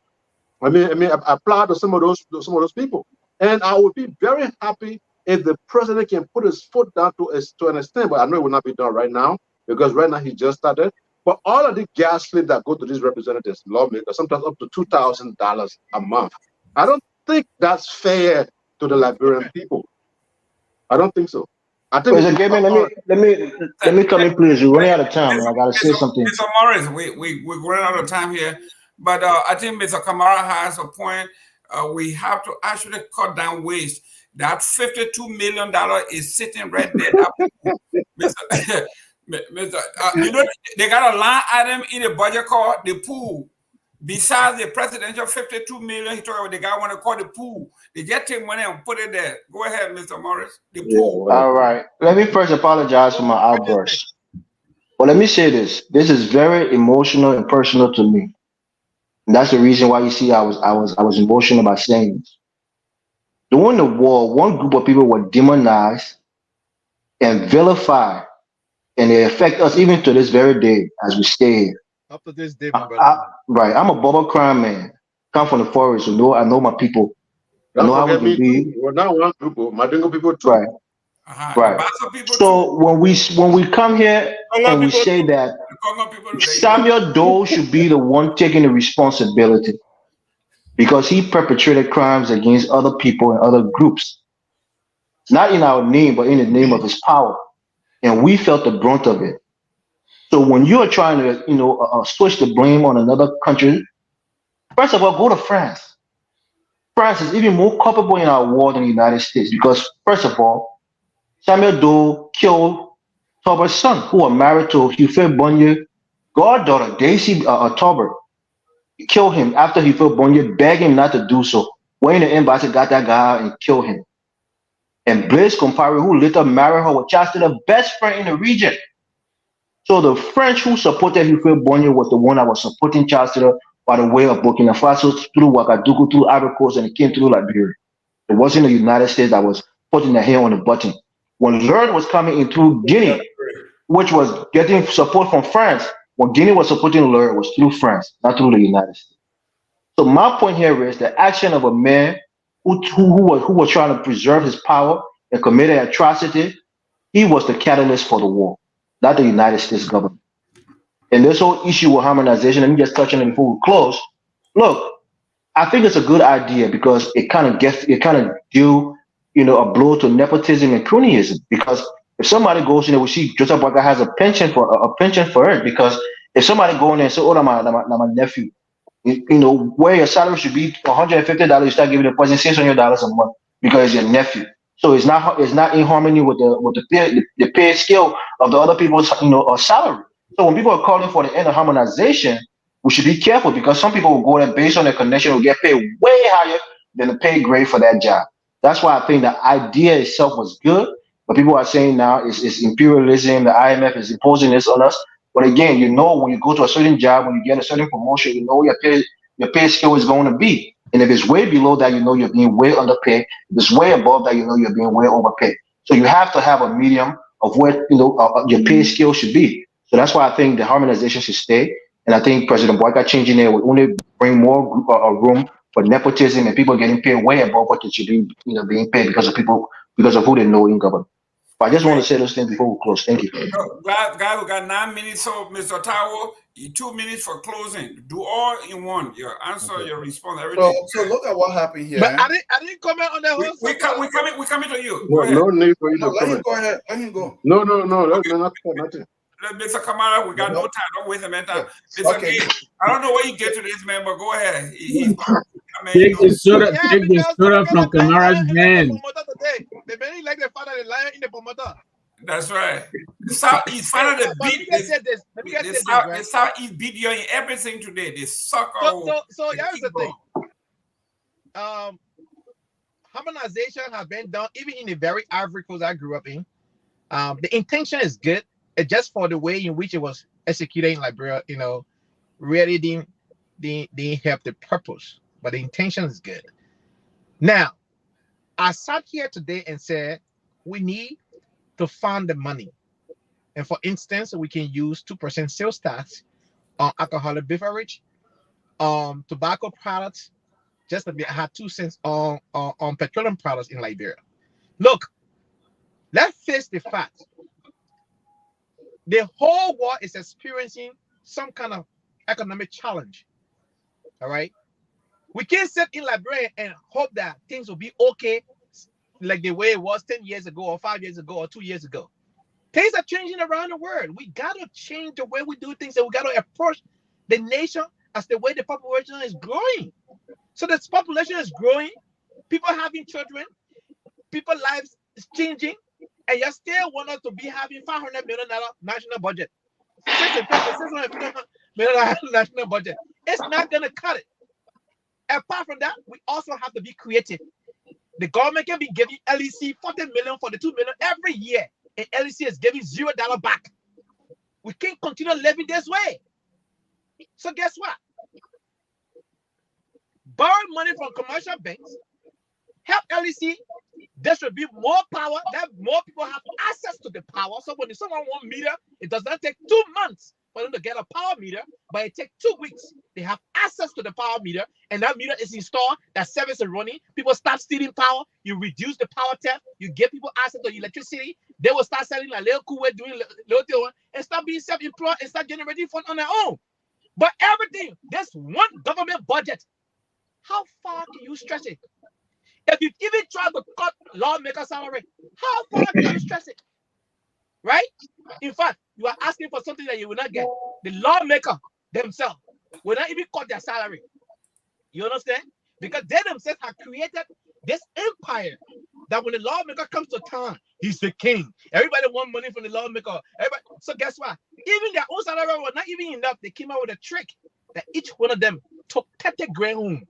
[SPEAKER 7] Apply to some of those people. And I would be very happy if the president can put his foot down to an extent, but I know it will not be done right now, because right now he just started. But all of the gas slips that go to these representatives, lawmakers, sometimes up to $2,000 a month. I don't think that's fair to the Liberian people. I don't think so. I think
[SPEAKER 3] let me come in, please. We're running out of time, and I gotta say something.
[SPEAKER 2] Mr. Morris, we're running out of time here, but I think Mr. Kamara has a point. We have to actually cut down waste. That $52 million is sitting right there. Mr. They got a line item in the budget called the pool. Besides the presidential $52 million, he talking about the guy want to call the pool. They just take money and put it there. Go ahead, Mr. Morris. The pool.
[SPEAKER 3] All right. Let me first apologize for my outburst. But let me say this. This is very emotional and personal to me. And that's the reason why you see I was emotional about saying this. During the war, one group of people were demonized and vilified, and they affect us even to this very day as we stay here.
[SPEAKER 8] Up to this day, my brother.
[SPEAKER 3] Right. I'm a Bobo crime man. Come from the forest, so I know my people. I know how we be.
[SPEAKER 7] We're not one group, Madingo people too.
[SPEAKER 3] Right. Right. So when we come here and we say that Samuel Doe should be the one taking the responsibility, because he perpetrated crimes against other people and other groups, not in our name, but in the name of his power. and we felt the brunt of it. So when you are trying to, switch the blame on another country, first of all, go to France. France is even more culpable in our war than the United States because, first of all, Samuel Doe killed Tauber's son, who was married to Hufei Bonye goddaughter, Daisy Tauber. Killed him after Hufei Bonye begged him not to do so. When the embassy got that guy out and killed him. And Blaise Compaoré, who later married her, was Chancellor, the best friend in the region. So the French who supported Hufei Bonye was the one that was supporting Chancellor by the way of Burkina Faso, through Ouagadougou, through Ivory Coast, and it came through Liberia. It wasn't the United States that was putting their hand on the button. When Lerd was coming in through Guinea, which was getting support from France, when Guinea was supporting Lerd, was through France, not through the United States. So my point here is the action of a man who was trying to preserve his power and committed atrocity. He was the catalyst for the war, not the United States government. And this whole issue with harmonization, let me just touch on it before we close. Look, I think it's a good idea because it kind of deal, a blow to nepotism and cronyism. Because if somebody goes in there, we see Joseph Boakai has a pension for it. Because if somebody go in there and say, "Oh, my nephew," where your salary should be $150, you start giving the person $600 a month because it's your nephew. So it's not in harmony with the pay scale of the other people's salary. So when people are calling for the end of harmonization, we should be careful because some people will go there based on their connection will get paid way higher than the pay grade for that job. That's why I think the idea itself was good, but people are saying now it's imperialism. The IMF is imposing this on us. But again, when you go to a certain job, when you get a certain promotion, your pay scale is going to be. And if it's way below that, you're being way underpaid. If it's way above that, you're being way overpaid. So you have to have a medium of where your pay scale should be. So that's why I think the harmonization should stay. And I think President Boakai changing it will only bring more room for nepotism and people getting paid way above what they should be, being paid because of who they know in government. But I just want to say those things before we close. Thank you.
[SPEAKER 2] Guy, we got 9 minutes. So, Mr. Taiwo, 2 minutes for closing. Do all in one. Your answer, your response, everything.
[SPEAKER 5] So look at what happened here.
[SPEAKER 8] But I didn't comment on the whole.
[SPEAKER 2] We coming to you.
[SPEAKER 7] No, no need for you to
[SPEAKER 5] let him
[SPEAKER 7] comment.
[SPEAKER 5] go ahead. Let him go.
[SPEAKER 7] No, nothing.
[SPEAKER 2] Mr. Kamara, we got no time. Don't waste a time.
[SPEAKER 5] Okay.
[SPEAKER 2] I don't know where you get to this, man, but go ahead.
[SPEAKER 9] Take the soda from Kamara's hand.
[SPEAKER 8] They very like the father, the lion in the promoter.
[SPEAKER 2] That's right. The Southeast finally beat the Southeast beat you in everything today. They suck all.
[SPEAKER 8] So here's the thing. Harmonization has been done even in the very Ivory Coast I grew up in. The intention is good. It's just for the way in which it was executed in Liberia, really didn't help the purpose. But the intention is good. Now, I sat here today and said we need to fund the money. And for instance, we can use 2% sales tax on alcoholic beverage, tobacco products, just to have 2 cents on petroleum products in Liberia. Look, let's face the fact. The whole world is experiencing some kind of economic challenge. All right. We can't sit in Liberia and hope that things will be okay like the way it was 10 years ago or 5 years ago or 2 years ago. Things are changing around the world. We got to change the way we do things, and we got to approach the nation as the way the population is growing. So this population is growing, people having children, people's lives is changing, and you still want us to be having $500 million national budget. $600 million national budget. It's not going to cut it. Apart from that, we also have to be creative. The government can be giving LEC $40 million for the $2 million every year, and LEC is giving $0 back. We can't continue living this way. So guess what? Borrow money from commercial banks, help LEC distribute more power, that more people have access to the power. So when someone wants meter, it does not take 2 months for them to get a power meter, but it takes 2 weeks. They have access to the power meter, and that meter is installed, that service is running. People start stealing power. You reduce the power theft. You give people access to electricity. They will start selling like little cool way, doing little thing, and start being self-employed and start generating funds on their own. But everything, there's one government budget. How far can you stretch it? If you even try to cut lawmaker salary, how far can you stretch it?
[SPEAKER 10] right? In fact, you are asking for something that you will not get. The lawmaker themselves will not even cut their salary. You understand? Because they themselves have created this empire that when the lawmaker comes to town, he's the king. Everybody want money from the lawmaker. Everybody. So guess what? Even their own salary was not even enough. They came out with a trick that each one of them took 30 grand home.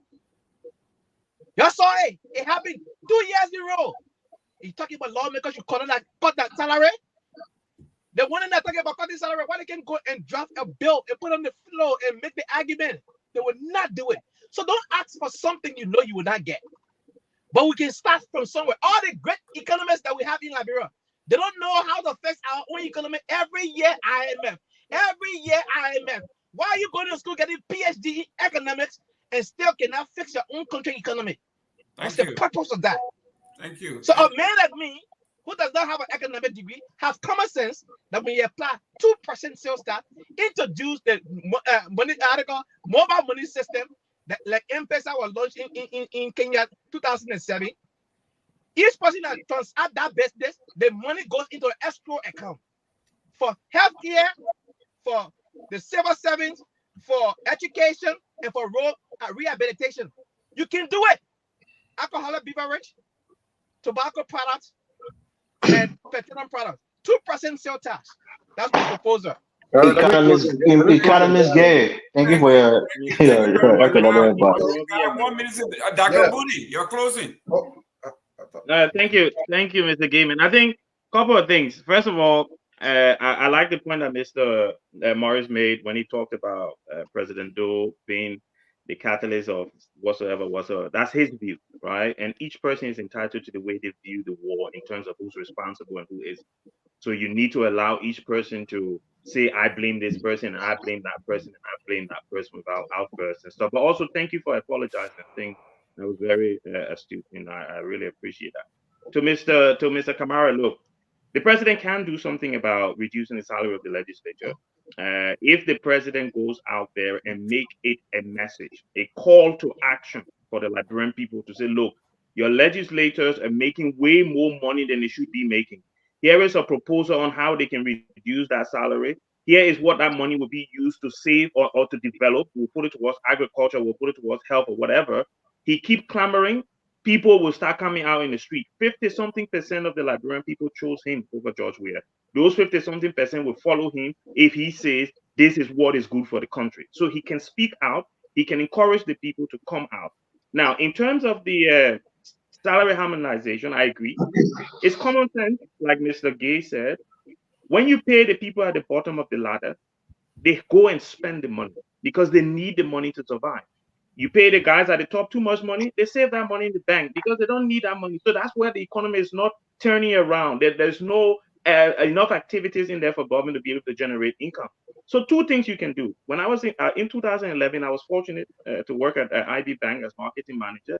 [SPEAKER 10] You saw it. It happened 2 years in a row. You talking about lawmakers should cut that salary? The one that talking about cutting salary, why they can go and draft a bill and put on the floor and make the argument? They would not do it. So don't ask for something you know you will not get. But we can start from somewhere. All the great economists that we have in Liberia, they don't know how to fix our own economy. Every year IMF. Every year IMF. Why are you going to school getting PhD in economics and still cannot fix your own country economy? What's the purpose of that?
[SPEAKER 2] Thank you.
[SPEAKER 10] So a man like me, who does not have an economic degree, have common sense that when you apply 2% sales tax, introduce the money article, mobile money system that like M-Pesa was launched in Kenya 2007. Each person that transact that business, the money goes into an escrow account for healthcare, for the civil servants, for education, and for road rehabilitation. You can do it. Alcoholic beverage, tobacco products, and petroleum products. 2% sales tax. That's my proposal.
[SPEAKER 3] Economist Gay. Thank you for your economic advice.
[SPEAKER 2] 1 minute. Dr. Booty, you're closing.
[SPEAKER 6] Thank you, Mr. Gaiman. I think a couple of things. First of all, I like the point that Mr. Morris made when he talked about President Doe being the catalyst of whatsoever. That's his view, right? And each person is entitled to the way they view the war in terms of who's responsible and who isn't. So you need to allow each person to say, I blame this person, and I blame that person, and I blame that person without outbursts and stuff. But also, thank you for apologizing. I think that was very astute, and I really appreciate that. To Mr. Kamara, look, the president can do something about reducing the salary of the legislature. If the president goes out there and make it a message, a call to action for the Liberian people to say, look, your legislators are making way more money than they should be making. Here is a proposal on how they can reduce that salary. Here is what that money will be used to save or to develop. We'll put it towards agriculture, we'll put it towards health or whatever. He keep clamoring, people will start coming out in the street. 50-something% of the Liberian people chose him over George Weah. Those 50-something% will follow him if he says this is what is good for the country. So he can speak out, he can encourage the people to come out. Now, in terms of the salary harmonization, I agree. It's common sense, like Mr. Gay said. When you pay the people at the bottom of the ladder, they go and spend the money because they need the money to survive. You pay the guys at the top too much money, they save that money in the bank because they don't need that money. So that's where the economy is not turning around. There's no enough activities in there for government to be able to generate income. So two things you can do. When I was in 2011, I was fortunate to work at IB Bank as marketing manager.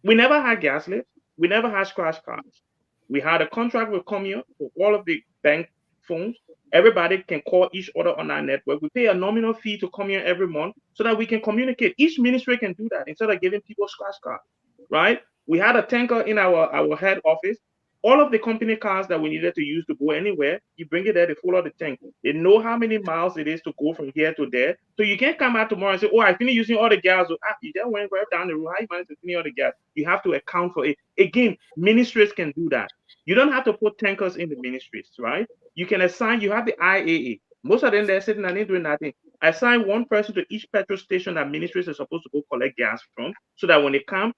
[SPEAKER 6] We never had gas lifts. We never had scratch cards. We had a contract with Commune for all of the bank phones. Everybody can call each other on our network. We pay a nominal fee to Commune every month so that we can communicate. Each ministry can do that instead of giving people scratch cards, right? We had a tanker in our head office. All of the company cars that we needed to use to go anywhere, you bring it there, they fill out the tank. They know how many miles it is to go from here to there. So you can't come out tomorrow and say, oh, I finished using all the gas. You just went right down the road. How you managed to finish all the gas? You have to account for it. Again, ministries can do that. You don't have to put tankers in the ministries, right? You can assign, you have the IAA. Most of them, they're sitting and they're doing nothing. Assign one person to each petrol station that ministries are supposed to go collect gas from so that when they come,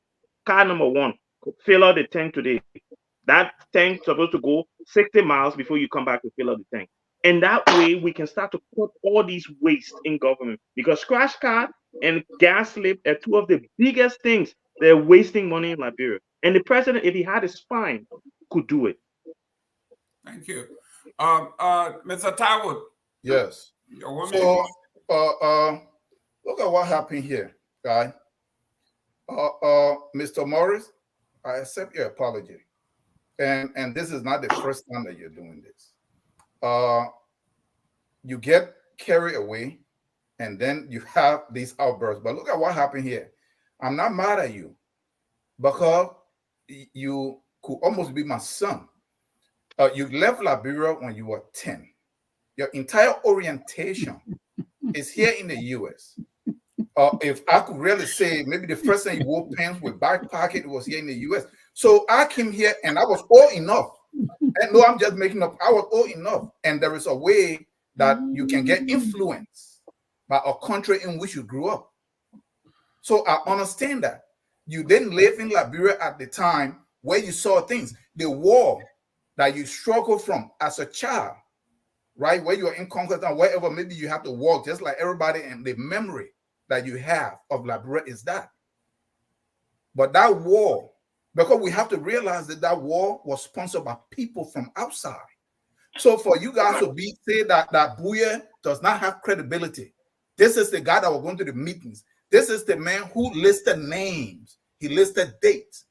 [SPEAKER 6] car number one, fill out the tank today. That tank's supposed to go 60 miles before you come back to fill up the tank. And that way we can start to cut all these waste in government because scratch card and gas slip are two of the biggest things they're wasting money in Liberia. And the president, if he had a spine, could do it.
[SPEAKER 2] Thank you. Mr. Tywood.
[SPEAKER 5] Yes. So look at what happened here, guy. Mr. Morris, I accept your apology. And this is not the first time that you're doing this. You get carried away and then you have these outbursts. But look at what happened here. I'm not mad at you because you could almost be my son. You left Liberia when you were 10. Your entire orientation is here in the US. If I could really say, maybe the first time you wore pants with back pocket was here in the US. So I came here and I was old enough. And no, I'm just making up. I was old enough. And there is a way that you can get influence by a country in which you grew up. So I understand that. You didn't live in Liberia at the time where you saw things. The war that you struggled from as a child, right? Where you're in conflict and wherever, maybe you have to walk just like everybody, and the memory that you have of Liberia is that. But that war, because we have to realize that that war was sponsored by people from outside. So for you guys to say that Buya does not have credibility, this is the guy that was going to the meetings. This is the man who listed names. He listed dates.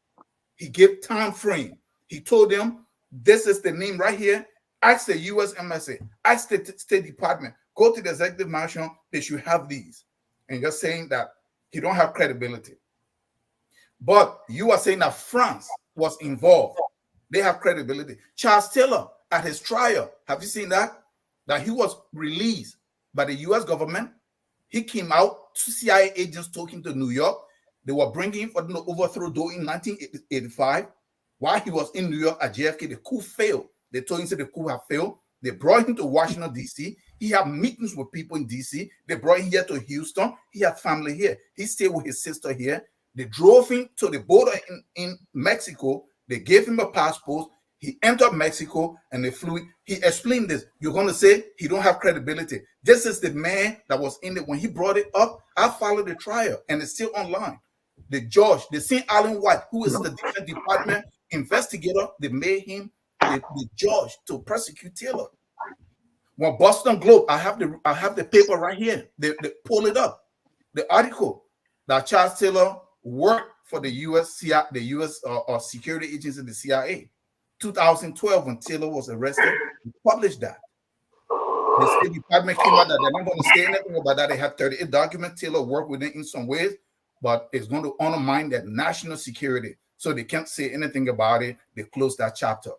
[SPEAKER 5] He gave time frame. He told them, this is the name right here. Ask the US Embassy. Ask the State Department. Go to the executive mansion. They should have these. And you're saying that he don't have credibility. But you are saying that France was involved. They have credibility. Charles Taylor at his trial, have you seen that? That he was released by the US government. He came out, 2 CIA agents took him to New York. They were bringing him for the overthrow in 1985. While he was in New York at JFK, the coup failed. They told him that the coup had failed. They brought him to Washington, D.C. He had meetings with people in D.C. They brought him here to Houston. He had family here. He stayed with his sister here. They drove him to the border in Mexico. They gave him a passport. He entered Mexico and they flew. He explained this. You're going to say he don't have credibility. This is the man that was in it. When he brought it up, I followed the trial and it's still online. The judge, they seen Alan White, who is the Defense Department investigator. They made him the judge to prosecute Taylor. Well, Boston Globe, I have the paper right here. They pull it up. The article that Charles Taylor worked for the U.S. security agency, the CIA. 2012, when Taylor was arrested, he published that. The State Department came out that they're not going to say anything about that. They have 38 documents. Taylor worked with it in some ways, but it's going to undermine their national security. So they can't say anything about it. They closed that chapter.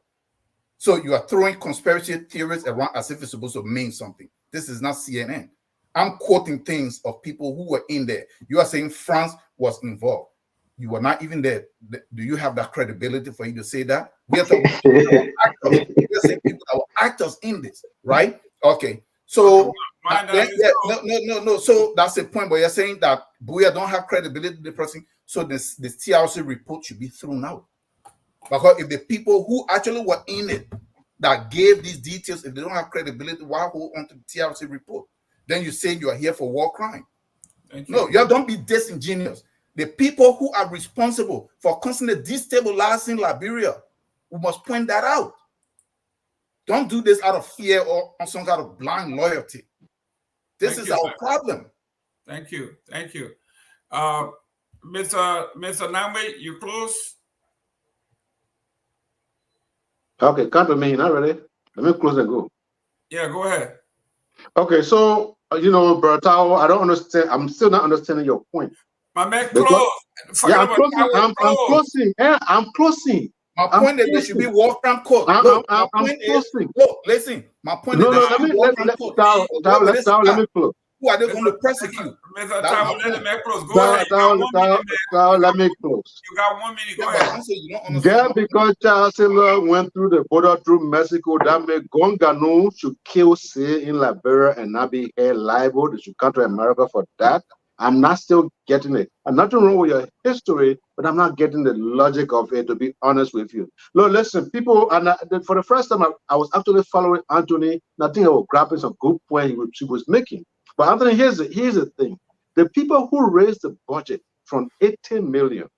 [SPEAKER 5] So you are throwing conspiracy theories around as if it's supposed to mean something. This is not CNN. I'm quoting things of people who were in there. You are saying France was involved. You were not even there. Do you have that credibility for you to say that? We are talking about actors. We are saying people that were actors in this, right? Okay. So no. So that's the point. But you're saying that Buya don't have credibility, the person. So this TRC report should be thrown out. Because if the people who actually were in it that gave these details, if they don't have credibility, why hold on to the TRC report? Then you say you are here for war crime. No, you don't be disingenuous. The people who are responsible for constantly destabilizing Liberia, we must point that out. Don't do this out of fear or on some kind of blind loyalty. This is our problem.
[SPEAKER 2] Thank you. Thank you. Mr. Nambe, you close?
[SPEAKER 7] Okay, count on me. Not ready. Let me close and go.
[SPEAKER 2] Yeah, go ahead.
[SPEAKER 7] Okay, so Bertao, I don't understand. I'm still not understanding your point.
[SPEAKER 2] My man, close.
[SPEAKER 7] Yeah, I'm closing. I'm closing. Yeah, I'm closing.
[SPEAKER 5] My point is there should be war crime court.
[SPEAKER 7] I'm closing.
[SPEAKER 5] Look, listen. My point is there should be war crime court.
[SPEAKER 7] Let me close.
[SPEAKER 5] Who are they going to prosecute?
[SPEAKER 2] Mr. Tao, let me close. Go ahead.
[SPEAKER 7] Let me close.
[SPEAKER 2] You got 1 minute. Go ahead.
[SPEAKER 7] Yeah, because Charles Taylor went through the border through Mexico, that made Gongano should kill say in Liberia and not be held liable. They should come to America for that. I'm not still getting it. I'm nothing wrong with your history, but I'm not getting the logic of it, to be honest with you. Look, listen, people, and for the first time, I was actually following Anthony, and I think I was grabbing some good point he was making. But Anthony, here's the thing. The people who raised the budget from 80 million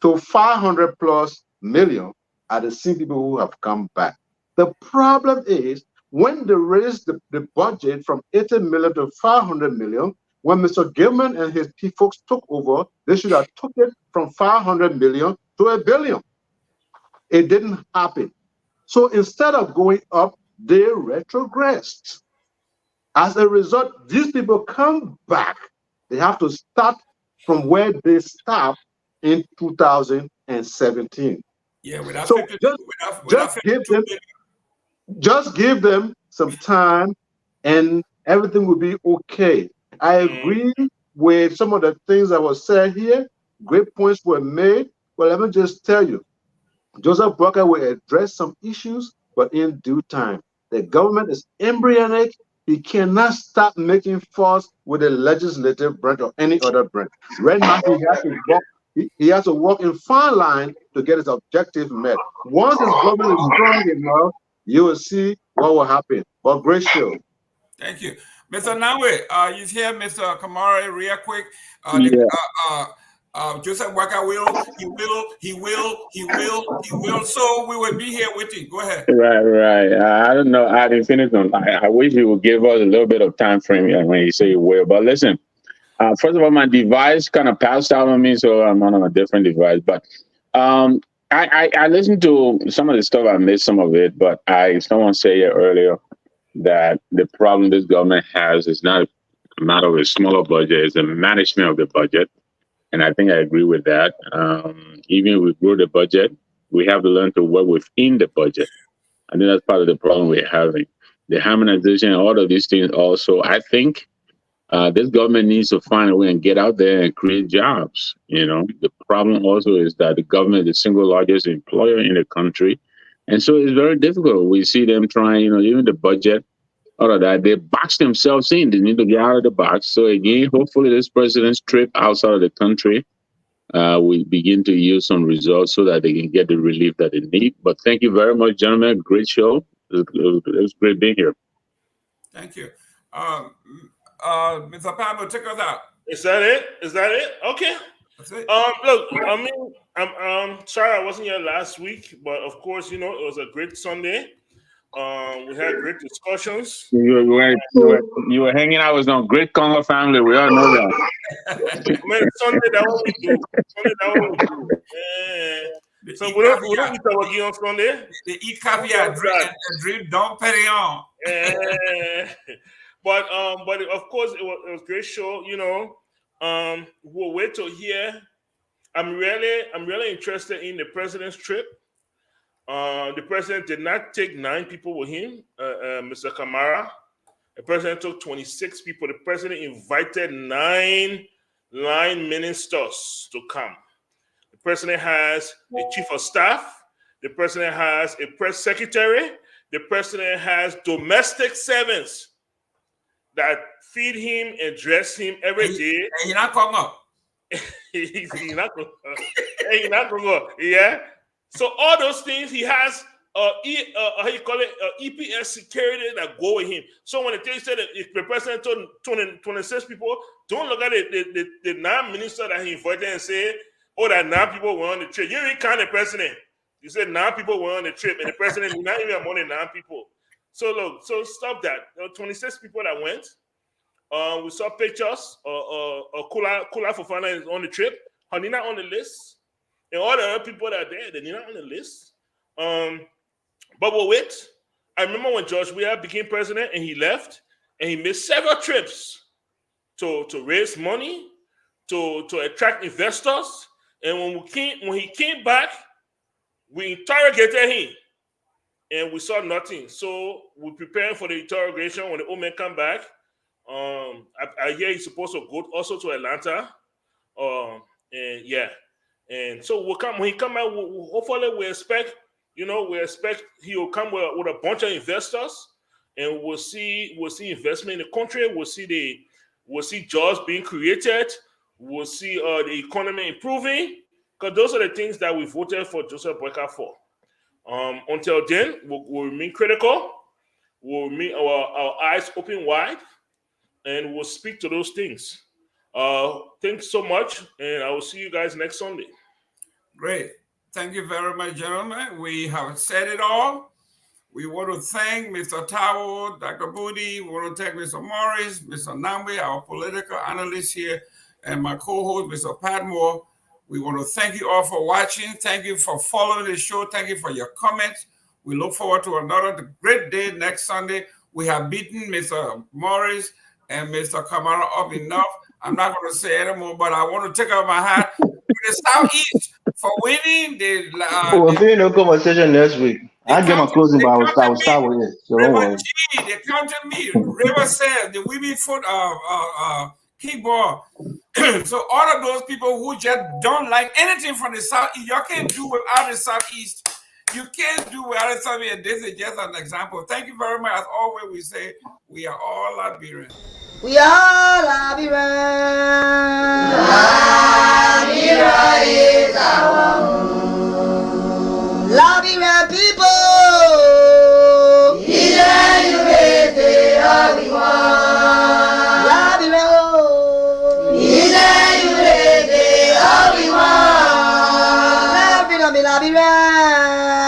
[SPEAKER 7] to 500 plus million are the same people who have come back. The problem is when they raised the budget from 80 million to 500 million, when Mr. Gilman and his folks took over, they should have took it from 500 million to $1 billion. It didn't happen. So instead of going up, they retrogressed. As a result, these people come back. They have to start from where they stopped in 2017.
[SPEAKER 2] Yeah, without
[SPEAKER 7] so just give them. Just give them some time and everything will be okay. I agree with some of the things that were said here. Great points were made. But let me just tell you, Joseph Boakai will address some issues, but in due time. The government is embryonic. He cannot stop making fuss with the legislative branch or any other branch. Right now, he has to walk in fine line to get his objective met. Once his government is strong enough, you will see what will happen. But great show.
[SPEAKER 2] Thank you. Mr. Nawe, you hear Mr. Kamara real quick? Joseph Boakai he will. So we will be here waiting. Go ahead.
[SPEAKER 11] Right. I don't know. I didn't finish on. I wish he would give us a little bit of time frame when he say he will. But listen, first of all, my device kind of passed out on me, so I'm on a different device. But I listened to some of the stuff. I missed some of it, but someone said it earlier that the problem this government has is not a matter of a smaller budget; it's the management of the budget. And I think I agree with that. Even if we grow the budget, we have to learn to work within the budget. I think that's part of the problem we're having. The harmonization and all of these things also, I think this government needs to find a way and get out there and create jobs. The problem also is that the government is the single largest employer in the country. And so it's very difficult. We see them trying, even the budget, all of that, they box themselves in. They need to get out of the box. So again, hopefully this president's trip outside of the country will begin to yield some results so that they can get the relief that they need. But thank you very much, gentlemen. Great show. It was great being here.
[SPEAKER 2] Thank you. Mr. Pablo, take us out.
[SPEAKER 4] Is that it? Okay.
[SPEAKER 2] That's it.
[SPEAKER 4] Look, I mean, I'm sorry I wasn't here last week, but of course, it was a great Sunday. We had great discussions.
[SPEAKER 11] You were hanging out with some great Congo family. We all know that.
[SPEAKER 4] Man, Sunday that what we do. Yeah. So we don't eat our game on Sunday.
[SPEAKER 2] They eat caviar, drink Dom Perignon.
[SPEAKER 4] Yeah. But of course it was a great show. We'll wait till here. I'm really interested in the president's trip. The president did not take 9 people with him, Mr. Kamara. The president took 26 people. The president invited 9 ministers to come. The president has a chief of staff. The president has a press secretary. The president has domestic servants that feed him and dress him every day.
[SPEAKER 2] And you're not coming up.
[SPEAKER 4] He's not going to. Yeah. So all those things, he has EPS security that go with him. So when they said that if the president told 26 people, don't look at the 9 ministers that he invited and say, that 9 people were on the trip. You ain't kind of president. You said 9 people were on the trip, and the president did not even have more than 9 people. So look, stop that. There were 26 people that went. We saw pictures. Kula Fofana is on the trip. Hanina on the list. And all the other people that are there, they're not on the list. But we'll wait. I remember when George Weah became president and he left, and he made several trips to raise money, to attract investors. And when he came back, we interrogated him, and we saw nothing. So we're preparing for the interrogation when the old man come back. I hear he's supposed to go also to Atlanta. And yeah. And so when he come out, hopefully we expect he will come with a bunch of investors, and we'll see investment in the country. We'll see jobs being created. We'll see the economy improving, because those are the things that we voted for Joseph Boakai for. Until then, we'll remain critical. We'll remain our eyes open wide, and we'll speak to those things. Thanks so much, and I will see you guys next Sunday.
[SPEAKER 2] Great. Thank you very much, gentlemen. We have said it all. We want to thank Mr. Tao, Dr. Booty. We want to thank Mr. Morris, Mr. Nambi, our political analyst here, and my co-host, Mr. Padmore. We want to thank you all for watching. Thank you for following the show. Thank you for your comments. We look forward to another great day next Sunday. We have beaten Mr. Morris and Mr. Kamara up enough. I'm not going to say anymore, but I want to take off my hat to the Southeast for winning the.
[SPEAKER 3] We'll be in a conversation next week. I get my closing,
[SPEAKER 2] They
[SPEAKER 3] but I
[SPEAKER 2] counted
[SPEAKER 3] will
[SPEAKER 2] me.
[SPEAKER 3] start with it. So don't
[SPEAKER 2] River
[SPEAKER 3] worry.
[SPEAKER 2] G, they counted me. River said the Weeby foot kickball. So all of those people who just don't like anything from the Southeast, y'all can't do without the Southeast. You can't do without the Southeast. And this is just an example. Thank you very much. As always, we say we are all Liberians.
[SPEAKER 12] We are Liberians. Liberia is our home. Liberian people. USA, all we want. Liberia, USA, all we want. Liberia, Liberia.